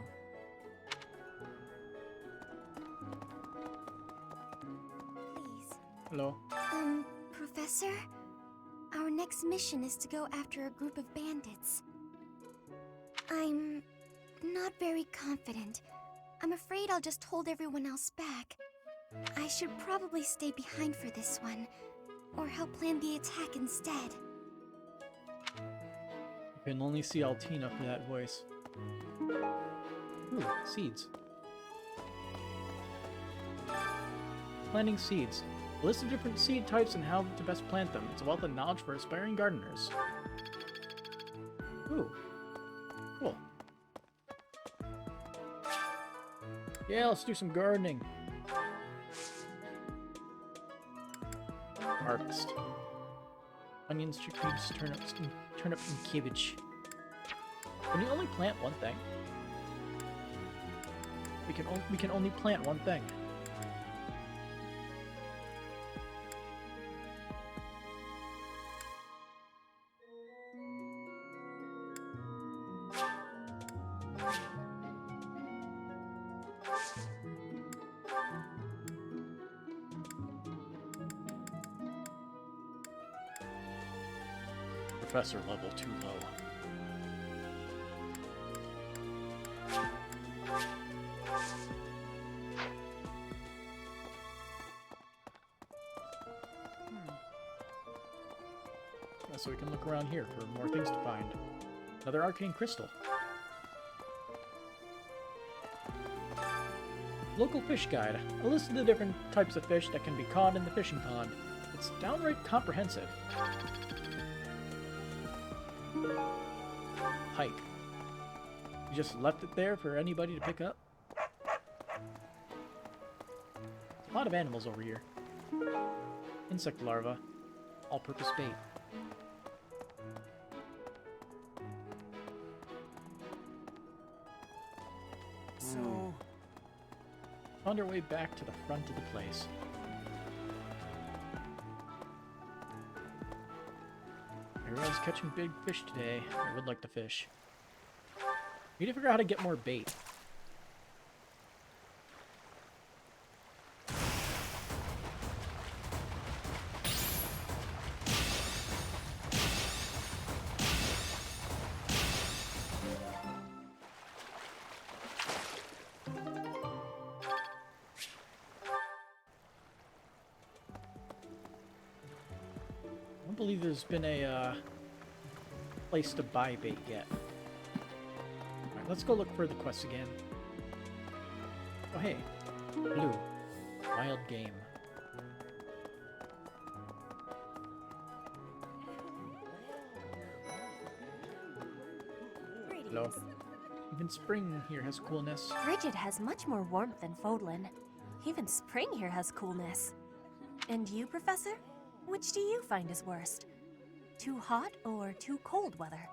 Please. Hello. Professor? Our next mission is to go after a group of bandits. I'm not very confident. I'm afraid I'll just hold everyone else back. I should probably stay behind for this one, or help plan the attack instead. You can only see Altina for that voice. Ooh, seeds. Planting seeds. A list of different seed types and how to best plant them. It's a wealth of knowledge for aspiring gardeners. Ooh. Cool. Yeah, let's do some gardening. Harvest. Onions, chickpeas, turnip, and cabbage. Can you only plant one thing? We can only plant one thing. Professor level too low. Yeah, so we can look around here for more things to find. Another arcane crystal. Local fish guide. A list of the different types of fish that can be caught in the fishing pond. It's downright comprehensive. Hike. You just left it there for anybody to pick up? A lot of animals over here. Insect larva. All-purpose bait. So... Found our way back to the front of the place. Everyone's catching big fish today. I would like to fish. We need to figure out how to get more bait. I don't believe there's been a place to buy bait yet. Alright, let's go look for the quests again. Oh hey, blue, wild game. Hello. Even spring here has coolness. Bridget has much more warmth than Fodlan. Even spring here has coolness. And you, Professor? Which do you find is worst? Too hot or too cold weather?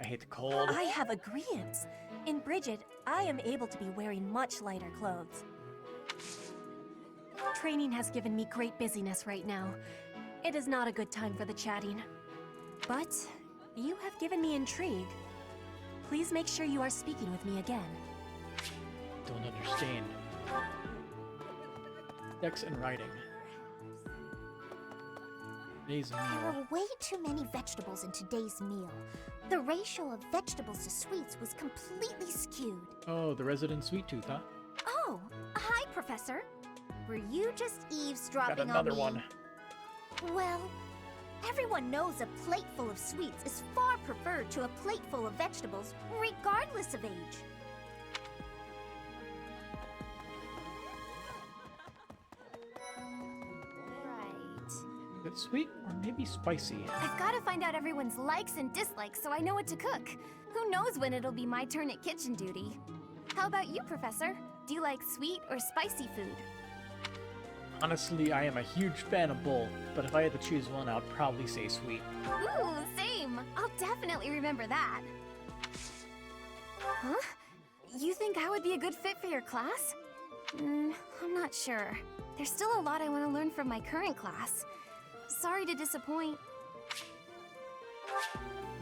I hate the cold. I have agreeance. In Bridget, I am able to be wearing much lighter clothes. Training has given me great busyness right now. It is not a good time for the chatting. But you have given me intrigue. Please make sure you are speaking with me again. Don't understand. Dex and writing. Today's There meal. were way too many vegetables in today's meal. The ratio of vegetables to sweets was completely skewed. Oh, the resident sweet tooth, huh? Oh, hi, Professor. Were you just eavesdropping Got another on me? one. Well, everyone knows a plate full of sweets is far preferred to a plate full of vegetables, regardless of age. Is it sweet or maybe spicy? I've got to find out everyone's likes and dislikes so I know what to cook. Who knows when it'll be my turn at kitchen duty? How about you, Professor? Do you like sweet or spicy food? Honestly, I am a huge fan of both, but if I had to choose one, I would probably say sweet. Ooh, same. I'll definitely remember that. Huh? You think I would be a good fit for your class? I'm not sure. There's still a lot I want to learn from my current class. Sorry to disappoint.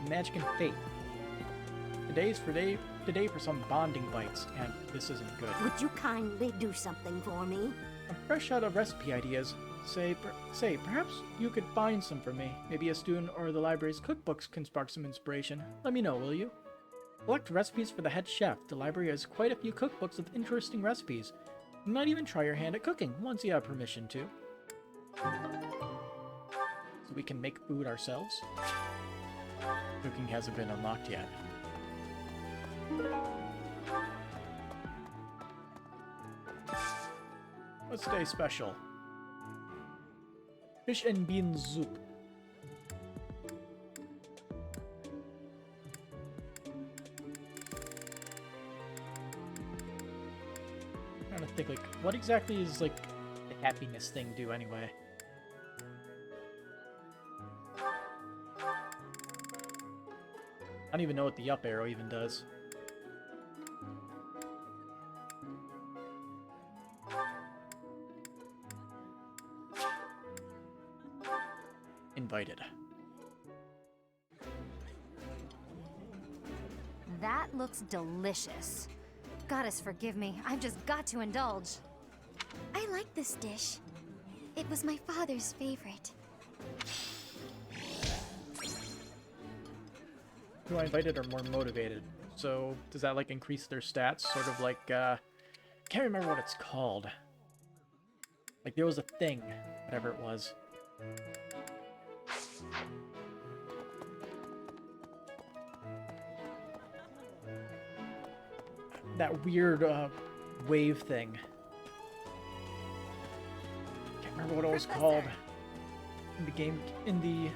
Magic and fate. Today for some bonding bites, and this isn't good. Would you kindly do something for me? I'm fresh out of recipe ideas. Perhaps you could find some for me. Maybe a student or the library's cookbooks can spark some inspiration. Let me know, will you? Collect recipes for the head chef. The library has quite a few cookbooks with interesting recipes. You might even try your hand at cooking, once you have permission to. So we can make food ourselves. Cooking hasn't been unlocked yet. What's today's special? Fish and bean soup. I'm trying to think, like, what exactly is, like, the happiness thing do anyway? I don't even know what the up arrow even does. Invited. That looks delicious. Goddess forgive me, I've just got to indulge. I like this dish. It was my father's favorite. Who I invited are more motivated. So does that like increase their stats? Sort of like can't remember what it's called. Like there was a thing, whatever it was. That weird wave thing. Can't remember what it was called in the game, in the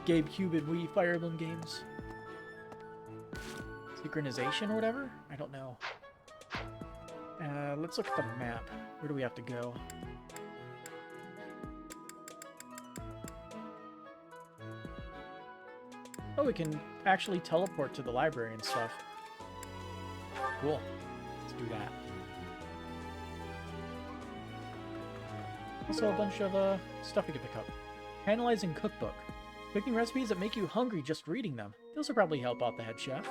GameCube and Wii Fire Emblem games. Synchronization or whatever? I don't know. Let's look at the map. Where do we have to go? Oh, we can actually teleport to the library and stuff. Cool. Let's do that. Also a bunch of stuff we can pick up. Analyzing cookbook. Cooking recipes that make you hungry just reading them. Those will probably help out the head chef.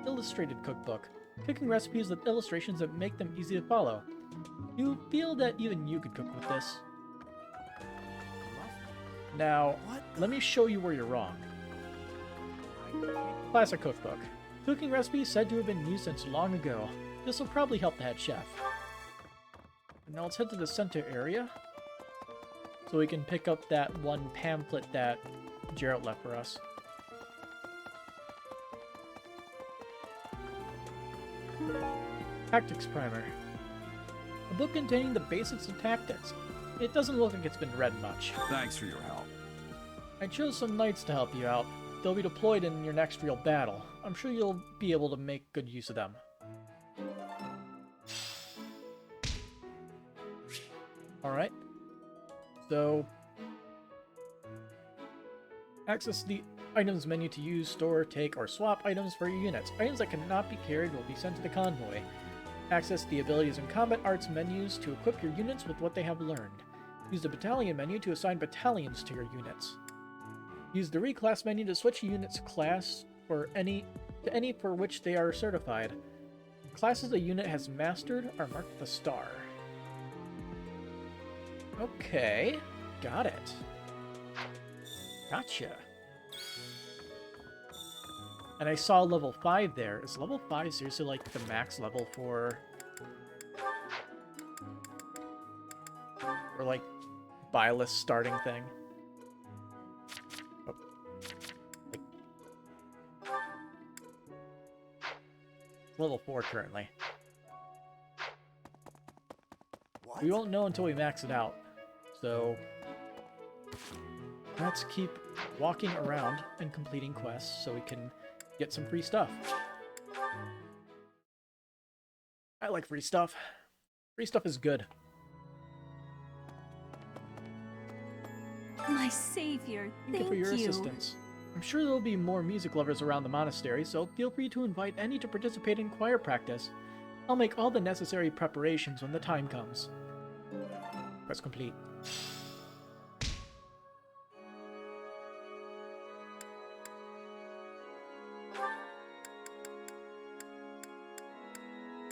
Illustrated cookbook. Cooking recipes with illustrations that make them easy to follow. You feel that even you could cook with this. Now, let me show you where you're wrong. Classic cookbook. Cooking recipes said to have been used since long ago. This will probably help the head chef. Now let's head to the center area, so we can pick up that one pamphlet that Gerald left for us. Tactics Primer. A book containing the basics of tactics. It doesn't look like it's been read much. Thanks for your help. I chose some knights to help you out. They'll be deployed in your next real battle. I'm sure you'll be able to make good use of them. Alright. So, access the items menu to use, store, take, or swap items for your units. Items that cannot be carried will be sent to the convoy. Access the abilities and combat arts menus to equip your units with what they have learned. Use the battalion menu to assign battalions to your units. Use the reclass menu to switch a unit's class to any for which they are certified. Classes a unit has mastered are marked with a star. Okay, got it. Gotcha. And I saw level 5 there. Is level 5 seriously like the max level for like buy-list starting thing? Oh. Level 4 currently. What? We won't know until we max it out. So let's keep walking around and completing quests so we can get some free stuff. I like free stuff. Free stuff is good. My savior, Thank you for your assistance. I'm sure there'll be more music lovers around the monastery, so feel free to invite any to participate in choir practice. I'll make all the necessary preparations when the time comes. Quest complete.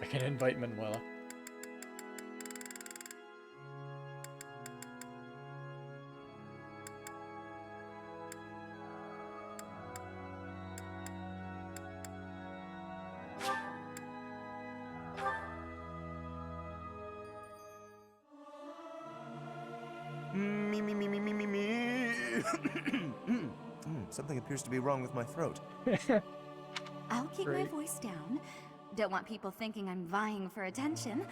I can invite Manuela. Something appears to be wrong with my throat. I'll keep my Great. voice down. Don't want people thinking I'm vying for attention.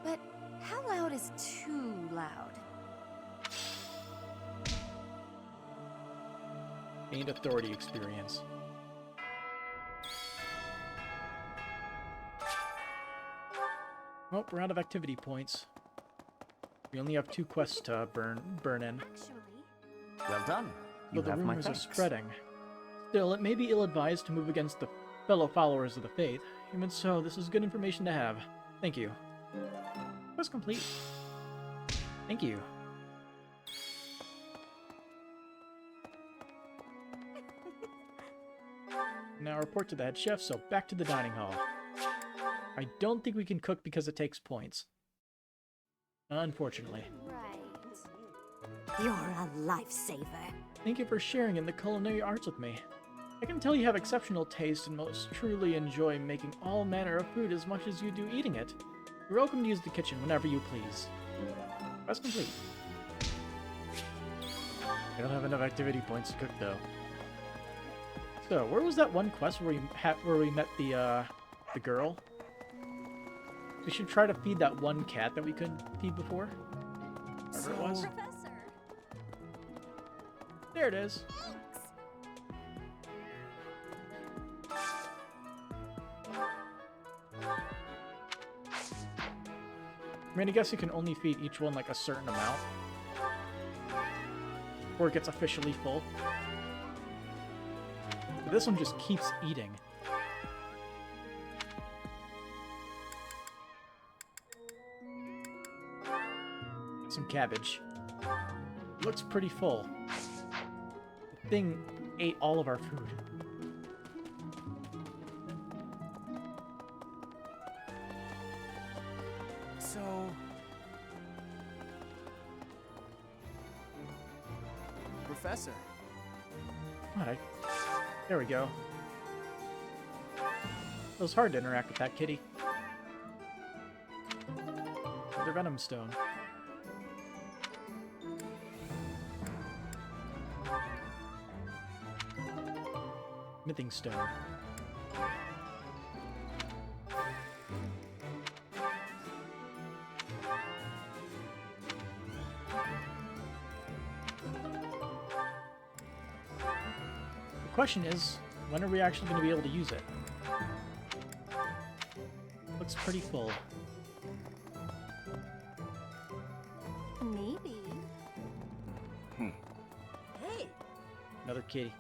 But how loud is too loud? Gained authority experience. Oh, we're out of activity points. We only have 2 quests to burn in. Well done. You But the have my rumors are thanks. spreading. Still, it may be ill-advised to move against the fellow followers of the faith. Even so, this is good information to have. Thank you. Quest complete. Thank you. Now report to the head chef, so back to the dining hall. I don't think we can cook because it takes points. Unfortunately. You're a lifesaver. Thank you for sharing in the culinary arts with me. I can tell you have exceptional taste and most truly enjoy making all manner of food as much as you do eating it. You're welcome to use the kitchen whenever you please. Quest complete. I don't have enough activity points to cook though. So, where was that one quest where we met the girl? We should try to feed that one cat that we couldn't feed before. Whatever it was. There it is. I mean, I guess you can only feed each one like a certain amount. Before it gets officially full. But this one just keeps eating. Some cabbage. Looks pretty full. The thing ate all of our food. So... Professor. What? There we go. It was hard to interact with that kitty. Another venom stone. Smithing stone. The question is, when are we actually going to be able to use it? Looks pretty full. Maybe. Hey! Another kitty.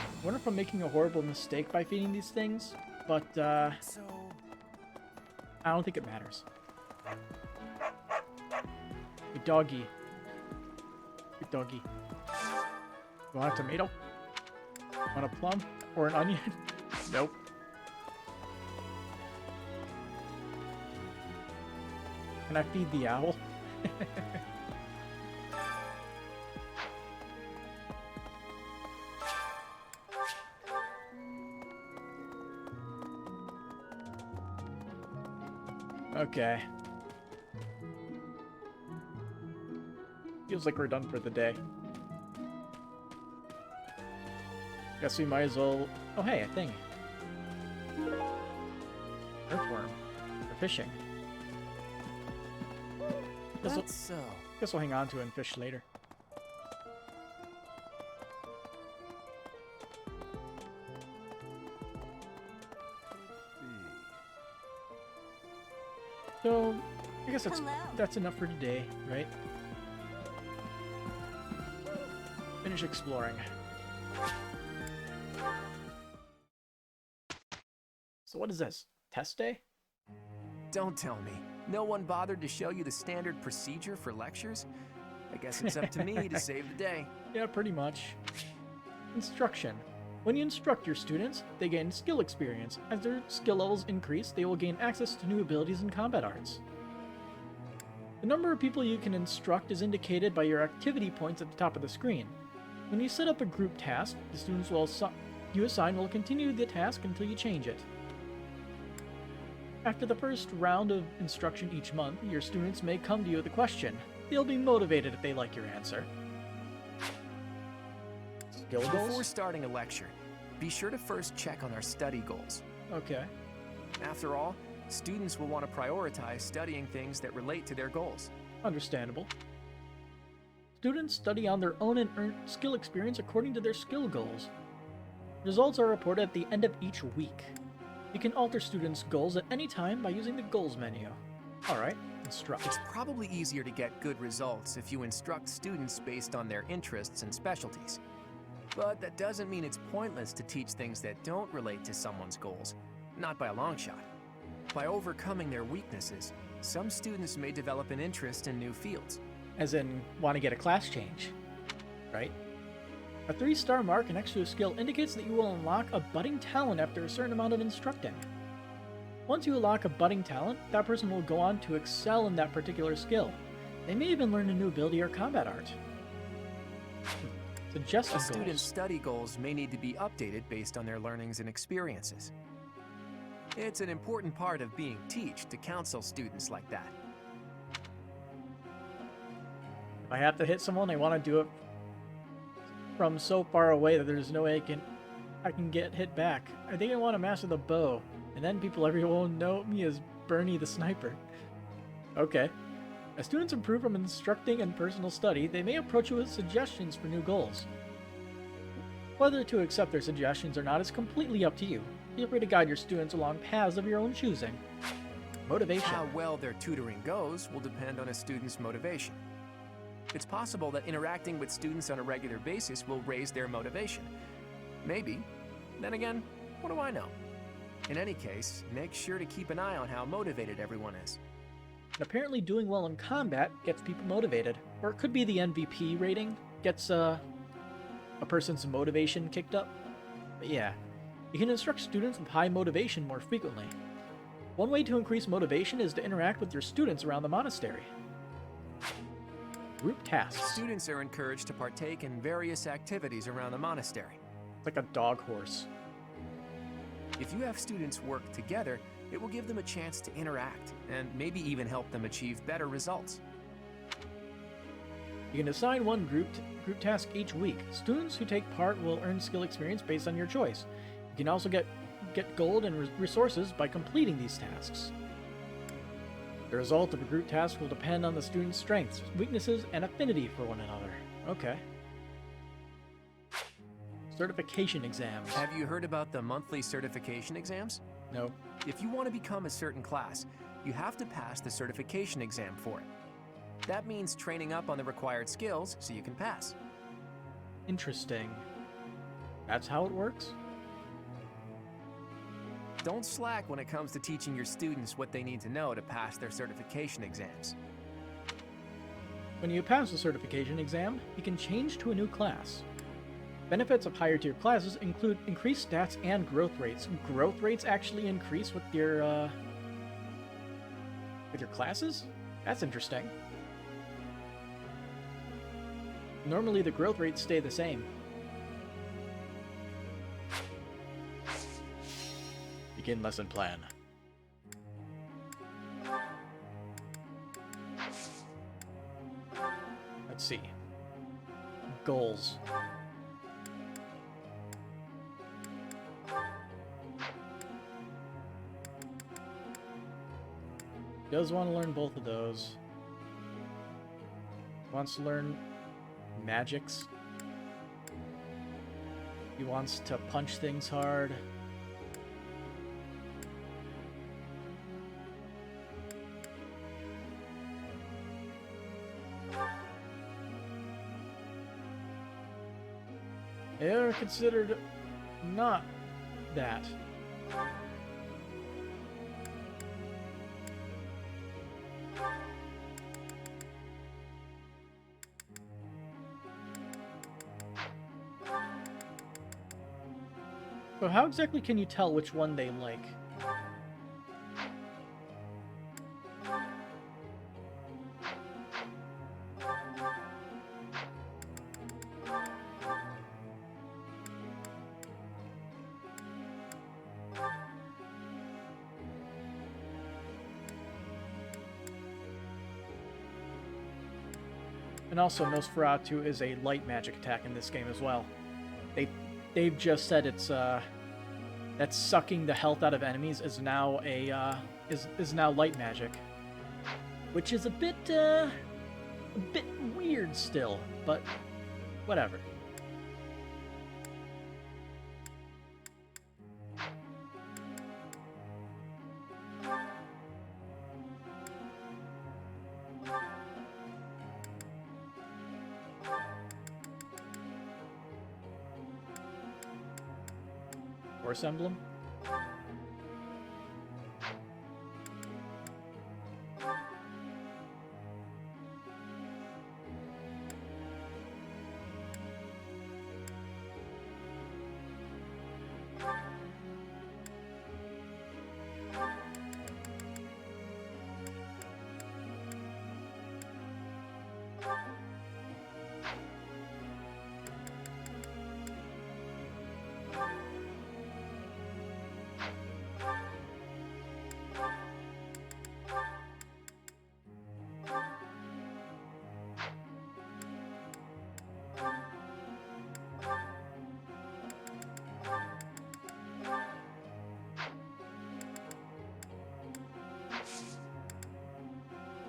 I wonder if I'm making a horrible mistake by feeding these things, but I don't think it matters. Good doggy. Good doggy. You want a tomato? Want a plum? Or an onion? Nope. Can I feed the owl? Okay. Feels like we're done for the day. Guess we might as well... Oh, hey, a thing. Earthworm. For fishing. That's so. Guess we'll hang on to it and fish later. So, I guess that's enough for today, right? Finish exploring. So what is this? Test day? Don't tell me. No one bothered to show you the standard procedure for lectures? I guess it's up to me to save the day. Yeah, pretty much. Instruction. When you instruct your students, they gain skill experience. As their skill levels increase, they will gain access to new abilities in combat arts. The number of people you can instruct is indicated by your activity points at the top of the screen. When you set up a group task, the students you assign will continue the task until you change it. After the first round of instruction each month, your students may come to you with a question. They'll be motivated if they like your answer. Skill goals? Before starting a lecture, be sure to first check on our study goals. Okay. After all, students will want to prioritize studying things that relate to their goals. Understandable. Students study on their own and earn skill experience according to their skill goals. Results are reported at the end of each week. You can alter students' goals at any time by using the Goals menu. Alright, instruct. It's probably easier to get good results if you instruct students based on their interests and specialties. But that doesn't mean it's pointless to teach things that don't relate to someone's goals. Not by a long shot. By overcoming their weaknesses, some students may develop an interest in new fields. As in, want to get a class change, right? A 3-star mark next to a skill indicates that you will unlock a budding talent after a certain amount of instructing. Once you unlock a budding talent, that person will go on to excel in that particular skill. They may even learn a new ability or combat art. Suggested goals. Students' study goals may need to be updated based on their learnings and experiences. It's an important part of being teach to counsel students like that. If I have to hit someone, I want to do it from so far away that there's no way I can get hit back. I think I want to master the bow, and then everyone will know me as Bernie the Sniper. Okay. As students improve from instructing and personal study, they may approach you with suggestions for new goals. Whether to accept their suggestions or not is completely up to you. Feel free to guide your students along paths of your own choosing. Motivation. How well their tutoring goes will depend on a student's motivation. It's possible that interacting with students on a regular basis will raise their motivation. Maybe. Then again, what do I know? In any case, make sure to keep an eye on how motivated everyone is. And apparently doing well in combat gets people motivated. Or it could be the MVP rating gets a person's motivation kicked up. But yeah, you can instruct students with high motivation more frequently. One way to increase motivation is to interact with your students around the monastery. Group tasks. Students are encouraged to partake in various activities around the monastery. Like a dog horse. If you have students work together, it will give them a chance to interact, and maybe even help them achieve better results. You can assign one group task each week. Students who take part will earn skill experience based on your choice. You can also get gold and resources by completing these tasks. The result of a group task will depend on the student's strengths, weaknesses, and affinity for one another. Okay. Certification exams. Have you heard about the monthly certification exams? No. If you want to become a certain class, you have to pass the certification exam for it. That means training up on the required skills so you can pass. Interesting. That's how it works? Don't slack when it comes to teaching your students what they need to know to pass their certification exams. When you pass the certification exam, you can change to a new class. Benefits of higher tier classes include increased stats and growth rates. Growth rates actually increase with your classes? That's interesting. Normally the growth rates stay the same. Begin lesson plan. Let's see. Goals. Does want to learn both of those. Wants to learn magics. He wants to punch things hard. They're considered not that. So how exactly can you tell which one they like? And also, Nosferatu is a light magic attack in this game as well. They've just said it's that sucking the health out of enemies is now is now light magic, which is a bit weird still, but whatever. Horse emblem?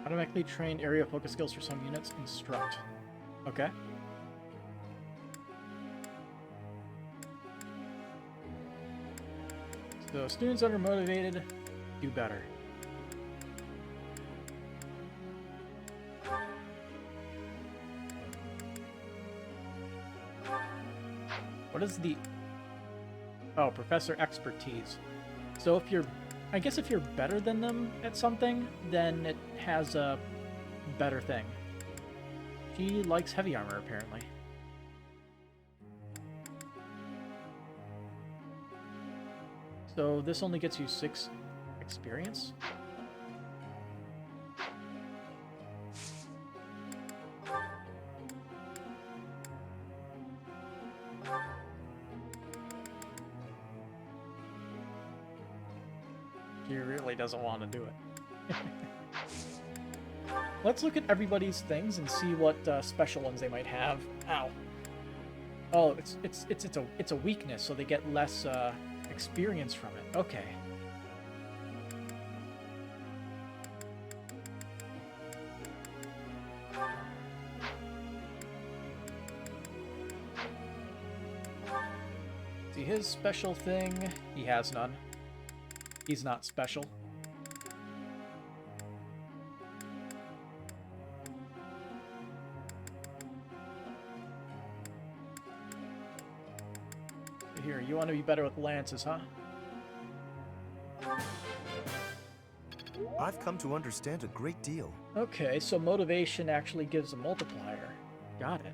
Automatically train area focus skills for some units. Instruct. Okay. So students that are motivated do better. What is the... Oh, Professor Expertise. So if you're... I guess if you're better than them at something, then it has a better thing. She likes heavy armor, apparently. So this only gets you 6 experience? He really doesn't want to do it. Let's look at everybody's things and see what special ones they might have. Ow. Oh, it's a weakness, so they get less experience from it. Okay. See his special thing. He has none. He's not special. Here, you want to be better with lances, huh? I've come to understand a great deal. Okay, so motivation actually gives a multiplier. Got it.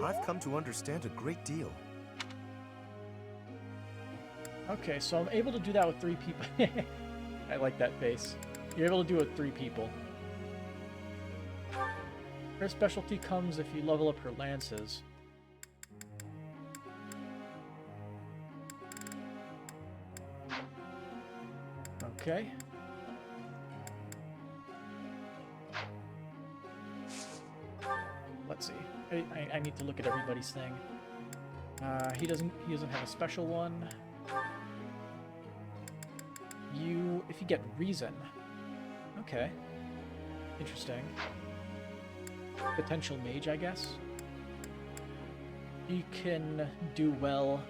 I've come to understand a great deal. Okay, so I'm able to do that with 3 people. I like that face. You're able to do it with 3 people. Her specialty comes if you level up her lances. Okay. I need to look at everybody's thing. He doesn't have a special one. If you get reason. Okay. Interesting. Potential mage, I guess. You can do well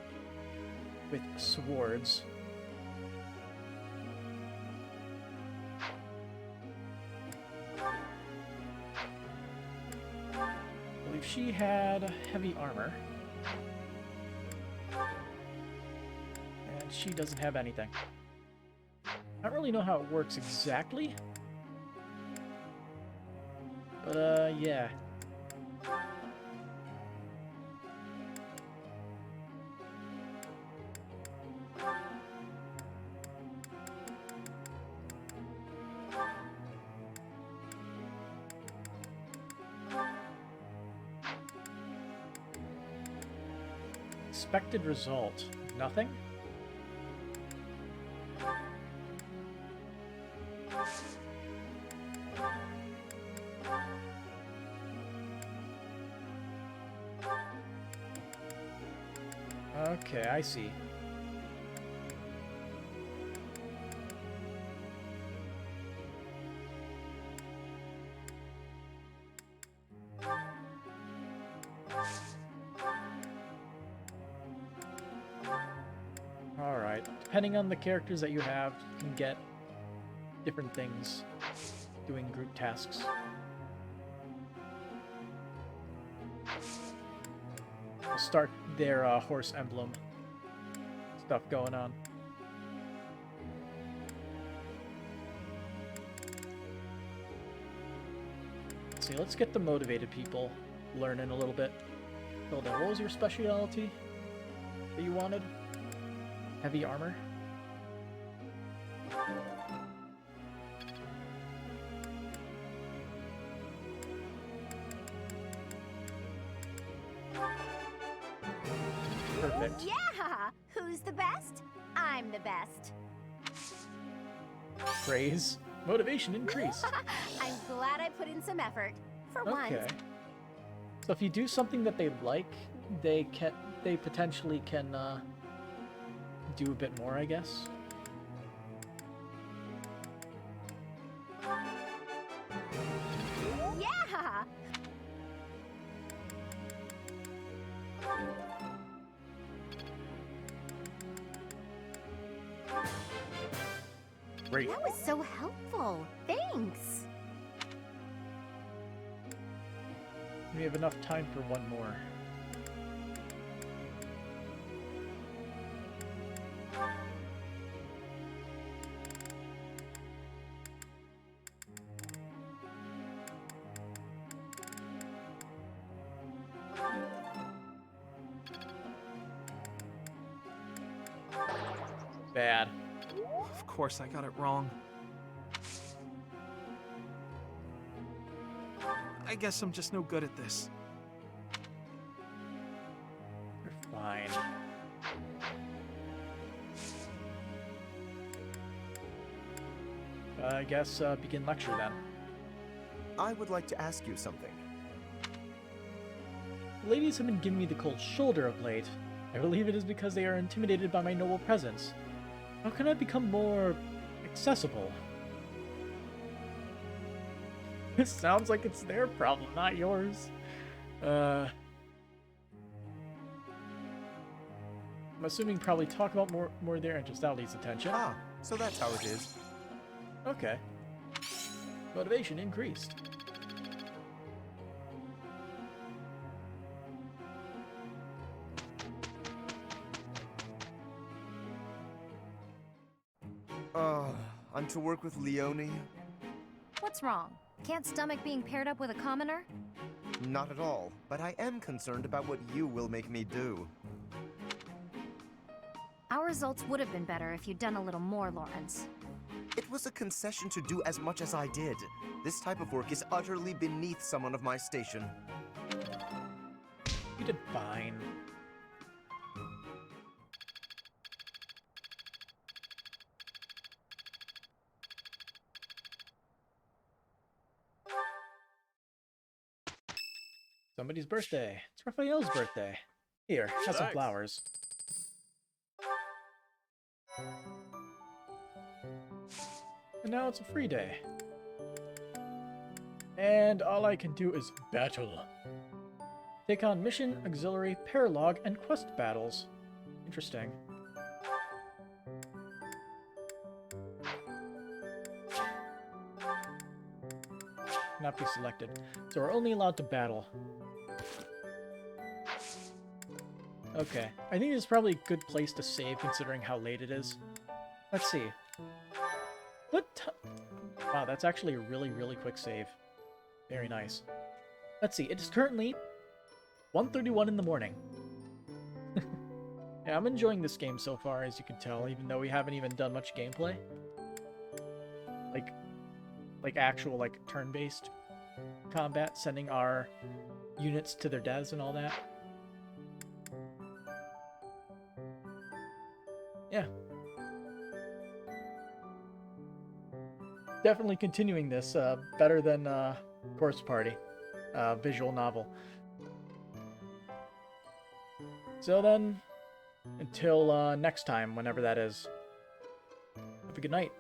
with swords. I believe she had heavy armor. And she doesn't have anything. I don't really know how it works exactly. But, yeah. Expected result. Nothing? Okay, I see. Alright, depending on the characters that you have, you can get different things doing group tasks. We'll start their horse emblem stuff going on. Let's see, let's get the motivated people learning a little bit. Hilda, what was your specialty that you wanted? Heavy armor? Perfect. Yeah! Who's the best? I'm the best. Praise. Motivation increased. I'm glad I put in some effort. For Okay. once. So if you do something that they like, they potentially can do a bit more, I guess. Yeah! Great. That was so helpful. Thanks. We have enough time for one more. Bad. Of course, I got it wrong. I guess I'm just no good at this. You're fine. I guess begin lecture then. I would like to ask you something. Ladies have been giving me the cold shoulder of late. I believe it is because they are intimidated by my noble presence. How can I become more accessible? This sounds like it's their problem, not yours. I'm assuming probably talk about more their interests. That leads attention. Ah, so that's how it is. Okay. Motivation increased. I'm to work with Leone? What's wrong? Can't stomach being paired up with a commoner? Not at all, but I am concerned about what you will make me do. Our results would have been better if you'd done a little more, Lawrence. It was a concession to do as much as I did. This type of work is utterly beneath someone of my station. You did fine. So somebody's birthday. It's Raphael's birthday. Here, have some Thanks. flowers. And now it's a free day. And all I can do is battle. Take on mission, auxiliary, paralog, and quest battles. Interesting. Not be selected. So we're only allowed to battle. Okay. I think this is probably a good place to save considering how late it is. Let's see. Wow, that's actually a really, really quick save. Very nice. Let's see. It is currently 1:31 in the morning. Yeah, I'm enjoying this game so far, as you can tell, even though we haven't even done much gameplay. Like actual, like, turn-based combat, sending our units to their deaths and all that. Yeah. Definitely continuing this, better than Corpse Party, visual novel. So then, until next time, whenever that is, have a good night.